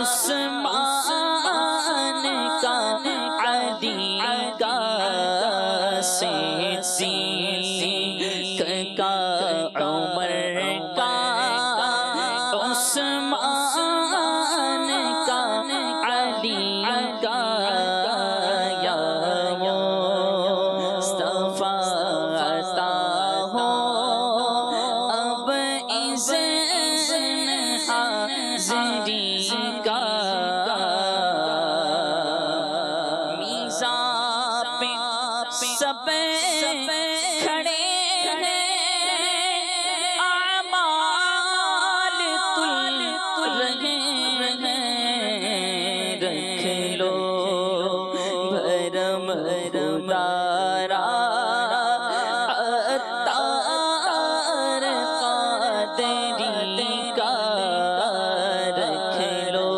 عثمان کا، علی کا، صدیق کا، عمر کا، عثمان کا، علی کا، یا مصطفیٰ عطا ہو اب اذن حاضری کا، میزان پہ سب کھڑے ہیں، اعمال تل رہے ہیں، رکھ لو بھرم خدارا عطار قادری کا، رکھ لو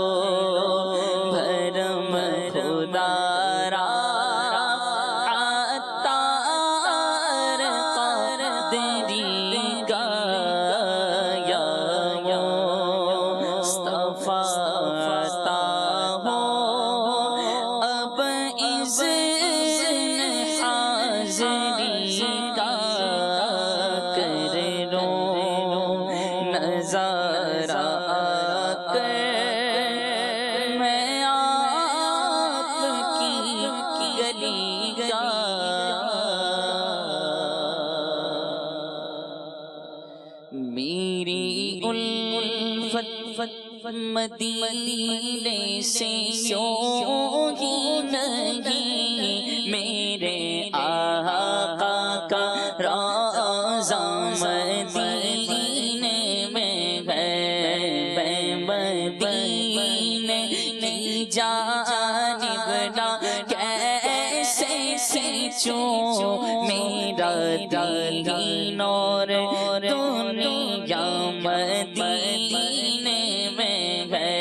بھرم خدارا عطار قادری کا، یا مصطفیٰ عطا ہو اب اذن حاضری کا، کر لو نظارہ کر میں آپ کی گلی کا، میری الفت مدینے سے یوں ہی نہیں، میرے آقا کا روضہ مدینے میں ہے، میں مدینے کی جانب نہ کیسے کھینچوں، میرا دین اور دنیا مدینے میں ہے،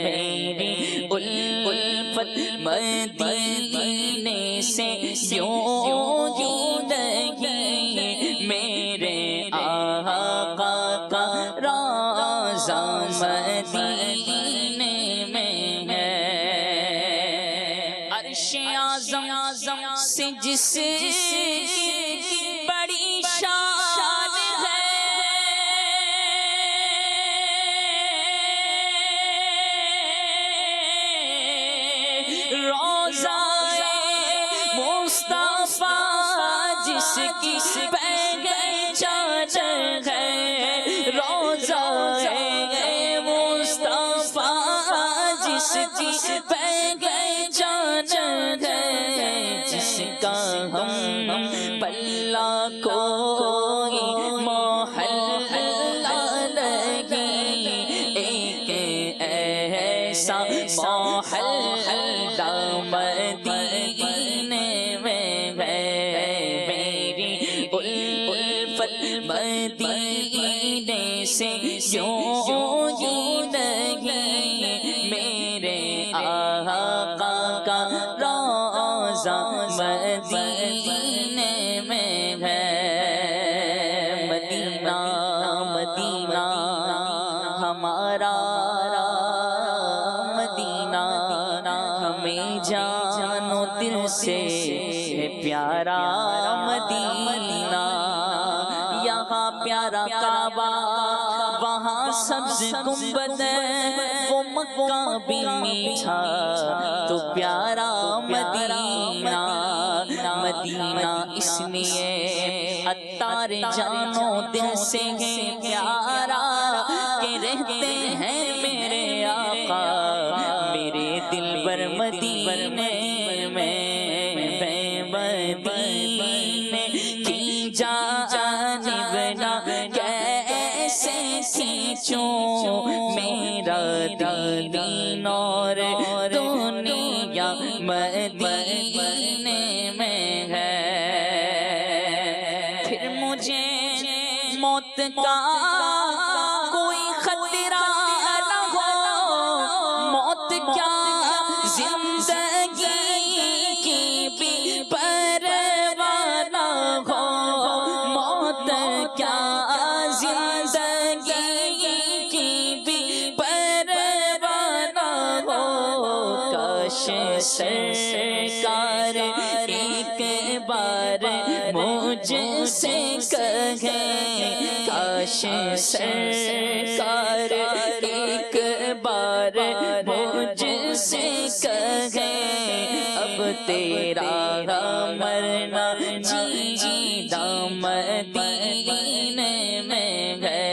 میری الفت مدینے سے یوں ہی نہیں، میرے آقا کا روضہ مدینے میں ہے، عرش اعظم سے جس کی بڑی شان ہے، روضہ مصطفیٰ جس کی پہچان ہے، روضہ مصطفیٰ جس کی پہچان ہے، جس کا ہم پلہ کوئی محلہ نہیں، ایک ایسا محلہ مدینے میں ہے، میری الفت مدینے سے یوں ہی نہیں، میرے آقا کا روضہ مدینے میں ہے، مدینہ مدینہ ہمارا مدینہ، ہمیں جانو دل سے ہے پیارا مدینہ، یہاں پیارا کعبہ وہاں سبز گنبد، وہ مکہ بھی میٹھا تو پیارا مدینہ، مدینہ اس لیے عطار جانو دل سے ہے پیارا، کہ رہتے ہیں میرے آقا میرے دل بر مدینے میں، مدینے کی جانب نہ کیسے کھینچوں، میرا دین اور دنیا مدینے میں ہے، پھر مجھے موت کا کوئی خطرہ نہ ہو، موت کیا زندگی کی بھی پرواہ نہ ہو، موت کیا زندگی کی بھی پرواہ نہ سرکار ایک بار مجھ سے کہیں، کاش سرکار ایک بار مجھ سے کہیں، اب تیرا مرنا جینا مدینے میں ہے،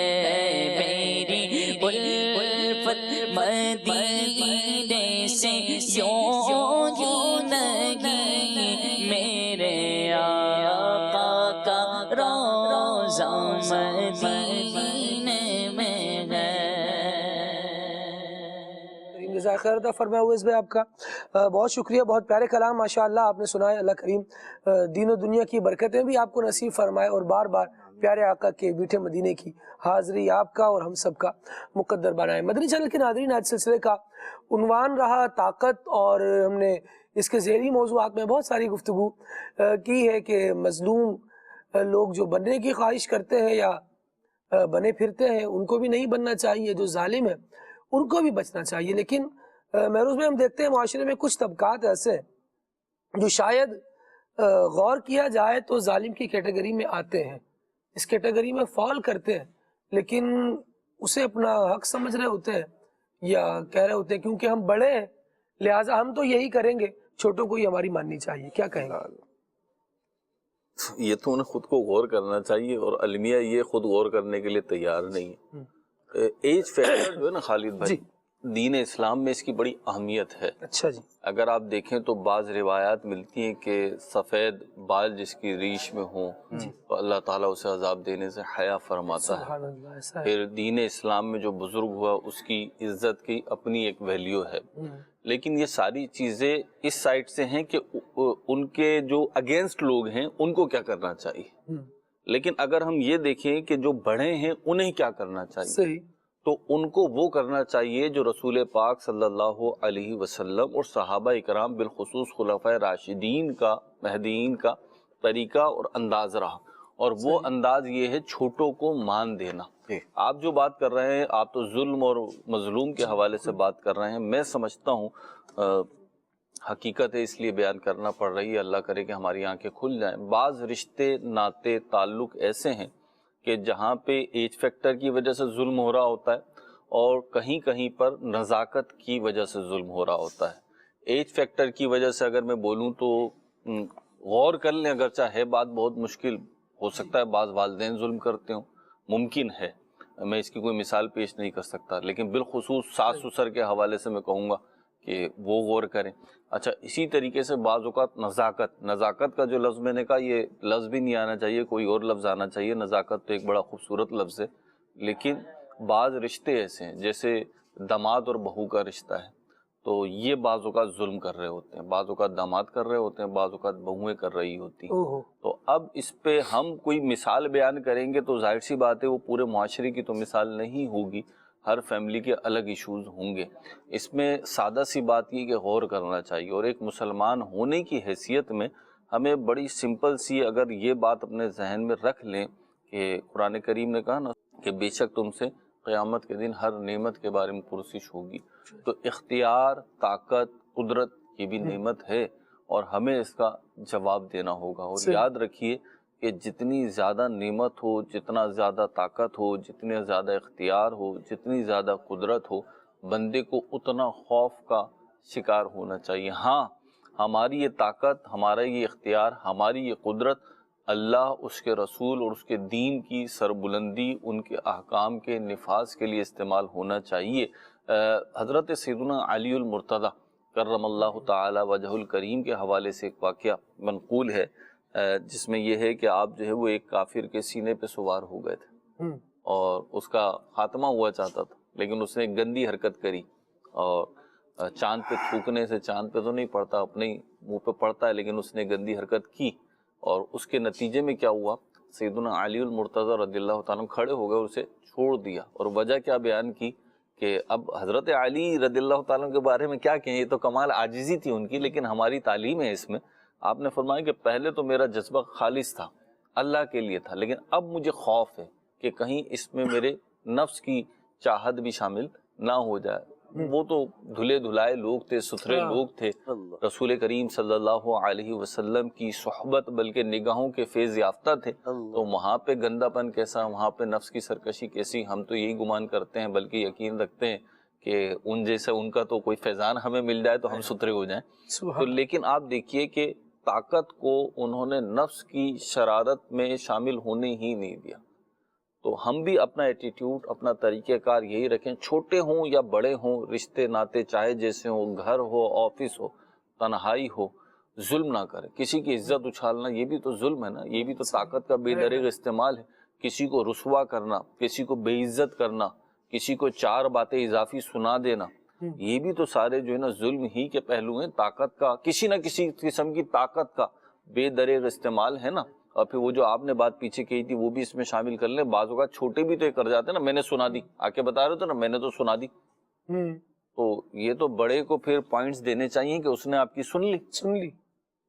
میری الفت مدینے سے یوں ہی نہیں، میرے آقا کا روضہ مدینے میں ہے۔ جزاک خیر عطا فرمائے ہوئے اس بھائی آپ کا بہت شکریہ، بہت پیارے کلام ماشاءاللہ آپ نے سنا ہے۔ اللہ کریم دین و دنیا کی برکتیں بھی آپ کو نصیب فرمائے، اور بار بار پیارے آقا کے میٹھے مدینے کی حاضری آپ کا اور ہم سب کا مقدر بنائے۔ مدنی چینل کے ناظرین، آج سلسلے کا عنوان رہا طاقت، اور ہم نے اس کے ذیلی موضوعات میں بہت ساری گفتگو کی ہے کہ مظلوم لوگ جو بننے کی خواہش کرتے ہیں یا بنے پھرتے ہیں ان کو بھی نہیں بننا چاہیے، جو ظالم ہیں ان کو بھی بچنا چاہیے۔ لیکن مہروز میں ہم دیکھتے ہیں معاشرے میں کچھ طبقات ایسے ہیں جو شاید غور کیا جائے تو ظالم کی کیٹیگری میں آتے ہیں، اس کیٹیگری میں فال کرتے ہیں، لیکن اسے اپنا حق سمجھ رہے ہوتے ہیں یا کہہ رہے ہوتے ہیں کیونکہ ہم بڑے ہیں لہٰذا ہم تو یہی کریں گے، چھوٹوں کو ہی ہماری ماننی چاہیے۔ کیا کہیں گے؟ یہ تو انہیں خود کو غور کرنا چاہیے، اور المیہ یہ خود غور کرنے کے لیے تیار نہیں ہے۔ ایج فیکٹر جو ہے نا خالد بھائی، دین اسلام میں اس کی بڑی اہمیت ہے۔ اچھا جی، اگر آپ دیکھیں تو بعض روایات ملتی ہیں کہ سفید بال جس کی ریش میں ہوں تو اللہ تعالیٰ اسے عذاب دینے سے حیا فرماتا ہے۔ سبحان اللہ، ایسا ہے۔ پھر دین اسلام میں جو بزرگ ہوا اس کی عزت کی اپنی ایک ویلیو ہے، لیکن یہ ساری چیزیں اس سائڈ سے ہیں کہ ان کے جو اگینسٹ لوگ ہیں ان کو کیا کرنا چاہیے، لیکن اگر ہم یہ دیکھیں کہ جو بڑے ہیں انہیں کیا کرنا چاہیے، صحیح، تو ان کو وہ کرنا چاہیے جو رسول پاک صلی اللہ علیہ وسلم اور صحابہ اکرام بالخصوص خلفائے راشدین کا مہدیین کا طریقہ اور انداز رہا، اور وہ انداز یہ ہے چھوٹوں کو مان دینا۔ آپ جو بات کر رہے ہیں، آپ تو ظلم اور مظلوم کے حوالے سے بات کر رہے ہیں، میں سمجھتا ہوں حقیقت ہے اس لیے بیان کرنا پڑ رہی ہے، اللہ کرے کہ ہماری آنکھیں کھل جائیں۔ بعض رشتے ناطے تعلق ایسے ہیں کہ جہاں پہ ایج فیکٹر کی وجہ سے ظلم ہو رہا ہوتا ہے، اور کہیں کہیں پر نزاکت کی وجہ سے ظلم ہو رہا ہوتا ہے۔ ایج فیکٹر کی وجہ سے اگر میں بولوں تو غور کر لیں، اگرچہ ہے بات بہت مشکل، ہو سکتا ہے بعض والدین ظلم کرتے ہوں، ممکن ہے، میں اس کی کوئی مثال پیش نہیں کر سکتا، لیکن بالخصوص ساس سسر کے حوالے سے میں کہوں گا کہ وہ غور کریں۔ اچھا، اسی طریقے سے بعض اوقات نزاکت کا جو لفظ میں نے کہا، یہ لفظ بھی نہیں آنا چاہیے، کوئی اور لفظ آنا چاہیے۔ نزاکت تو ایک بڑا خوبصورت لفظ ہے، لیکن بعض رشتے ایسے ہیں جیسے داماد اور بہو کا رشتہ ہے، تو یہ بعض اوقات ظلم کر رہے ہوتے ہیں، بعض اوقات داماد کر رہے ہوتے ہیں، بعض اوقات بہویں کر رہی ہوتی ہیں۔ تو اب اس پہ ہم کوئی مثال بیان کریں گے تو ظاہر سی بات ہے وہ پورے معاشرے کی تو مثال نہیں ہوگی، ہر فیملی کے الگ ایشوز ہوں گے۔ اس میں سادہ سی بات یہ کہ غور کرنا چاہیے، اور ایک مسلمان ہونے کی حیثیت میں ہمیں بڑی سمپل سی اگر یہ بات اپنے ذہن میں رکھ لیں کہ قرآن کریم نے کہا نا کہ بے شک تم سے قیامت کے دن ہر نعمت کے بارے میں پرسش ہوگی، تو اختیار، طاقت، قدرت یہ بھی نعمت ہے، اور ہمیں اس کا جواب دینا ہوگا۔ اور یاد رکھیے کہ جتنی زیادہ نعمت ہو، جتنا زیادہ طاقت ہو، جتنے زیادہ اختیار ہو، جتنی زیادہ قدرت ہو، بندے کو اتنا خوف کا شکار ہونا چاہیے۔ ہاں، ہماری یہ طاقت، ہمارا یہ اختیار، ہماری یہ قدرت اللہ، اس کے رسول اور اس کے دین کی سربلندی، ان کے احکام کے نفاذ کے لیے استعمال ہونا چاہیے۔ حضرت سیدنا علی المرتضی کرم اللہ تعالی وجہ الکریم کے حوالے سے ایک واقعہ منقول ہے، جس میں یہ ہے کہ آپ جو ہے وہ ایک کافر کے سینے پہ سوار ہو گئے تھے اور اس کا خاتمہ ہوا چاہتا تھا، لیکن اس نے ایک گندی حرکت کری، اور چاند پہ تھوکنے سے چاند پہ تو نہیں پڑتا، اپنے منہ پہ پڑتا ہے، لیکن اس نے گندی حرکت کی، اور اس کے نتیجے میں کیا ہوا، سیدنا علی المرتضی رضی اللہ تعالیٰ کھڑے ہو گئے اور اسے چھوڑ دیا۔ اور وجہ کیا بیان کی کہ اب حضرت علی رضی اللہ تعالیٰ کے بارے میں کیا کہیں، یہ تو کمال عاجزی تھی ان کی، لیکن ہماری تعلیم ہے اس میں۔ آپ نے فرمایا کہ پہلے تو میرا جذبہ خالص تھا، اللہ کے لیے تھا، لیکن اب مجھے خوف ہے کہ کہیں اس میں میرے نفس کی چاہت بھی شامل نہ ہو جائے، وہ تو دھلے دھلائے لوگ تھے, ستھرے لوگ تھے. رسول کریم صلی اللہ علیہ وسلم کی صحبت بلکہ نگاہوں کے فیض یافتہ تھے. تو وہاں پہ گندا پن کیسا, وہاں پہ نفس کی سرکشی کیسی؟ ہم تو یہی گمان کرتے ہیں, بلکہ یقین رکھتے ہیں کہ ان جیسے ان کا تو کوئی فیضان ہمیں مل جائے تو ہم ستھرے ہو جائیں. تو لیکن آپ دیکھیے کہ طاقت کو انہوں نے نفس کی شرارت میں شامل ہونے ہی نہیں دیا. تو ہم بھی اپنا ایٹیٹیوڈ, اپنا طریقہ کار یہی رکھیں, چھوٹے ہوں یا بڑے ہوں, رشتے ناتے چاہے جیسے ہوں, گھر ہو, آفس ہو, تنہائی ہو, ظلم نہ کریں. کسی کی عزت اچھالنا یہ بھی تو ظلم ہے نا, یہ بھی تو طاقت کا بے دریغ استعمال ہے. کسی کو رسوا کرنا, کسی کو بے عزت کرنا, کسی کو 4 باتیں اضافی سنا دینا, یہ بھی تو سارے جو ہے نا ظلم ہی کے پہلو ہیں. طاقت کا کسی نہ کسی قسم کی طاقت کا بے دریغ استعمال ہے نا. اور پھر وہ جو آپ نے بات پیچھے کہی تھی وہ بھی اس میں شامل کر لیں. بعض اوقات چھوٹے بھی تو یہ کر جاتے ہیں نا, میں نے سنا دی, آ کے بتا رہے تھے نا میں نے تو سنا دی. تو یہ تو بڑے کو پھر پوائنٹس دینے چاہیے کہ اس نے آپ کی سن لی.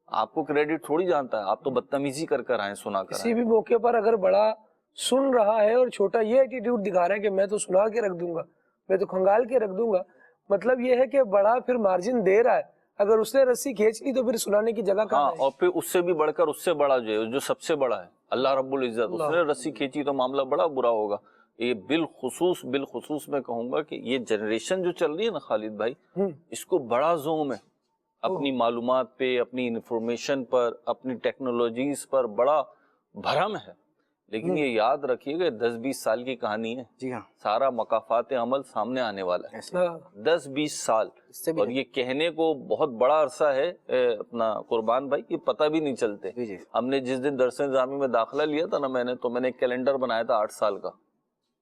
آپ کو کریڈٹ تھوڑی جانتا ہے, آپ تو بدتمیزی کر کر آئے, سنا کر. کسی بھی موقع پر اگر بڑا سن رہا ہے اور چھوٹا یہ ایٹیٹیوڈ دکھا رہا ہے کہ میں تو سنا کے رکھ دوں گا, میں تو کھنگال کے رکھ دوں گا, مطلب یہ ہے کہ بڑا پھر مارجن دے رہا ہے. اگر اس نے رسی کھینچ لی تو پھر سنانے کی جگہ کہاں ہے؟ اور پھر اس سے بھی بڑھ کر اس سے بڑا جو سب سے بڑا ہے اللہ رب العزت, اس نے رسی کھینچی تو معاملہ بڑا برا ہوگا. یہ بالخصوص میں کہوں گا کہ یہ جنریشن جو چل رہی ہے نا خالد بھائی, اس کو بڑا زوم ہے اپنی معلومات پہ, اپنی انفارمیشن پر, اپنی ٹیکنالوجیز پر بڑا بھرم ہے. لیکن یہ یاد رکھیے گا 10-20 سال کی کہانی ہے. جی ہاں, سارا مقافات عمل سامنے آنے والا ہے. 10-20 سال, اور یہ کہنے کو بہت بڑا عرصہ ہے اپنا قربان بھائی, یہ پتہ بھی نہیں چلتے. ہم نے جس دن درس نظامی میں داخلہ لیا تھا نا میں نے ایک کیلنڈر بنایا تھا 8 سال کا,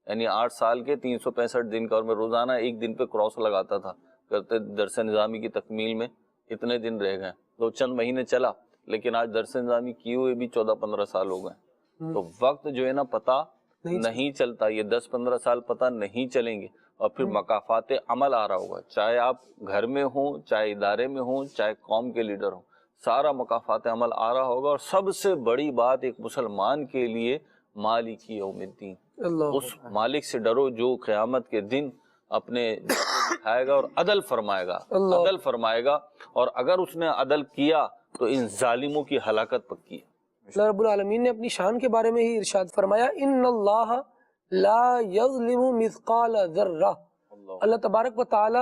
یعنی 8 سال کے 365 دن کا, اور میں روزانہ ایک دن پہ کراس لگاتا تھا کرتے درس نظامی کی تکمیل میں اتنے دن رہ گئے. تو چند مہینے چلا, لیکن آج درس نظامی کیے ہوئے بھی 14-15 سال ہو گئے. تو وقت جو ہے نا پتہ نہیں چلتا, یہ 10-15 سال پتہ نہیں چلیں گے. اور پھر مقافات عمل آ رہا ہوگا, چاہے آپ گھر میں ہوں, چاہے ادارے میں ہوں, چاہے قوم کے لیڈر ہوں, سارا مقافات عمل آ رہا ہوگا. اور سب سے بڑی بات ایک مسلمان کے لیے مالک یوم الدین, اس مالک سے ڈرو جو قیامت کے دن اپنے دکھائے گا اور عدل فرمائے گا. اور اگر اس نے عدل کیا تو ان ظالموں کی ہلاکت پکی ہے. اللہ رب العالمین نے اپنی شان کے بارے میں ہی ارشاد فرمایا, ان اللہ لا یظلم مثقال ذرہ, اللہ تبارک و تعالی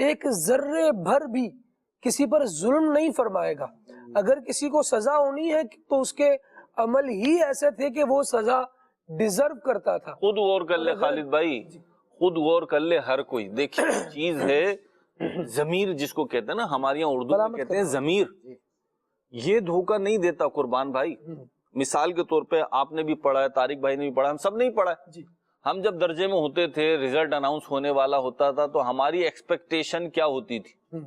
ایک ذرے بھر بھی کسی پر ظلم نہیں فرمائے گا. اگر کسی کو سزا ہونی ہے تو اس کے عمل ہی ایسے تھے کہ وہ سزا ڈیزرو کرتا تھا. خود غور کر لے خالد بھائی, خود غور کر لے ہر کوئی. دیکھیں چیز ہے ضمیر جس کو کہتے ہیں نا, ہمارے یہاں اردو میں کہتے ہیں ضمیر, یہ دھوکہ نہیں دیتا قربان بھائی. مثال کے طور پہ آپ نے بھی پڑھا ہے, طارق بھائی نے بھی پڑھا, ہم سب نے پڑھا ہے. ہم جب درجے میں ہوتے تھے, ریزلٹ اناؤنس ہونے والا ہوتا تھا, تو ہماری ایکسپیکٹیشن کیا ہوتی تھی؟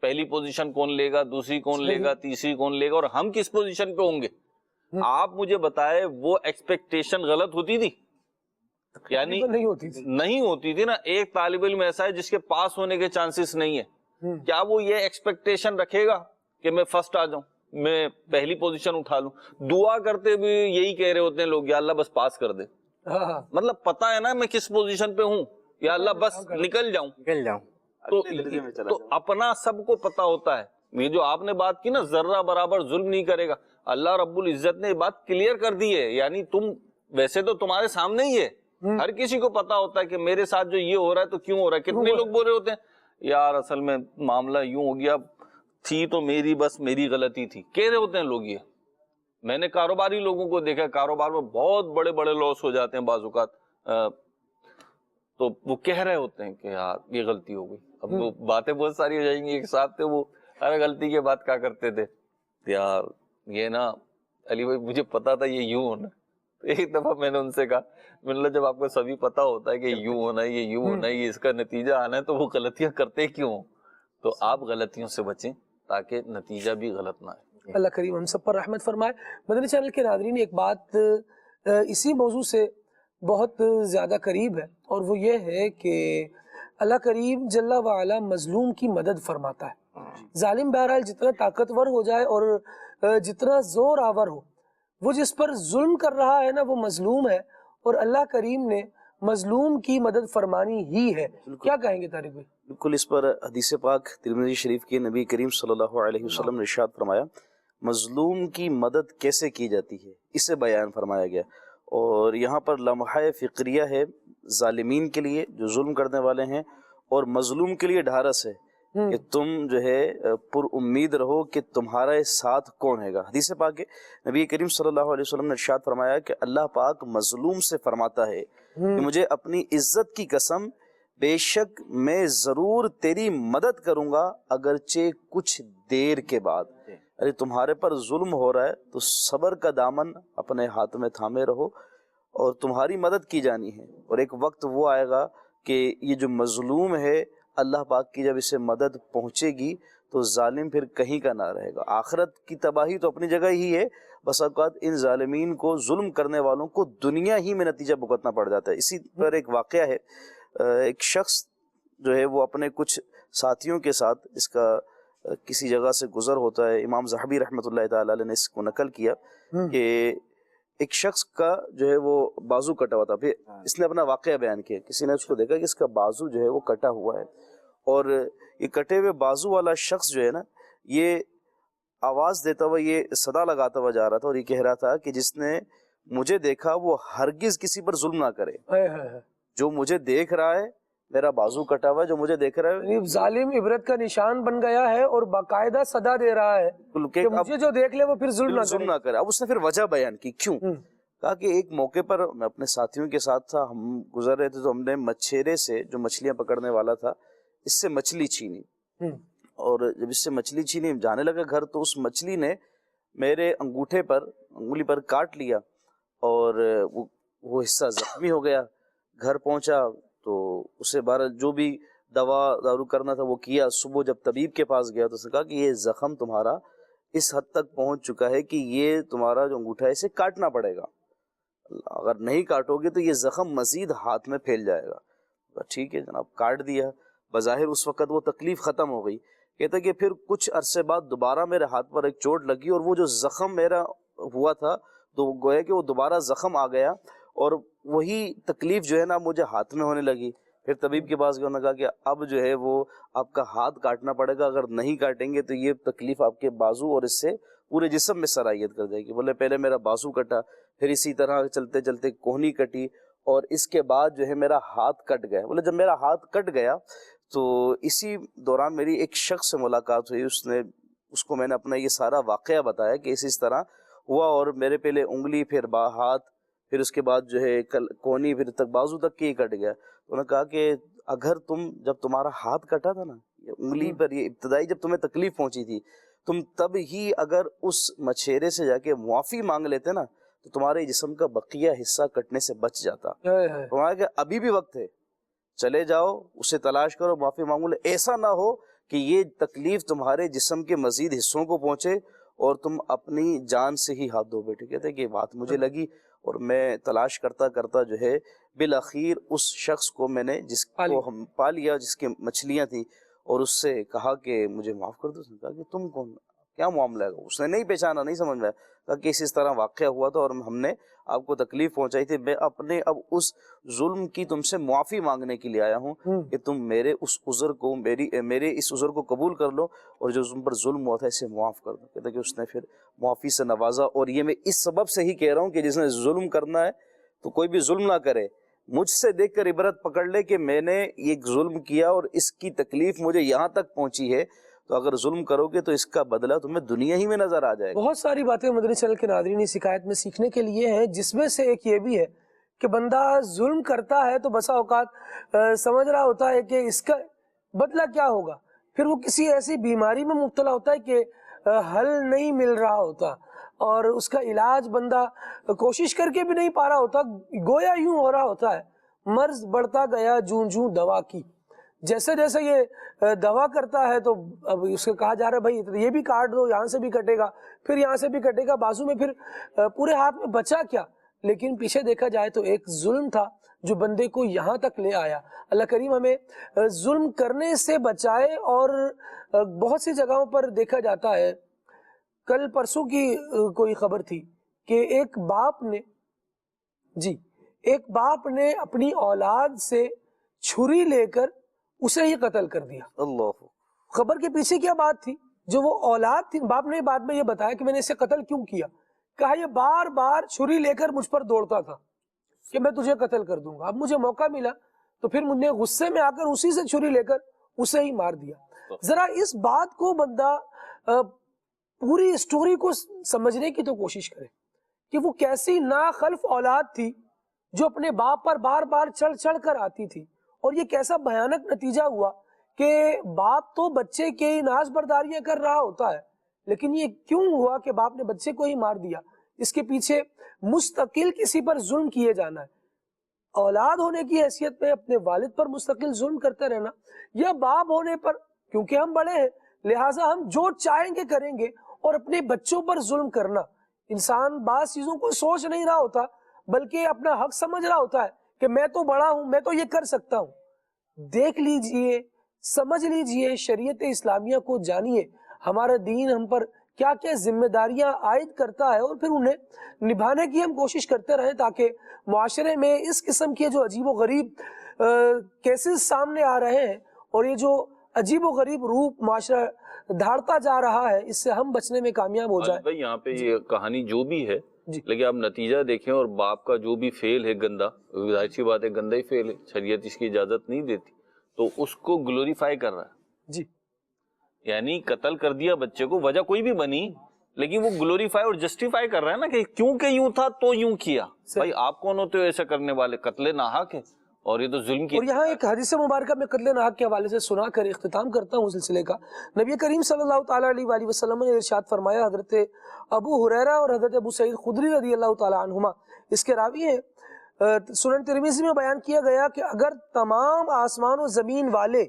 پہلی پوزیشن کون لے گا, دوسری کون لے گا, تیسری کون لے گا, اور ہم کس پوزیشن پہ ہوں گے. آپ مجھے بتائے وہ ایکسپیکٹیشن غلط ہوتی تھی؟ یعنی نہیں ہوتی تھی نا. ایک طالب علم ایسا ہے جس کے پاس ہونے کے چانسز نہیں ہے, کیا وہ یہ ایکسپیکٹیشن رکھے گا کہ میں فرسٹ آ جاؤں, میں پہلی پوزیشن اٹھا لوں؟ دعا کرتے بھی یہی کہہ رہے ہوتے ہیں لوگ, یا اللہ بس پاس کر دے. مطلب پتا ہے نا میں کس پوزیشن پہ ہوں, یا اللہ بس نکل جاؤں. تو اپنا سب کو پتا ہوتا ہے. یہ جو آپ نے بات کی نا, ذرہ برابر ظلم نہیں کرے گا, اللہ رب العزت نے یہ بات کلیئر کر دی ہے. یعنی تم ویسے تو تمہارے سامنے ہی ہے, ہر کسی کو پتا ہوتا ہے کہ میرے ساتھ جو یہ ہو رہا ہے تو کیوں ہو رہا ہے. کتنے لوگ بول رہے ہوتے ہیں یار اصل میں معاملہ یوں ہو گیا, تھی تو میری غلطی تھی, کہہ رہے ہوتے ہیں لوگ. یہ میں نے کاروباری لوگوں کو دیکھا, کاروبار میں بہت بڑے بڑے لاس ہو جاتے ہیں بعض اوقات, تو وہ کہہ رہے ہوتے ہیں کہ یار یہ غلطی ہو گئی. اب وہ باتیں بہت ساری ہو جائیں گی ایک ساتھ, تو وہ ہر غلطی کے بعد کیا کرتے تھے, یار یہ نا علی بھائی مجھے پتا تھا یہ یوں ہونا. ایک دفعہ میں نے ان سے کہا, مطلب جب آپ کو سبھی پتا ہوتا ہے کہ یوں ہونا ہے, یہ یوں ہونا ہے, یہ اس کا نتیجہ آنا ہے, تو وہ غلطیاں کرتے کیوں؟ تو آپ غلطیوں سے بچیں تاکہ نتیجہ بھی غلط نہ آئے. اللہ کریم ہم سب پر رحمت فرمائے. مدنی چینل کے ناظرین, ایک بات اسی موضوع سے بہت زیادہ قریب ہے, اور وہ یہ ہے کہ اللہ کریم جل وعلا مظلوم کی مدد فرماتا ہے. ظالم بہرحال جتنا طاقتور ہو جائے اور جتنا زور آور ہو, وہ جس پر ظلم کر رہا ہے نا وہ مظلوم ہے, اور اللہ کریم نے مظلوم کی مدد فرمانی ہی ہے. کیا کہیں گے طارق بھائی؟ بالکل اس پر حدیث پاک ترمذی شریف کے نبی کریم صلی اللہ علیہ وسلم نے ارشاد فرمایا مظلوم کی مدد کیسے کی جاتی ہے اسے بیان فرمایا گیا. اور یہاں پر لمحہ فکریہ ہے ظالمین کے لیے جو ظلم کرنے والے ہیں، اور مظلوم کے لیے ڈھارس ہے کہ تم جو ہے پر امید رہو کہ تمہارا ساتھ کون ہے گا. حدیث پاک ہے نبی کریم صلی اللہ علیہ وسلم نے ارشاد فرمایا کہ اللہ پاک مظلوم سے فرماتا ہے کہ مجھے اپنی عزت کی قسم بے شک میں ضرور تیری مدد کروں گا اگرچہ کچھ دیر کے بعد. ارے تمہارے پر ظلم ہو رہا ہے تو صبر کا دامن اپنے ہاتھ میں تھامے رہو اور تمہاری مدد کی جانی ہے. اور ایک وقت وہ آئے گا کہ یہ جو مظلوم ہے اللہ پاک کی جب اسے مدد پہنچے گی تو ظالم پھر کہیں کا نہ رہے گا. آخرت کی تباہی تو اپنی جگہ ہی ہے، بس اوقات ان ظالمین کو ظلم کرنے والوں کو دنیا ہی میں نتیجہ بھگتنا پڑ جاتا ہے. اسی پر ایک واقعہ ہے، ایک شخص جو ہے وہ اپنے کچھ ساتھیوں کے ساتھ اس کا کسی جگہ سے گزر ہوتا ہے. امام زاہبی رحمۃ اللہ تعالی علیہ نے اس کو نقل کیا کہ ایک شخص کا جو ہے وہ بازو کٹا ہوا تھا. پھر اس نے اپنا واقعہ بیان کیا، کسی نے اس کو دیکھا کہ اس کا بازو جو ہے وہ کٹا ہوا ہے، اور یہ کٹے ہوئے بازو والا شخص جو ہے نا یہ آواز دیتا ہوا، یہ صدا لگاتا ہوا جا رہا تھا اور یہ کہہ رہا تھا کہ جس نے مجھے دیکھا وہ ہرگز کسی پر ظلم نہ کرے. جو مجھے دیکھ رہا ہے، میرا بازو کٹا ہوا ہے، جو مجھے دیکھ رہا ہے ظالم عبرت کا نشان بن گیا ہے اور باقاعدہ صدا دے رہا ہے کہ مجھے جو دیکھ لے وہ پھر ظلم نہ کرے. اب اس نے پھر وجہ بیان کی کیوں. کہا کہ ایک موقع پر میں اپنے ساتھیوں کے ساتھ تھا، ہم گزر رہے تھے تو ہم نے مچھیرے سے جو مچھلیاں پکڑنے والا تھا اس سے مچھلی چھینی، اور جب اس سے مچھلی چھینی جانے لگا گھر تو اس مچھلی نے میرے انگلی پر کاٹ لیا اور وہ حصہ زخمی ہو گیا. گھر پہنچا تو اسے بارہ جو بھی دارو کرنا تھا وہ کیا. صبح جب طبیب کے پاس گیا تو اس نے کہا کہ یہ زخم تمہارا اس حد تک پہنچ چکا ہے کہ یہ تمہارا جو انگوٹھا ہے اسے کاٹنا پڑے گا، اگر نہیں کاٹو گے تو یہ زخم مزید ہاتھ میں پھیل جائے گا. ٹھیک ہے جناب، کاٹ دیا. بظاہر اس وقت وہ تکلیف ختم ہو گئی. کہتا کہ پھر کچھ عرصے بعد دوبارہ میرے ہاتھ پر ایک چوٹ لگی اور وہ جو زخم میرا ہوا تھا تو گویا کہ وہ دوبارہ زخم آ گیا اور وہی تکلیف جو ہے نا مجھے ہاتھ میں ہونے لگی. پھر طبیب کے پاس گیا، انہوں نے کہا کہ اب جو ہے وہ آپ کا ہاتھ کاٹنا پڑے گا، اگر نہیں کاٹیں گے تو یہ تکلیف آپ کے بازو اور اس سے پورے جسم میں سرایت کر جائے گی. بولے پہلے میرا بازو کٹا، پھر اسی طرح چلتے چلتے کوہنی کٹی اور اس کے بعد جو ہے میرا ہاتھ کٹ گیا. بولے جب میرا ہاتھ کٹ گیا تو اسی دوران میری ایک شخص سے ملاقات ہوئی، اس کو میں نے اپنا یہ سارا واقعہ بتایا کہ اس طرح ہوا اور میرے پہلے انگلی پھر ہاتھ پھر اس کے بعد جو ہے کونی پھر تک بازو تک کے ہی کٹ گیا. انہوں نے کہا کہ اگر جب تمہارا ہاتھ کٹا تھا نا انگلی پر، یہ ابتدائی جب تمہیں تکلیف پہنچی تھی، تم تب ہی اگر اس مچھیرے سے جا کے معافی مانگ لیتے نا تو تمہارے جسم کا بقیہ حصہ کٹنے سے بچ جاتا. تمہارا کہ ابھی بھی وقت ہے، چلے جاؤ اسے تلاش کرو، معافی مانگو. ایسا نہ ہو کہ یہ تکلیف تمہارے جسم کے مزید حصوں کو پہنچے اور تم اپنی جان سے ہی ہاتھ دھو بیٹھے. کہتے ہیں کہ بات مجھے لگی اور میں تلاش کرتا کرتا جو ہے بالآخر اس شخص کو میں نے جس کو ہم پا لیا، جس کی مچھلیاں تھیں، اور اس سے کہا کہ مجھے معاف کر دو. اس نے کہا کہ تم کون، کیا معاملہ ہے؟ اس نے نہیں پہچانا، نہیں سمجھ میں آیا. کہا کہ اس طرح واقعہ ہوا تھا اور ہم نے آپ کو تکلیف پہنچائی تھی، میں اپنے اب اس ظلم کی تم سے معافی مانگنے کے لیے آیا ہوں کہ تم میرے اس عذر کو میرے اس عذر کو قبول کر لو اور جو تم پر ظلم ہوا تھا اسے معاف کر دو. کہتا کہ اس نے پھر معافی سے نوازا. اور یہ میں اس سبب سے ہی کہہ رہا ہوں کہ جس نے ظلم کرنا ہے تو کوئی بھی ظلم نہ کرے، مجھ سے دیکھ کر عبرت پکڑ لے کہ میں نے ایک ظلم کیا اور اس کی تکلیف مجھے یہاں تک پہنچی ہے، تو اگر ظلم کرو گے تو اس کا بدلہ تمہیں دنیا ہی میں نظر آ جائے گا. بہت ساری باتیں مدنی چینل کے ناظرین اس حکایت میں سیکھنے کے لیے ہیں، جس میں سے ایک یہ بھی ہے کہ بندہ ظلم کرتا ہے تو بسا اوقات سمجھ رہا ہوتا ہے کہ اس کا بدلہ کیا ہوگا، پھر وہ کسی ایسی بیماری میں مبتلا ہوتا ہے کہ حل نہیں مل رہا ہوتا اور اس کا علاج بندہ کوشش کر کے بھی نہیں پا رہا ہوتا. گویا یوں ہو رہا ہوتا ہے مرض بڑھتا گیا جوں جوں دوا کی. جیسے جیسے یہ دوا کرتا ہے تو اب اس کو کہا جا رہا ہے بھائی یہ بھی کاٹ دو، یہاں سے بھی کٹے گا، پھر یہاں سے بھی کٹے گا، بازو میں، پھر پورے ہاتھ میں بچا کیا. لیکن پیچھے دیکھا جائے تو ایک ظلم تھا جو بندے کو یہاں تک لے آیا. اللہ کریم ہمیں ظلم کرنے سے بچائے. اور بہت سی جگہوں پر دیکھا جاتا ہے، کل پرسوں کی کوئی خبر تھی کہ ایک ایک باپ نے اپنی اولاد سے چھری لے کر اسے ہی قتل کر دیا. اللہ. خبر کے پیچھے کیا بات تھی؟ جو وہ اولاد تھی، باپ نے بعد میں یہ بتایا کہ میں نے اسے قتل کیوں کیا. کہا یہ بار بار چھری لے کر مجھ پر دوڑتا تھا کہ میں تجھے قتل کر دوں گا. اب مجھے موقع ملا تو پھر مجھ نے غصے میں آ کر اسی سے چھری لے کر اسے ہی مار دیا. ذرا اس بات کو بندہ پوری اسٹوری کو سمجھنے کی تو کوشش کرے کہ وہ کیسی ناخلف اولاد تھی جو اپنے باپ پر بار بار چڑھ چڑھ کر آتی تھی، اور یہ کیسا بھیانک نتیجہ ہوا کہ باپ تو بچے کے ناز برداریاں کر رہا ہوتا ہے، لیکن یہ کیوں ہوا کہ باپ نے بچے کو ہی مار دیا؟ اس کے پیچھے مستقل کسی پر ظلم کیے جانا ہے. اولاد ہونے کی حیثیت میں اپنے والد پر مستقل ظلم کرتے رہنا، یا باپ ہونے پر کیونکہ ہم بڑے ہیں لہٰذا ہم جو چاہیں گے کریں گے، اور اپنے بچوں پر ظلم کرنا. انسان بعض چیزوں کو سوچ نہیں رہا ہوتا بلکہ اپنا حق سمجھ رہا ہوتا ہے کہ میں تو بڑا ہوں، میں تو یہ کر سکتا ہوں. دیکھ لیجئے، سمجھ لیجئے، شریعت اسلامیہ کو جانیے، ہمارا دین ہم پر کیا کیا ذمہ داریاں عائد کرتا ہے، اور پھر انہیں نبھانے کی ہم کوشش کرتے رہیں تاکہ معاشرے میں اس قسم کے جو عجیب و غریب کیسز سامنے آ رہے ہیں اور یہ جو عجیب و غریب روپ معاشرہ دھاڑتا جا رہا ہے، اس سے ہم بچنے میں کامیاب ہو جائیں. بھائی یہاں پہ یہ کہانی جو بھی ہے لیکن آپ نتیجہ دیکھیں، اور باپ کا جو بھی فیل ہے گندا، ظاہر سی بات ہے گندا ہی فیل ہے، شریعت اس کی اجازت نہیں دیتی، تو اس کو گلوریفائی کر رہا ہے. جی یعنی قتل کر دیا بچے کو، وجہ کوئی بھی بنی لیکن وہ گلوریفائی اور جسٹیفائی کر رہا ہے نا کہ کیونکہ یوں تھا تو یوں کیا. بھائی آپ کون ہوتے ہو ایسا کرنے والے؟ قتل ناحق ہے اور یہ تو ظلم کی. اور یہاں ایک حدیث مبارکہ میں قتل ناحق کے حوالے سے سنا کر اختتام کرتا ہوں سلسلے کا. نبی کریم صلی اللہ تعالیٰ علیہ وآلہ وسلم نے ارشاد فرمایا، حضرت ابو ہریرہ اور حضرت ابو سعید خدری رضی اللہ تعالیٰ عنہما اس کے راوی ہیں، سنن ترمذی میں بیان کیا گیا کہ اگر تمام آسمان و زمین والے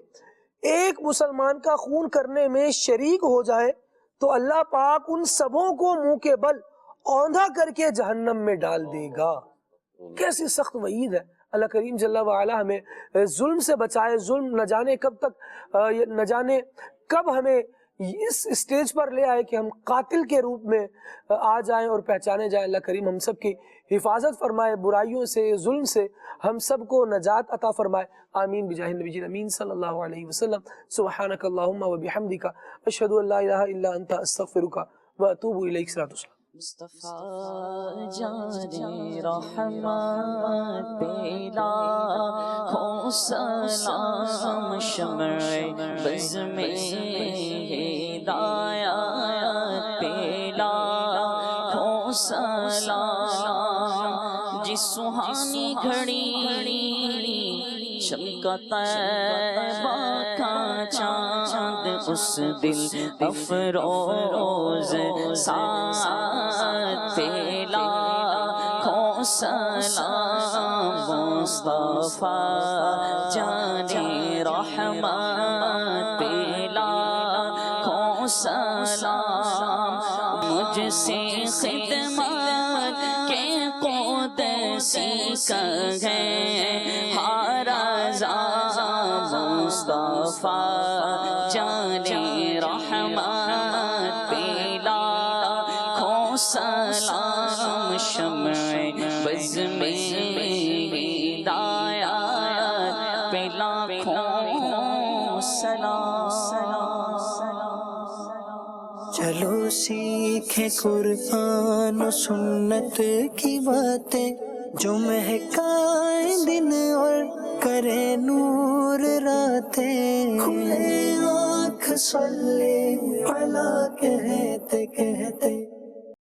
ایک مسلمان کا خون کرنے میں شریک ہو جائے تو اللہ پاک ان سبوں کو منہ کے بل اوندھا کر کے جہنم میں ڈال دے گا. کیسی سخت وعید ہے. اللہ کریم جل وعلا ہمیں ظلم سے بچائے. ظلم نہ جانے کب تک، نہ جانے کب ہمیں اس اسٹیج پر لے آئے کہ ہم قاتل کے روپ میں آ جائیں اور پہچانے جائیں. اللہ کریم ہم سب کی حفاظت فرمائے، برائیوں سے، ظلم سے ہم سب کو نجات عطا فرمائے. آمین بجاہ النبی امین صلی اللہ علیہ وسلم. سبحانک اللہم و بحمدک، اشہد ان لا الہ الا انت، استغفرک و اتوب الیک. صلاۃ والسلام. مصطفیٰ جان رحمت پیلا ہو سلام، شمع بز میں ہدایت پیلا ہو سلام. جس سہانی گھڑی چمکا طیبہ کا چاند، اس دل افروز ساتھ پیلا ہو سلام. مصطفیٰ جان رحمت پیلا ہو سلام. مجھ سے خدمت کے قدسی کہیں ہر رضا، مصطفیٰ جان رحمت پیلا ہو سلام. شمع بز میں ہدایت پیلا ہو سلام. چلو سیکھیں قرآن و سنت کی باتیں، جو مہکائیں دن اور کرے نور راتیں. کھلے آنکھ صلی علی کہتے کہتے